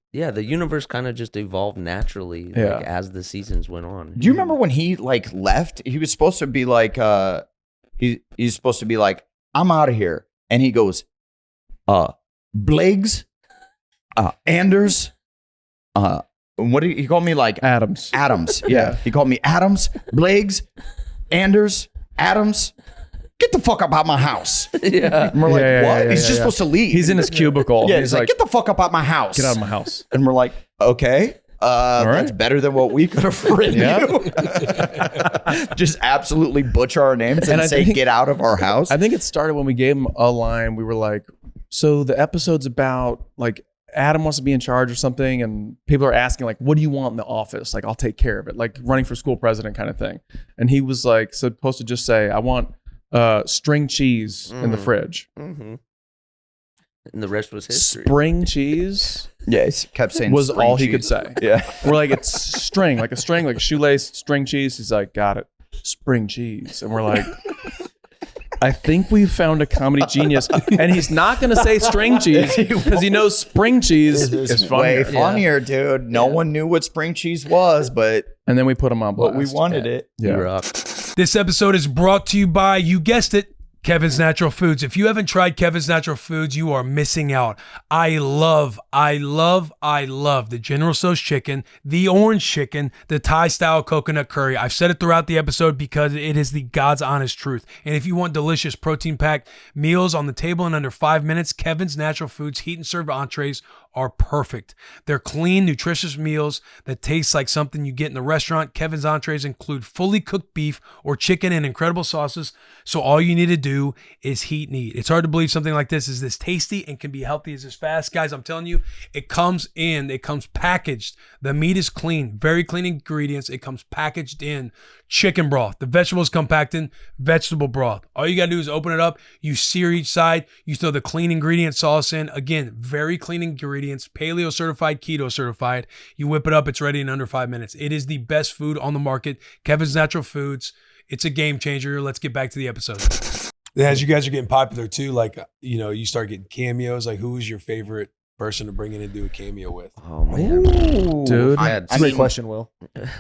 universe kind of just evolved naturally like, as the seasons went on. Do you remember when he like left? He was supposed to be like he's supposed to be like, I'm out of here. And he goes, Bliggs, Anders, what did he call me? Like Adams. Yeah. He called me Adams, Bliggs, Anders, Adams. Get the fuck up out my house. And we're like, what? He's just supposed to leave. He's in his cubicle. He's like, get the fuck up out my house. Get out of my house. And we're like, okay. That's better than what we could have written you. Just absolutely butcher our names and say, get out of our house. I think it started when we gave him a line. We were like, so the episode's about like Adam wants to be in charge or something. And people are asking like, what do you want in the office? Like, I'll take care of it. Like running for school president kind of thing. And he was like, supposed to just say, I want string cheese in the fridge. And the rest was history. Spring cheese. Yeah, he kept saying was all he could say. Yeah. We're like, it's string, like a shoelace, string cheese. He's like, got it. Spring cheese. And we're like, I think we found a comedy genius. And he's not going to say string cheese because he knows spring cheese is funnier. Way funnier, dude. No one knew what spring cheese was, and then we put him on blast. But we wanted it. Yeah. This episode is brought to you by, you guessed it, Kevin's Natural Foods. If you haven't tried Kevin's Natural Foods, you are missing out. I love the General Tso's chicken, the orange chicken, the Thai-style coconut curry. I've said it throughout the episode because it is the God's honest truth. And if you want delicious protein-packed meals on the table in under 5 minutes, Kevin's Natural Foods heat and serve entrees are perfect. They're clean, nutritious meals that taste like something you get in the restaurant. Kevin's entrees include fully cooked beef or chicken and incredible sauces. So all you need to do is heat and eat. It's hard to believe something like this is this tasty and can be healthy as this fast. Guys, I'm telling you, it comes packaged. The meat is clean, very clean ingredients. It comes packaged in chicken broth. The vegetables come packed in vegetable broth. All you got to do is open it up. You sear each side. You throw the clean ingredient sauce in. Again, very clean ingredients, paleo certified, keto certified. You whip it up. It's ready in under 5 minutes. It is the best food on the market. Kevin's Natural Foods. It's a game changer. Let's get back to the episode. As you guys are getting popular too, like, you know, you start getting cameos. Like, who's your favorite person to bring in and do a cameo with? Oh man, dude, that's a great question, Will.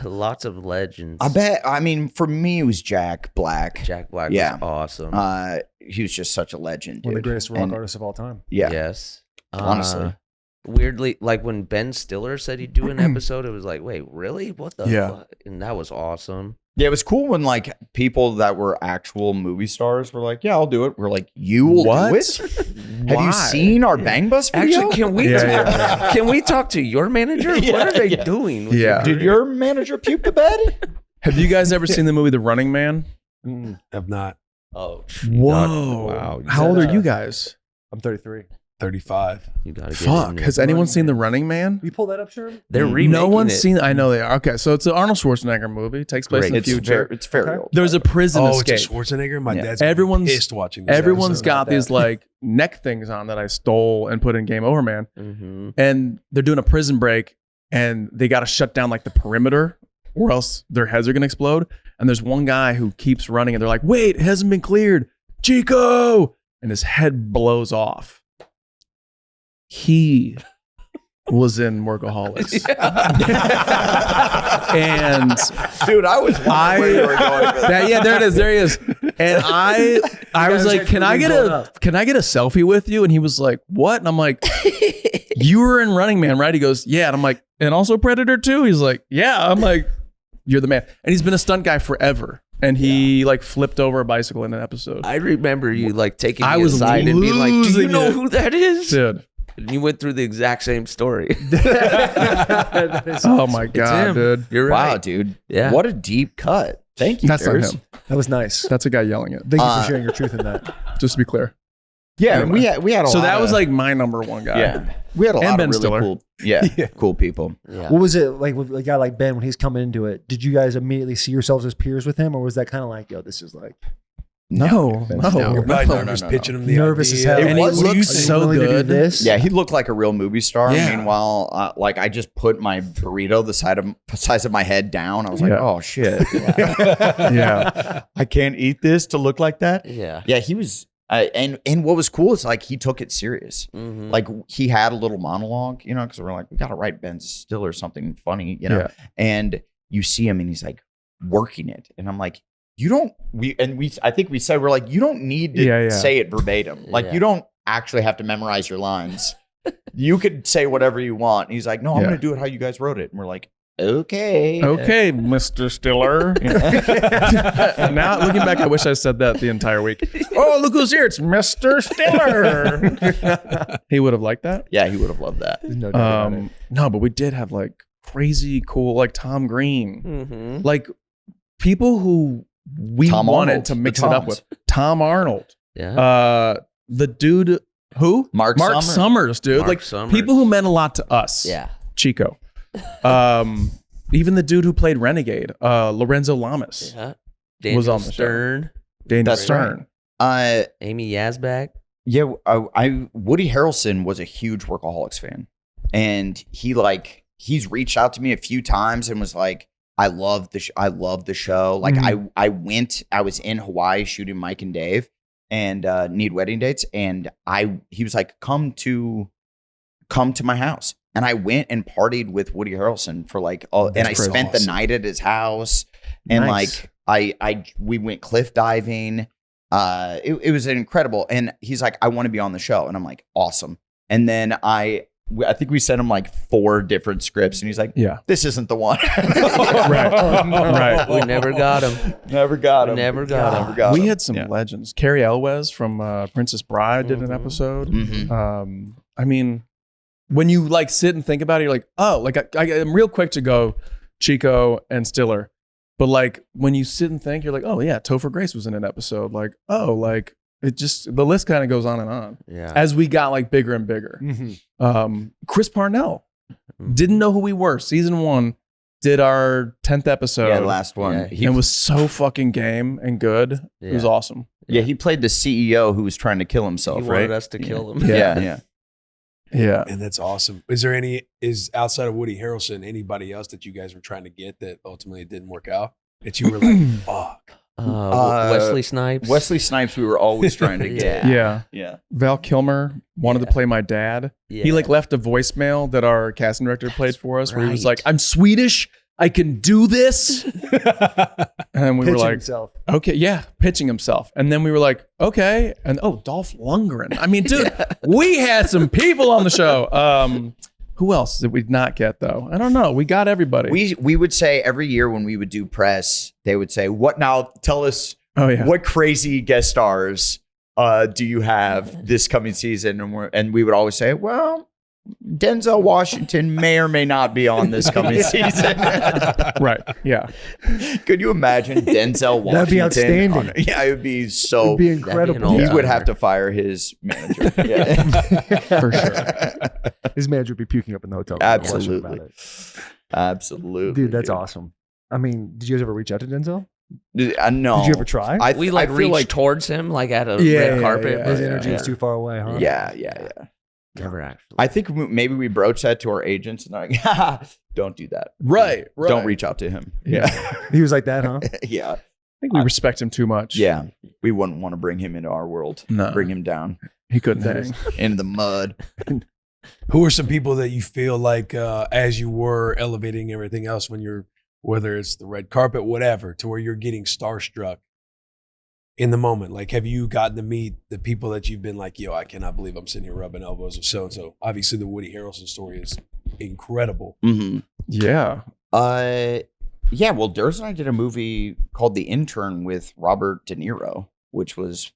Lots of legends. I bet. I mean, for me, it was Jack Black. Jack Black was awesome. He was just such a legend, dude. One of the greatest rock artists of all time. Yeah. Yes. Honestly. Weirdly, like when Ben Stiller said he'd do an episode, it was like, wait, really? What the fuck? And that was awesome. Yeah, it was cool when like people that were actual movie stars were like, "Yeah, I'll do it." We're like, "You will do it?" Have you seen our Bang Bus video? Actually, can we talk to your manager? What are they doing? Did your manager puke the bed? Have you guys ever seen the movie The Running Man? Have not. Oh, whoa! Wow. How old are you guys? I'm 33. 35. You gotta get Fuck. in Has there. anyone seen The Running Man? You pull that up, Sherman? They're remaking No one's it. seen. I know they are. Okay, so it's an Arnold Schwarzenegger movie. Takes place in the future. It's very old. There's a prison Oh, escape. it's a Schwarzenegger. My Yeah. dad's gonna be Everyone's pissed watching this. Everyone's episode. got these like neck things on that I stole and put in Game Over Man, Mhm. and they're doing a prison break, and they got to shut down like the perimeter, or else their heads are gonna explode. And there's one guy who keeps running, and they're like, "Wait, it hasn't been cleared, Chico!" And his head blows off. He was in Workaholics. And Dude, I was wondering where you were going with that. yeah, there it is. There he is. And I was like, can I get a selfie with you? And he was like, what? And I'm like, you were in Running Man, right? He goes, yeah. And I'm like, and also Predator 2? He's like, yeah. I'm like, you're the man. And he's been a stunt guy forever. And he like flipped over a bicycle in an episode. I remember you like taking me I was aside and being like, "Do you losing know it. who that is?" Dude. And you went through the exact same story. Oh my God, him. dude. You're right. Wow, dude. Yeah. What a deep cut. Thank you. That's not Durs. him. That was nice. That's a guy yelling it. Thank you for sharing your truth in that. Just to be clear. Yeah, Anyway. we had a So lot that was of- like my number one guy. yeah. We had a And lot Ben of really Stiller. cool cool people. Yeah. What was it like with a guy like Ben when he's coming into it? Did you guys immediately see yourselves as peers with him, or was that kind of like, yo, this is like No. You're probably nervous pitching him the nervous as idea. hell? And he was- looks Are so willing to do good. this? Yeah, he looked like a real movie star. Yeah. Meanwhile, like I just put my burrito the size of my head down. I was like, Yeah. oh shit. Yeah. I can't eat this to look like that. Yeah. Yeah, he was. And what was cool is like he took it serious. Mhm. Like he had a little monologue, you know, because we're like, we got to write Ben Stiller something funny, you know. Yeah. And you see him, and he's like working it, and I'm like, you don't. I think we said we're like, you don't need to say it verbatim. Like Yeah. you don't actually have to memorize your lines. You could say whatever you want. And he's like, no, I'm Yeah. gonna do it how you guys wrote it. And we're like, okay. Okay, Mr. Stiller. Now, looking back, I wish I said that the entire week. Oh, look who's here. It's Mr. Stiller. He would have liked that. Yeah, he would have loved that. No, doubt about it. No, but we did have like crazy cool, like Tom Green, Mhm. like people who we Tom wanted Arnold, to the mix it up Toms. with. Tom Arnold. Yeah. The dude who? Mark Summers, dude. Mark like Summers. people who meant a lot to us. Yeah. Chico. Even the dude who played Renegade, Lorenzo Lamas, Yeah. Daniel was on the show. Stern, Daniel That's Stern. Amy Yazbek. Yeah, Woody Harrelson was a huge Workaholics fan, and he's reached out to me a few times and was like, I love the show. Like I was in Hawaii shooting Mike and Dave and Need Wedding Dates, and he was like, come to my house. And I went and partied with Woody Harrelson for like, and I spent the night at his house. And Nice. like, we went cliff diving. It was incredible. And he's like, I want to be on the show. And I'm like, awesome. And then I think we sent him like 4 different scripts. And he's like, Yeah. this isn't the one. Right. Right. We never got him. Never got him. Never got him. Never got We him. had some Yeah. legends. Carrie Elwes from Princess Bride did an episode. Mhm. I mean, when you like sit and think about it, you're like, oh, like I'm real quick to go Chico and Stiller. But like when you sit and think, you're like, oh yeah, Topher Grace was in an episode. Like, oh, like it just, the list kind of goes on and on Yeah. as we got like bigger and bigger. Chris Parnell didn't know who we were. Season 1 did our 10th episode. Yeah, the last one. Yeah. He and was so fucking game and good. It was Yeah. awesome. Yeah, he played the CEO who was trying to kill himself, He right? wanted us to kill him. Yeah. Yeah. And that's awesome. Is outside of Woody Harrelson anybody else that you guys were trying to get that ultimately didn't work out? That you were like, fuck. Wesley Snipes. Wesley Snipes, we were always trying to get. Yeah. Val Kilmer wanted to play my dad. Yeah. He like left a voicemail that our casting director played for us where he was right. like, I'm Swedish. I can do this. And we were Pitching like, himself. okay, yeah, pitching himself. And then we were like, okay. And Dolph Lundgren. I mean, dude, we had some people on the show. Who else did we not get though? I don't know. We got everybody. We would say every year when we would do press, they would say, "What now? Tell us what crazy guest stars do you have this coming season?" And we would always say, "Well, Denzel Washington may or may not be on this coming season. Right. Yeah. Could you imagine Denzel Washington? That'd be outstanding. Yeah, it would be so. It'd be That'd be an incredible. all He would timer. have to fire his manager. Yeah. For sure. His manager would be puking up in the hotel room. No question Absolutely. about it. Absolutely. Dude, that's awesome. I mean, did you guys ever reach out to Denzel? No. Did you ever try? We I like feel reached towards him like at a Yeah, red yeah, carpet. yeah, but His energy is too far away, huh? Yeah. Never actually. I think maybe we broached that to our agents and they're like, don't do that. Right. Don't reach out to him. Yeah. He was like that, huh? Yeah. I think we respect him too much. Yeah. We wouldn't want to bring him into our world. No. Bring him down He couldn't hang. into the mud. Who are some people that you feel like as you were elevating everything else when you're, whether it's the red carpet, whatever, to where you're getting starstruck in the moment? Like, have you gotten to meet the people that you've been like, yo, I cannot believe I'm sitting here rubbing elbows with so-and-so? Obviously, the Woody Harrelson story is incredible. Mm-hmm. Yeah. Yeah, well, Durs and I did a movie called The Intern with Robert De Niro, which was,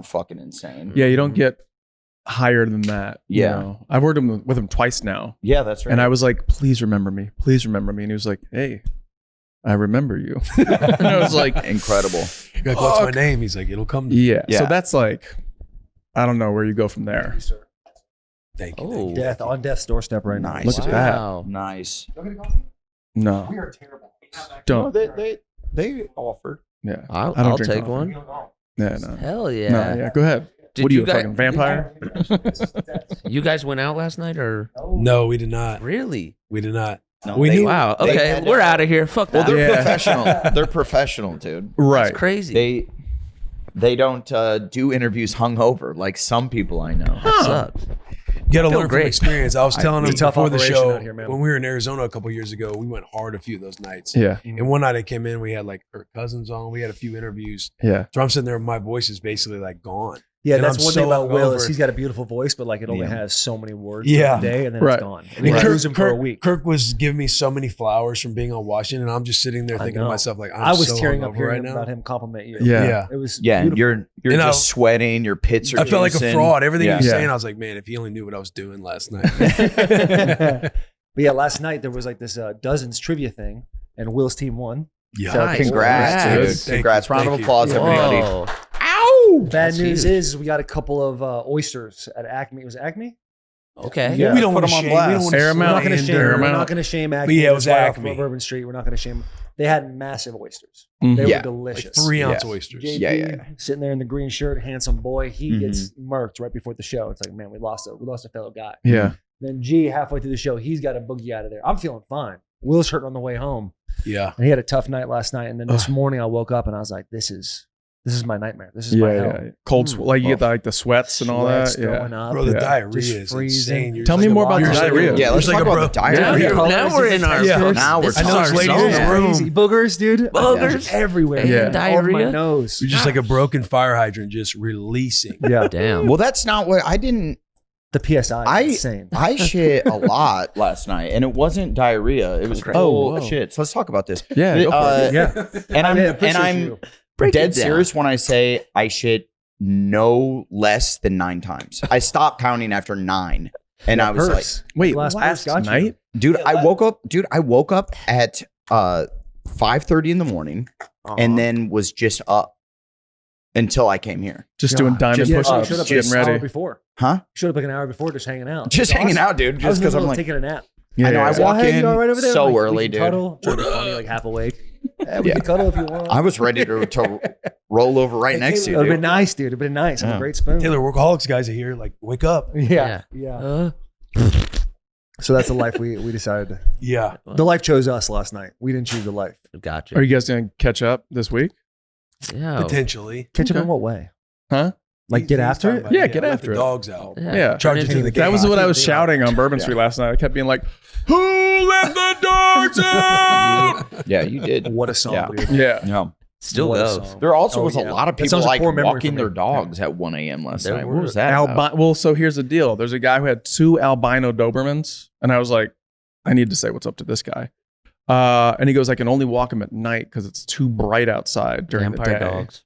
fucking insane. Yeah. You don't get higher than that. you Yeah. know? I've worked with him twice now. Yeah, that's right. And I was like, please remember me. Please remember me. And he was like, hey, I remember you. And I was like, incredible. You're like, what's my name? He's like, it'll come to yeah. Yeah. So that's like, I don't know where you go from there. Thank you. Oh, Thank you. Death on death's doorstep right now. Nice. Look at that. wow. Nice. No. are terrible. Don't. They offered. Yeah. I'll I don't take drink one. Yeah, no. Hell yeah. No, yeah. Go ahead. Did What are you, you a guys- fucking vampire? You guys went out last night or No, we did not. really? We did not. No, We they- knew- Wow. They Okay, had, we're out of here. Fuck Well, that. they're Yeah. professional. They're professional, dude. Right. That's crazy. They don't do interviews hungover like some people I know. That sucks. You got to I feel learn great. from experience. I was telling It's him a tough before the operation show, out here, man. when we were in Arizona a couple years ago, we went hard a few of those nights. Yeah. And one night I came in, we had like her cousins on. We had a few interviews. Yeah. So I'm sitting there, my voice is basically like gone. Yeah, And that's I'm one so thing about Will is hungover. he's got a beautiful voice, but like it only Yeah. has so many words Yeah. a day, and then Right. it's gone. And you And lose him for a week. Kirk was giving me so many flowers from being on Washington, and I'm just sitting there I thinking to know. myself, like, I'm I was so tearing up hungover hearing right now. about him compliment you. Yeah. Yeah. It was Yeah, and beautiful. you're And just sweating. Your pits are. I felt like a juicing. fraud. Everything he was Yeah. saying, I was like, man, if he only knew what I was doing last night. But yeah, last night there was like this dozens trivia thing, and Will's team won. Yeah. So Nice. Congrats, Congrats. dude. Thank Congrats. you. Round of Thank you. applause, everybody. Whoa. Bad That's news huge. is we got a couple of oysters at Acme. Was it Acme? Okay. Yeah. We don't Put want to them on shame. We don't blast. want to We're Airmail. not going to shame. Airmail. We're not going to shame Acme. But yeah, it was That's right off Acme. of Urban Street. We're not going to shame. They had massive oysters. Mhm. They Yeah. were delicious. 3-ounce Yeah. oysters. JP, Yeah. sitting there in the green shirt, handsome boy. He Mhm. gets murked right before the show. It's like, man, we lost a fellow guy. Yeah. Then G, halfway through the show, he's got a boogie out of there. I'm feeling fine. Will's hurting on the way home, Yeah. and he had a tough night last night. And then this morning, I woke up and I was like, this is my nightmare. This is my Yeah. hell. Yeah. Cold, like you get the sweats and all Sweats that. Yeah. throwing up. Bro, the Yeah. diarrhea Just is freezing. insane. You're Tell just me like more a- about you're the just like a- diarrhea. Yeah, let's you're talk just like about a the bro- diarrhea. Now we're in our. Yeah. Now we're This I is know our this lady zone. in this room. Crazy boogers, dude. Boogers. everywhere. Yeah. All over my Diarrhea. nose. You're just like a broken fire hydrant just releasing. Yeah. Damn. Well, that's not what I didn't. The PSI is insane. I shit a lot last night, and it wasn't diarrhea. It was Okay. full whoa. shit. So let's talk about this. Yeah. Go for it. Yeah. And I'm I appreciate and I'm you. Break dead it down. serious when I say I shit no less than 9 times. I stopped counting after 9, and I was like, Wait, Last last purse got you. night? dude, I woke up at 5:30 in the morning, and then was just up until I came here. Just doing diamond Just- push-ups, I showed up getting like an hour ready. before. Huh? Showed up like an hour before, just hanging out. Just It's hanging awesome. out, dude. I was Just in the because I'm middle of like, taking a nap. I know. I So, walk hey, in you all right over there? so Like, we early, can dude. Cuddle. Trying to be funny, like half awake. Yeah, we Yeah. can cuddle if you want. I was ready to roll over right next to It you, would have dude. been nice, dude. It would have been nice. I'm a Yeah. great spoon. Taylor, Workaholics guys are here. Like, wake up. Yeah. Yeah. Yeah. So that's the life we decided. Yeah. The life chose us last night. We didn't choose the life. Gotcha. Are you guys going to catch up this week? Yeah. Potentially. Catch up Okay. in what way? Huh? Like get He's after talking it? about, Yeah, get let after the it. dogs out. Yeah. Charge it Turn to into the That was game. what I was shouting on Bourbon Street last night. I kept being like, "Who let the dogs out?" Yeah, you did. What a song, Yeah. dude. Yeah. Yeah. Still What a goes. song. There also Oh, was a yeah. lot of That people sounds like like core memory walking for their me. dogs at 1 a.m. last There night. were. What was that? about? Well, so here's the deal. There's a guy who had 2 albino Dobermans, and I was like, I need to say what's up to this guy. And he goes, I can only walk him at night because it's too bright outside during Vampire the day. dogs.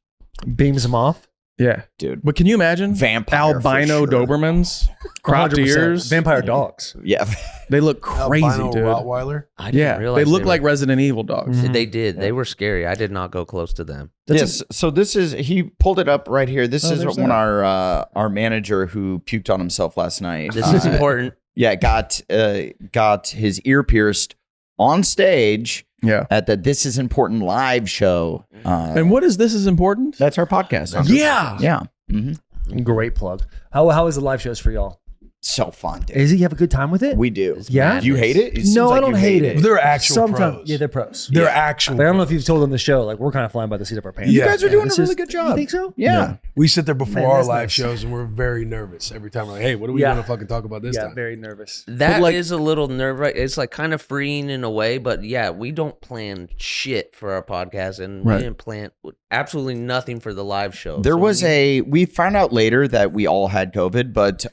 Beams him off. Yeah, dude. But can you imagine Vampire albino for sure. Dobermans, cropped 100%. ears, Vampire dogs. Yeah, they look crazy, Albino dude. Rottweiler. I didn't Yeah, realize they look were- like Resident Evil dogs. They did. They were scary. I did not go close to them. Yes. So this is he pulled it up right here. This is there's when that. our manager who puked on himself last night. This is important. Yeah, got his ear pierced on stage. Yeah. At the This Is Important live show. And what is This Is Important? That's our podcast. Yeah. Yeah. Mm-hmm. Great plug. How is the live shows for y'all? So fun, dude. Is it? You have a good time with it? We do. Yeah. You hate it? It seems No, like I don't you hate it. They're actual Sometimes, pros. yeah, they're pros. They're actual. But I don't know if you've told them the show. Like we're kind of flying by the seat of our pants. You You guys are doing a This really is- good job. You think so? Yeah. We sit there before Man, our that's live nice. shows and we're very nervous every time. We're like, hey, what are we Yeah. going to fucking talk about this Yeah, time? very nervous. That is a little nerve-wracking. It's like kind of freeing in a way, but yeah, we don't plan shit for our podcast, and Right. we didn't plan absolutely nothing for the live show. There So was we found out later that we all had COVID, but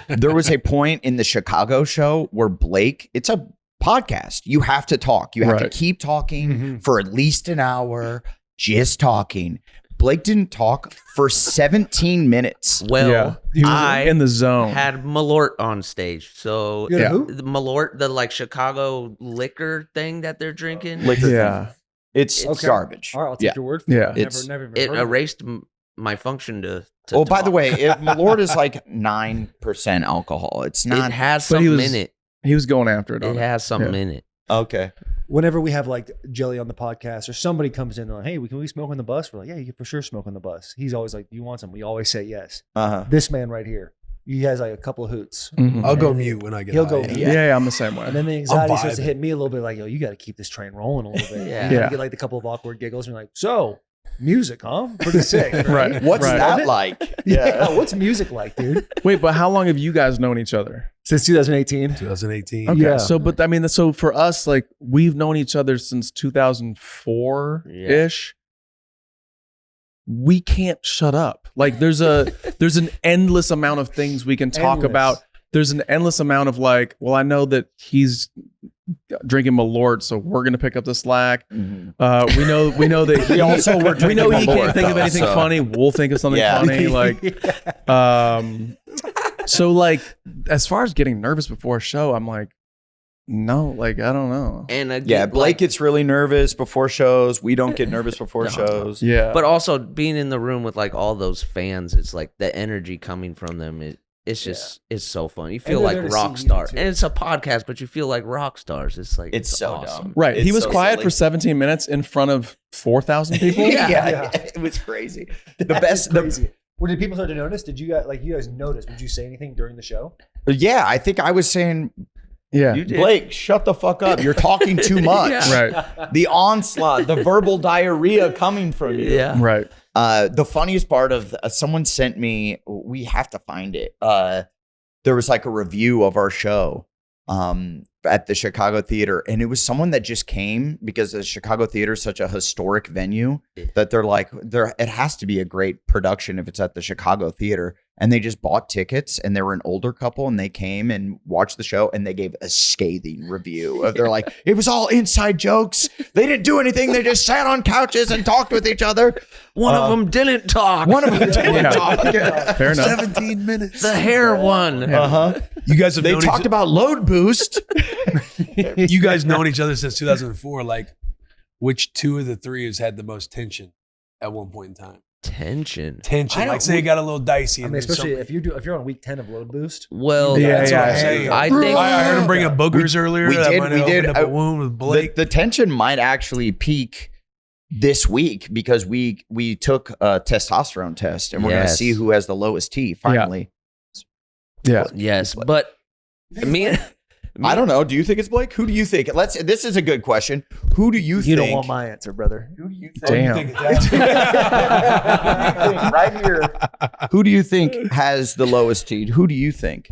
there was a point in the Chicago show where Blake, it's a podcast. You have to talk. You have to Right. keep talking for at least an hour, just talking. Blake didn't talk for 17 minutes. Well, Yeah. He was I in the zone. had Malort on stage, so You had who? the Malort, the like Chicago liquor thing that they're drinking, Liquor Yeah. thing. It's Okay. garbage. All right, I'll take Yeah. your word for Yeah. it. It's- Never even it heard of erased my function to Oh, by the talk. way, if Malort is like 9% alcohol, it's It not. has But he something was- in it. He was going after it. It on has something Yeah. in it. Okay. Whenever we have like Jelly on the podcast or somebody comes in and like, hey, can we smoke on the bus? We're like, yeah, you can for sure smoke on the bus. He's always like, do you want some? We always say yes. Uh-huh. This man right here, he has like a couple of hoots. Mhm. I'll go mute when I get He'll high. go Yeah. mute. Yeah, I'm the same way. And then the anxiety starts to vibing. hit me a little bit like, yo, you got to keep this train rolling a little bit. Yeah. You Yeah. get like the couple of awkward giggles and you're like, so music, huh? Pretty sick. Right? Right. What's Right. that like? Yeah. What's music like, dude? Wait, but how long have you guys known each other? Since 2018. 2018. Okay. Yeah. So, but I mean, so for us, like we've known each other since 2004 ish. We can't shut up. Like there's an endless amount of things we can talk Endless. about. There's an endless amount of like, well, I know that he's drinking Malort, so we're gonna pick up the slack. We know that We also were we know he drinking can't Malort, think of though, anything so- funny. We'll think of something Yeah. funny. Like, so like as far as getting nervous before a show, I'm like, no, like I don't know. And again, Yeah, Blake like, gets really nervous before shows. We don't get nervous before shows. Yeah, but also being in the room with like all those fans, it's like the energy coming from them. It's just it's so fun. You feel they're like there to rock see you, stars, too. and it's a podcast, but you feel like rock stars. It's like It's so awesome. dumb. right. He It's was so quiet silly. for 17 minutes in front of 4,000 people. Yeah, it was crazy. The best. Crazy. Well, did people start to notice? Did you guys notice? Did you say anything during the show? Yeah, I think I was saying, Yeah. Blake, shut the fuck up. You're talking too much. Yeah. Right. The onslaught, the verbal diarrhea coming from you. Yeah. Right. The funniest part of someone sent me, we have to find it. There was like a review of our show at the Chicago Theater, and it was someone that just came because the Chicago Theater is such a historic venue that they're like, it has to be a great production if it's at the Chicago Theater. And they just bought tickets, and they were an older couple, and they came and watched the show, and they gave a scathing review. They're like, it was all inside jokes. They didn't do anything. They just sat on couches and talked with each other. One of them didn't talk. One of them didn't talk. Fair enough. 17 minutes. the hair one. Uh-huh. You guys have They known talked about load boost. you guys known each other since 2004. Like, which two of the three has had the most tension at one point in time? Tension. Tension. Like, say it got a little dicey. I and mean, then especially something- if you're on week 10 of Load Boost. Well, Yeah, That's yeah, what I'm yeah. saying. I think I heard him bring up boogers earlier. we that did- might we have did. opened up a wound with Blake. The tension might actually peak this week because we took a testosterone test, and we're going to Yes. see who has the lowest T finally. Yeah. yes, but me. I don't know. Do you think it's Blake? Who do you think? This is a good question. Who do you think? You don't want my answer, brother. Who do you think? Damn. Right here. Who do you think has the lowest T? Who do you think?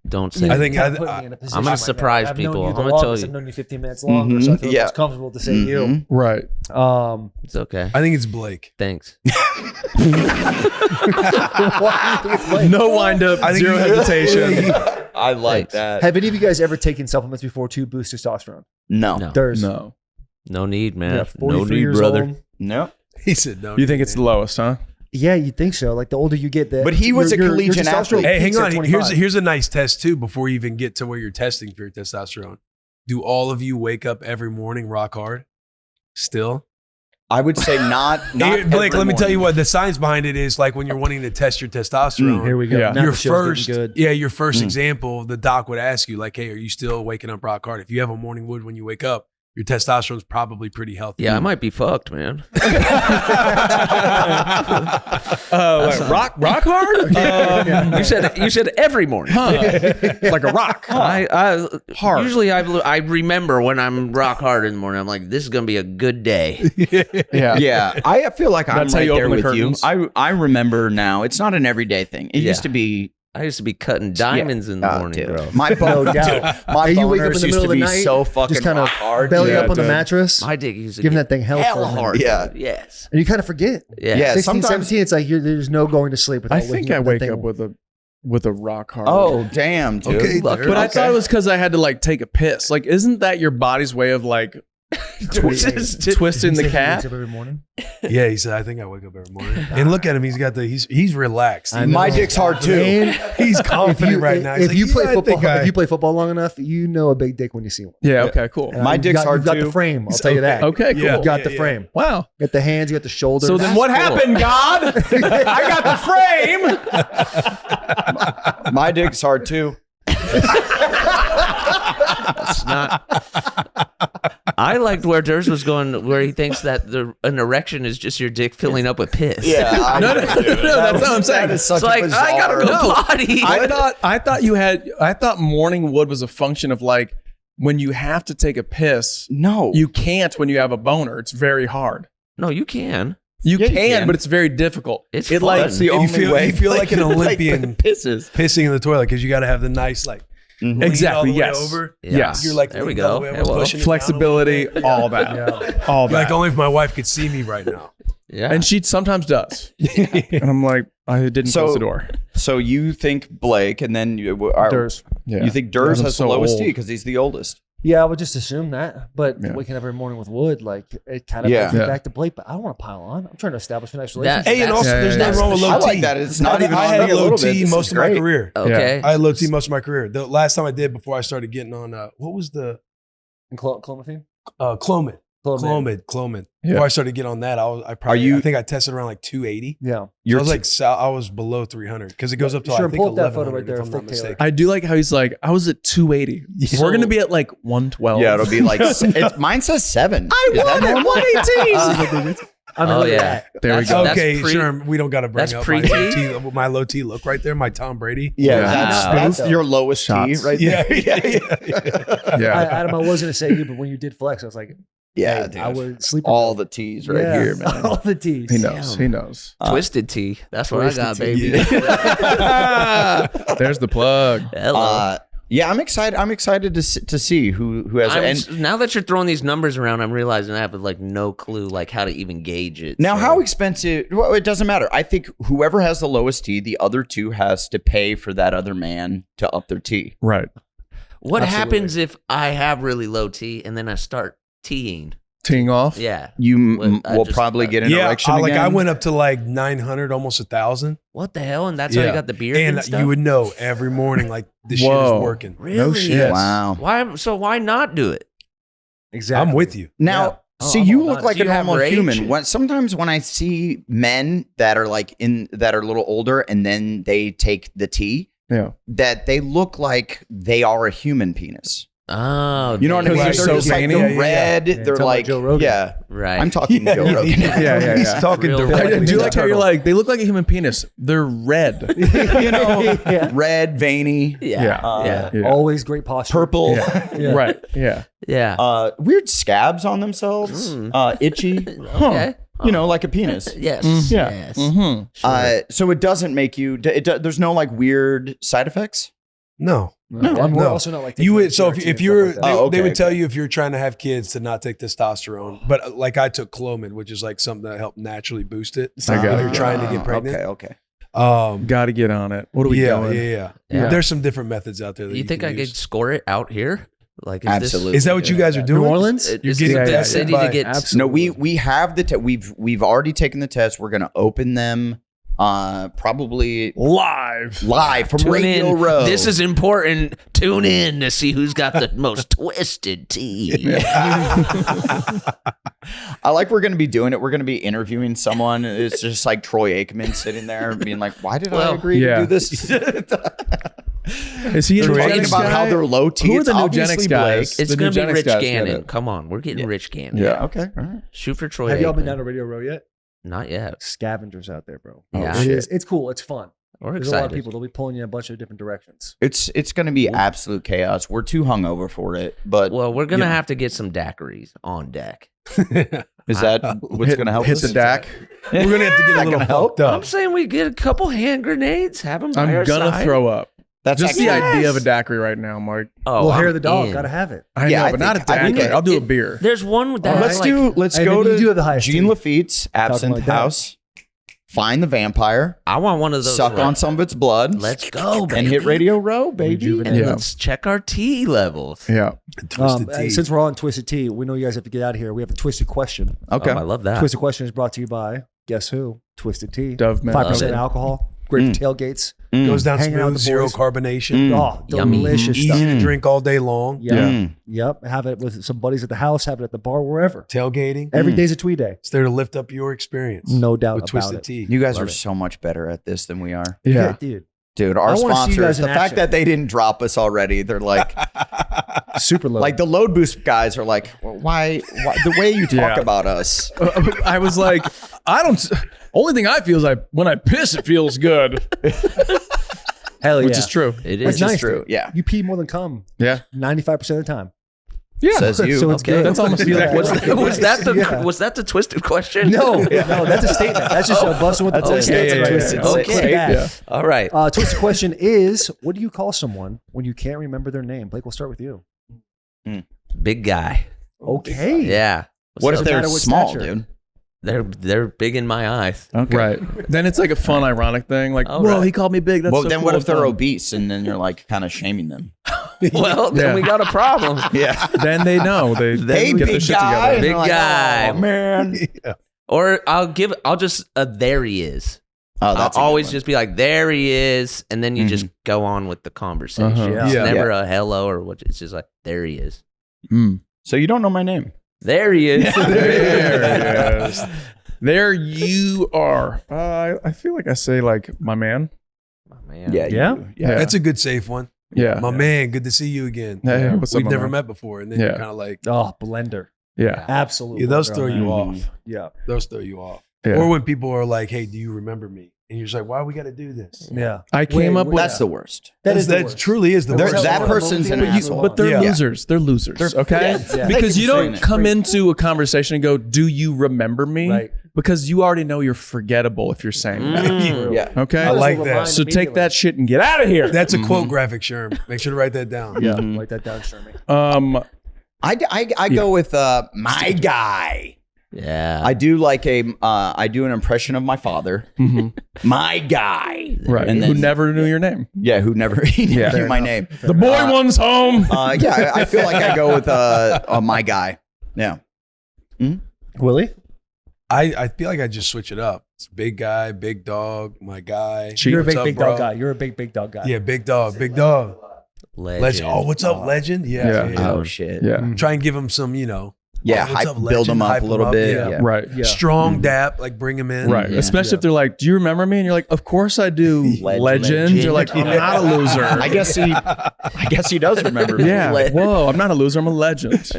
Don't say. I think Kinda put me in a position I'm gonna like that. surprise I've known people. you the I'm gonna tell longest. you. I've known you 15 minutes longer, so I feel Yeah. it's comfortable to say you. Right. It's okay. I think it's Blake. Thanks. No wind up, I think zero you- hesitation. I like Thanks. that. Have any of you guys ever taken supplements before to boost testosterone? No. No. There's No. No need, man. yeah, 43 no need, years brother. old. No. He said no. You think it's the lowest, huh? Yeah, you think so. Like the older you get, But he was a collegiate athlete. Hey, hang on. 25. Here's a nice test too. Before you even get to where you're testing for your testosterone, do all of you wake up every morning rock hard? Still, I would say not. Hey, Blake, every let me tell you morning. what the science behind it is. Like when you're wanting to test your testosterone. Here we go. Yeah. Now Your the show's getting first, good. your first example, the doc would ask you like, "Hey, are you still waking up rock hard? If you have a morning wood when you wake up, your testosterone's probably pretty healthy." Yeah, I might be fucked, man. Rock hard? You said every morning. Like a rock. I Hard. Usually I remember when I'm rock hard in the morning. I'm like, this is gonna be a good day. Yeah. Yeah, I feel like I'm That's how right you there open the with you. curtains. I remember now. It's not an everyday thing. It used to be. I used to be cutting diamonds in the morning, dude. bro. My No doubt. my Hey, you wake up in boners the used middle to of the be night, so fucking just kind of rock hard. belly Yeah, up on the dude. mattress, My dick used to giving get that thing hell for a hella minute. hard. Yeah. Yes. And you kind of forget. Yeah. Yeah, 16, sometimes- 17, it's like there's no going to sleep without I think waking I up wake that thing. up with a rock hard. Oh damn, dude. Okay, Lucky. But I thought it was because I had to like take a piss. Like, isn't that your body's way of like twisting the cat? every morning. Yeah, he said, "I think I wake up every morning." And look at him; he's relaxed. My dick's hard too. And He's confident right now. He's If like, you play "Yeah, I football, think I-" if you play football long enough, you know a big dick when you see one. Yeah. Okay. Cool. My You've dick's got, hard you've got too. the frame. I'll tell you that. Okay. Cool. Yeah. You've got the frame. Wow. You got the hands. You got the shoulders. So then, what happened, God? I got the frame. My dick's hard too. That's not. I liked where Durs was going, where he thinks that an erection is just your dick filling up with piss. Yeah. No, that's what I'm saying. That is such It's like, a bizarre. I gotta go potty. I thought morning wood was a function of like when you have to take a piss, No. you can't when you have a boner. It's very hard. No, you can. You Yeah, you can, can. but it's very difficult. It's it fun. like That's the You only feel- way. you feel like an Olympian. pisses. pissing in the toilet because you got to have the nice like lean Exactly, all the way yes. over. Yeah. Yes. You're like There we leaning all go. the way over, Hello. pushing it down a Flexibility, little bit. all that, all that. Like only if my wife could see me right now. Yeah. And she sometimes does. And I'm like, I didn't So- close the door. So you think Blake, and then you are. Durs. Yeah. You think Durs I'm has so the lowest old. T because he's the oldest. Yeah, I would just assume that. But Yeah. waking up every morning with wood, like it kind of Yeah. brings me Yeah. back to Blake. But I don't want to pile on. I'm trying to establish a nice That- relationship. Hey, and also Yeah, there's yeah, nothing yeah. wrong with low I T. like that. It's not even I on had me a low little bit. T This most is of my great. career. Okay. I had low T most of my career. The last time I did before I started getting on what was the And clomiphene? Clomid. Clomid. Clomid. Yeah. Before I started getting on that, I think I tested around like 280. Yeah. I was like I was below 300 because it goes up to Sure, I think pull up that photo 1100 right there if of I'm not Thick Taylor. mistaken. I do like how he's like, I was at 280. We're going to be at like 112. Yeah, it'll be like mine says 7. I won at 118. I mean, Oh, look at yeah. that. There we That's- go. that's Okay, pre- sure. We don't got to bring that's up pre-T? my low T look right there. My Tom Brady. Yeah, Wow. that's your lowest T Shots. right Yeah, there. Yeah. Adam, I was going to say you, but when you did flex, I was like, Yeah, hey, dude. I would sleep All the T's right Yeah. here, man. all the T's. He knows. He knows. Twisted tea. That's what I got, Twisted tea, baby. There's the plug. Hello. Yeah, I'm excited. I'm excited to see who has. Now that you're throwing these numbers around, I'm realizing I have like no clue like how to even gauge it. Now, so. how expensive? Well, it doesn't matter. I think whoever has the lowest T, the other two has to pay for that other man to up their T. Right. What Absolutely. happens if I have really low T and then I start teeing? Teeing off. Yeah. You Well, I will just- probably get an Yeah, erection like again. I went up to like 900, almost 1,000. What the hell? And that's how you got the beard and stuff? you would know every morning like this shit Whoa. is working. Really? No shit. Wow. Why? So why not do it? Exactly. I'm with you. Now, Yeah. Oh, see, I'm you all look about it. like Do a you have normal rage? human. Sometimes when I see men that are like that are a little older and then they take the T, Yeah. that they look like they are a human penis. Oh, You know what I mean? Because They're they're just so like veiny. the Yeah, red. yeah. They're Talking about like, Joe Rogan. yeah. right. I'm talking Joe Rogan. Yeah. He's talking Real- directly. I do to like the how you're turtle. like, they look like a human penis. They're red. You know, Yeah. red, veiny, Yeah. Yeah. Always great posture. purple. Yeah. Right. Yeah. Yeah. Weird scabs on themselves. Itchy. Okay. You know, like a penis. Yes. Yeah. Yes. Mm-hmm. So it doesn't make you. There's no like weird side effects. No. And we're also not like You would, taking so CRT if and you're, stuff like that. Oh, they okay, would tell okay. you if you're trying to have kids to not take testosterone, but like I took Clomid, which is like something that helped naturally boost it. I got if it. you're trying to get pregnant. Okay. Got to get on it. What are we yeah, doing? yeah. Yeah. There's some different methods out there. That You think can I use. could score it out here? Like, Absolutely. Is that what you guys are doing? New Orleans? It's getting a good tested city by- to get. No, we have the we've already taken the test. We're gonna open them probably Live from Tune Radio in. Row. This is important. Tune in to see who's got the most twisted tea. I like we're gonna be doing it. We're gonna be interviewing someone. It's just like Troy Aikman sitting there being like, "Why did I agree to do this?" Is he They're in talking about how they're low T. Who are It's the obviously Nugenics guys? It's The going to be Nugenics Rich guys get Gannon. it. Come on. We're getting Rich Gannon. Yeah. Okay. All right. Shoot for Troy Have y'all been Aikman. down to Radio Row yet? Not yet. Scavengers out there, bro. Yeah. It is. It's cool. It's fun. We're There's a lot of excited. people. They'll be pulling you in a bunch of different directions. It's gonna be absolute chaos. We're too hungover for it, but Well, we're going to have to get some daiquiris on deck. is that what's gonna help? Hit us? the DAC. We're gonna have to get a little fucked I'm up. saying we get a couple hand grenades, have them by I'm our gonna side. throw up. That's Just the actually- idea of a daiquiri right now, Mark. Oh, well, I'm hair of the dog. in. Gotta have it. I Yeah, know, I but not a think- I think daiquiri. I'll do a beer. There's one that Let's like, let's Hey, go but you do to have the highest Jean tea. Lafitte's Absinthe like that. House. Find the vampire. I want one of those. Suck on some of its blood. Let's go, baby. and hit Radio Row, baby. Rejuvenate. And Yeah. let's check our tea levels. Yeah. Twisted tea. Since we're on Twisted Tea, we know you guys have to get out of here. We have a Twisted Question. Okay. Oh, I love that. Twisted Question is brought to you by, guess who? Twisted Tea. Dove Milk. 5% Love it. alcohol. Great for tailgates. Goes down Hanging out smooth, with the zero boys. carbonation. Oh, Yummy. delicious Easy stuff. to drink all day long. Yep. Yep. Have it with some buddies at the house. Have it at the bar, wherever. Tailgating. Every day's a Twee Day. It's there to lift up your experience. No doubt with about Twisted it. Tea. You guys Love are it. so much better at this than we are. Yeah. Dude. Dude, I our wanna see you sponsors, guys in the fact action. that they didn't drop us already, they're like, Super low. like the Load Boost guys are like, well, why the way you talk Yeah. about us. I was like, I don't. Only thing I feel is when I piss, it feels good, Hell yeah. which is true. It That's is. nice. true, dude. yeah. You pee more than cum Yeah. 95% of the time. Yeah. Says you. So it's good. That's almost exactly Was that the Yeah. was that the twisted question? No, that's a statement. That's just a busting with the That's bull a statement. twisted right there. Okay. Like that. Yeah. All right. Twisted question is, what do you call someone when you can't remember their name? Blake, we'll start with you. Big guy. Okay. Yeah. What if Doesn't they're matter what small, stature. dude? They're big in my eyes. Okay. Right. Then it's like a fun, ironic thing. Like, All whoa, right. he called me big. That's Well, so then cool. what if they're Fun. obese and then you're like kind of shaming them? Well, then Yeah. we got a problem. Yeah. Then they know. They Hey, get their big shit guy. together. And Big they're like, guy. "Oh, man. Or I'll just there he is. Oh, that's a I'll good always one. just be like, there he is, and then you just go on with the conversation. Uh-huh. Yeah. It's Yeah. never a hello or what. It's just like, there he is. So you don't know my name. There he is. There it is. There you are. I feel like I say like my man. Oh, man. Yeah. Yeah? Yeah. That's a good safe one. Yeah. My man, good to see you again. Hey, what's up, We've my never man? met before. And then Yeah. you're kind of like, Oh, blender. Yeah. Absolutely. yeah, those blender throw on you that. off. Yeah. Those throw you off. Yeah. Or when people are like, hey, do you remember me? And you're just like, why we got to do this? Yeah. I came up with That's the worst. That is the that worst. truly is the There- worst. that But person's an asshole. But they're Yeah. losers. They're losers. Okay? Yeah. Because They you keep don't saying it. come into a conversation and go, do you remember me? Right. Because you already know you're forgettable if you're saying that. Yeah. Okay? I like Others will that. remind So take immediately. that shit and get out of here. That's a quote graphic, Sherm. Make sure to write that down. Yeah. Write that down, Shermy. I go with my guy. Yeah. I do like I do an impression of my father. My guy. Right. And Who then- never knew your name. Yeah, who never knew my name. The boy one's home. Yeah, I feel like I go with my guy. Yeah. Willie? I feel like I just switch it up. It's big guy, big dog, my guy. You're a What's big, up, big bro? dog guy. You're a big, big dog guy. Yeah, big dog, big dog. Legend. Oh, what's up, legend? Yeah. Yeah. Oh shit. Yeah. Try and give him some, Yeah, what's hype, up, build legend? them up Hype a little bit. yeah. Yeah. Right. Yeah. Strong dap, like bring him in. Right. Yeah. Especially if they're like, do you remember me? And you're like, of course I do. Legend. You're like, I'm not a loser. I guess he does remember me. Yeah. Whoa, I'm not a loser. I'm a legend.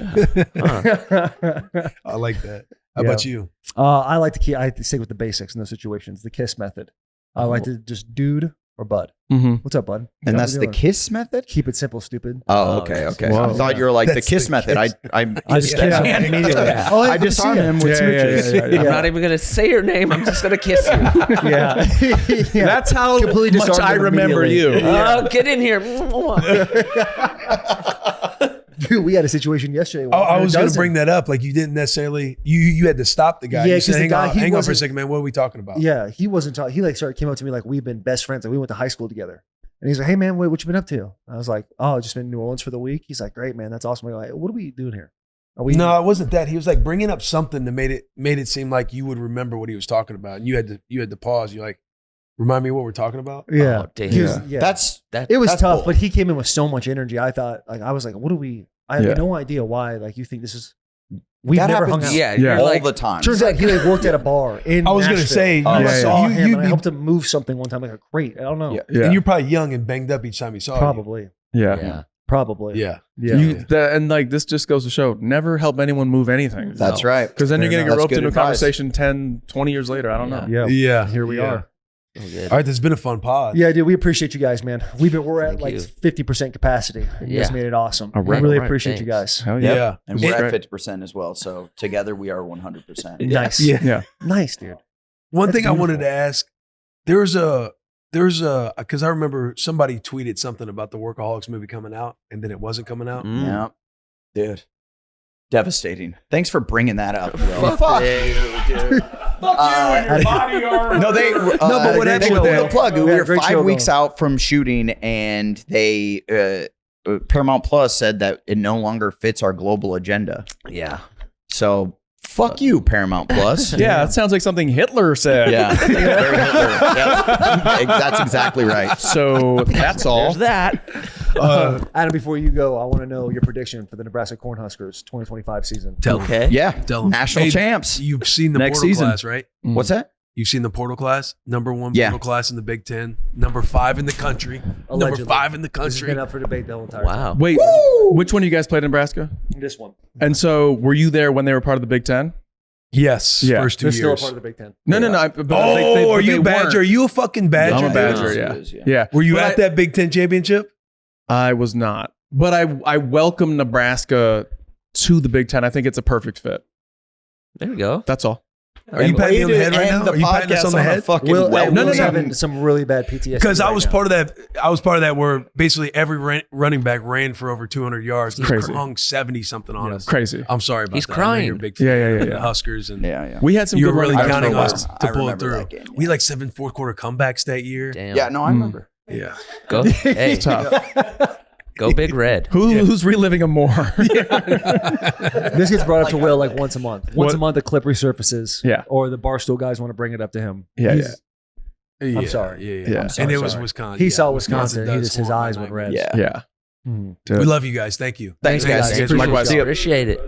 I like that. How about you? I like to stick with the basics in those situations. The kiss method. I like to just dude or bud. Mm-hmm. What's up, bud? And How that's we the doing? kiss method? Keep it simple, stupid. Oh, okay, okay. Whoa. I thought you were like the That's kiss the method. kiss. I just kiss him immediately. Oh, I good to see disarm you. him with smooches. I'm not even gonna say your name. I'm just gonna kiss you. Yeah. Yeah. That's how Completely much disarmed I him remember you. immediately. Oh, get in here. Dude, we had a situation yesterday. Oh, I was going to Dozen. bring that up. Like you didn't necessarily, you had to stop the guy. Yeah, You said, 'cause the guy, he hang on for a wasn't- second, man. What are we talking about? Yeah, he wasn't talking. He came up to me like we've been best friends. Like we went to high school together. And he's like, hey man, what you been up to? I was like, oh, just been in New Orleans for the week. He's like, great man, that's awesome. I'm like, what are we doing here? Are we? No, it wasn't that. He was like bringing up something that made it seem like you would remember what he was talking about, and you had to pause. You're like, remind me what we're talking about. Yeah, Oh, damn. He was- It was that's tough, bold. but he came in with so much energy. I thought, like, I was like, what do we? I have no idea why. Like, you think this is? We've That never happens hung out. Yeah, Yeah. you're all like, the time. Turns out he like worked at a bar in. I was gonna Nashville. say, I yeah, saw yeah. him. You- and I you- helped him move something one time. Like, great. I don't know. Yeah. And you're probably young and banged up each time you saw Probably. Yeah. yeah. Probably. you. Yeah. Yeah. And like this just goes to show, never help anyone move anything. That's right. Because then you're Fair going to enough. get roped That's into a good advice. conversation 10, 20 years later. I don't know. Yeah. Yeah. Here we are. So good. All right, this has been a fun pod. Yeah, dude. We appreciate you guys, man. We're at Thank like you. 50% capacity. You guys Yeah. made it awesome. All We right, really all right. appreciate you Thanks. guys. Hell Yeah. yeah. And It's we're great. at 50% as well. So together we are 100%. Nice. Yeah. Nice, dude. One That's thing I wanted beautiful. to ask, there's a because I remember somebody tweeted something about the Workaholics movie coming out, and then it wasn't coming out. Mm. Yeah. Dude. Devastating. Thanks for bringing that up. Will. Fuck you, dude. No, they. No, but what they happened pulled with the that? plug. Yeah, We were great 5 show weeks going. out from shooting, and they Paramount Plus said that it no longer fits our global agenda. Yeah. So fuck you, Paramount Plus. Yeah, that sounds like something Hitler said. Yeah, very Hitler. Yep. That's exactly right. So that's all. There's that. Adam, before you go, I want to know your prediction for the Nebraska Cornhuskers 2025 season. Okay. Yeah, Tell 'em. national Hey, champs. You've seen the Next portal season. class, right? What's that? You've seen the portal class, number 1 Yeah. portal class in the Big Ten, number 5 in the country, Allegedly. number 5 in the This has country. been up for debate the whole entire Wow. Wait, which one of you guys played in Nebraska? time. This one. And so were you there when they were part of the Big Ten? Yes, Yeah. first 2 They're still a years. part of the Big Ten. No. But Are but you they Badger? weren't. Are you a fucking Badger? I'm a dude? Badger, yeah. Were you But at that Big Ten championship? I was not. But I welcome Nebraska to the Big Ten. I think it's a perfect fit. There we go. That's all. Are you patting me on the head right now? Are you patting us on the head? Will, No. Will's having some really bad PTSD. Because I right was now. part of that. I was part of that where basically every running back ran for over 200 yards. He Crazy. hung 70 something on us. Crazy. I'm sorry about He's that. I know crying. You're a big fan Yeah. of the Huskers, and Yeah. We had some you were good really running backs counting for a us while. to I pull it remember through. that game, We had like 7 fourth quarter comebacks that year. Damn. Yeah, no, I remember. Yeah. Go. Hey. Tough. Go Big Red. Who's reliving them more? This gets brought up to Will like once a month. Once a month, the clip resurfaces. Yeah. Or the Barstool guys want to bring it up to him. Yeah, He's- Yeah, I'm sorry. Yeah. I'm sorry, And it was sorry. Wisconsin. He Yeah, saw Wisconsin. He does just his haunt my eyes went nightmares. red. Yeah. Yeah. Mhm. We love you guys. Thank you. Thanks, guys. Appreciate Likewise. y'all. Appreciate it.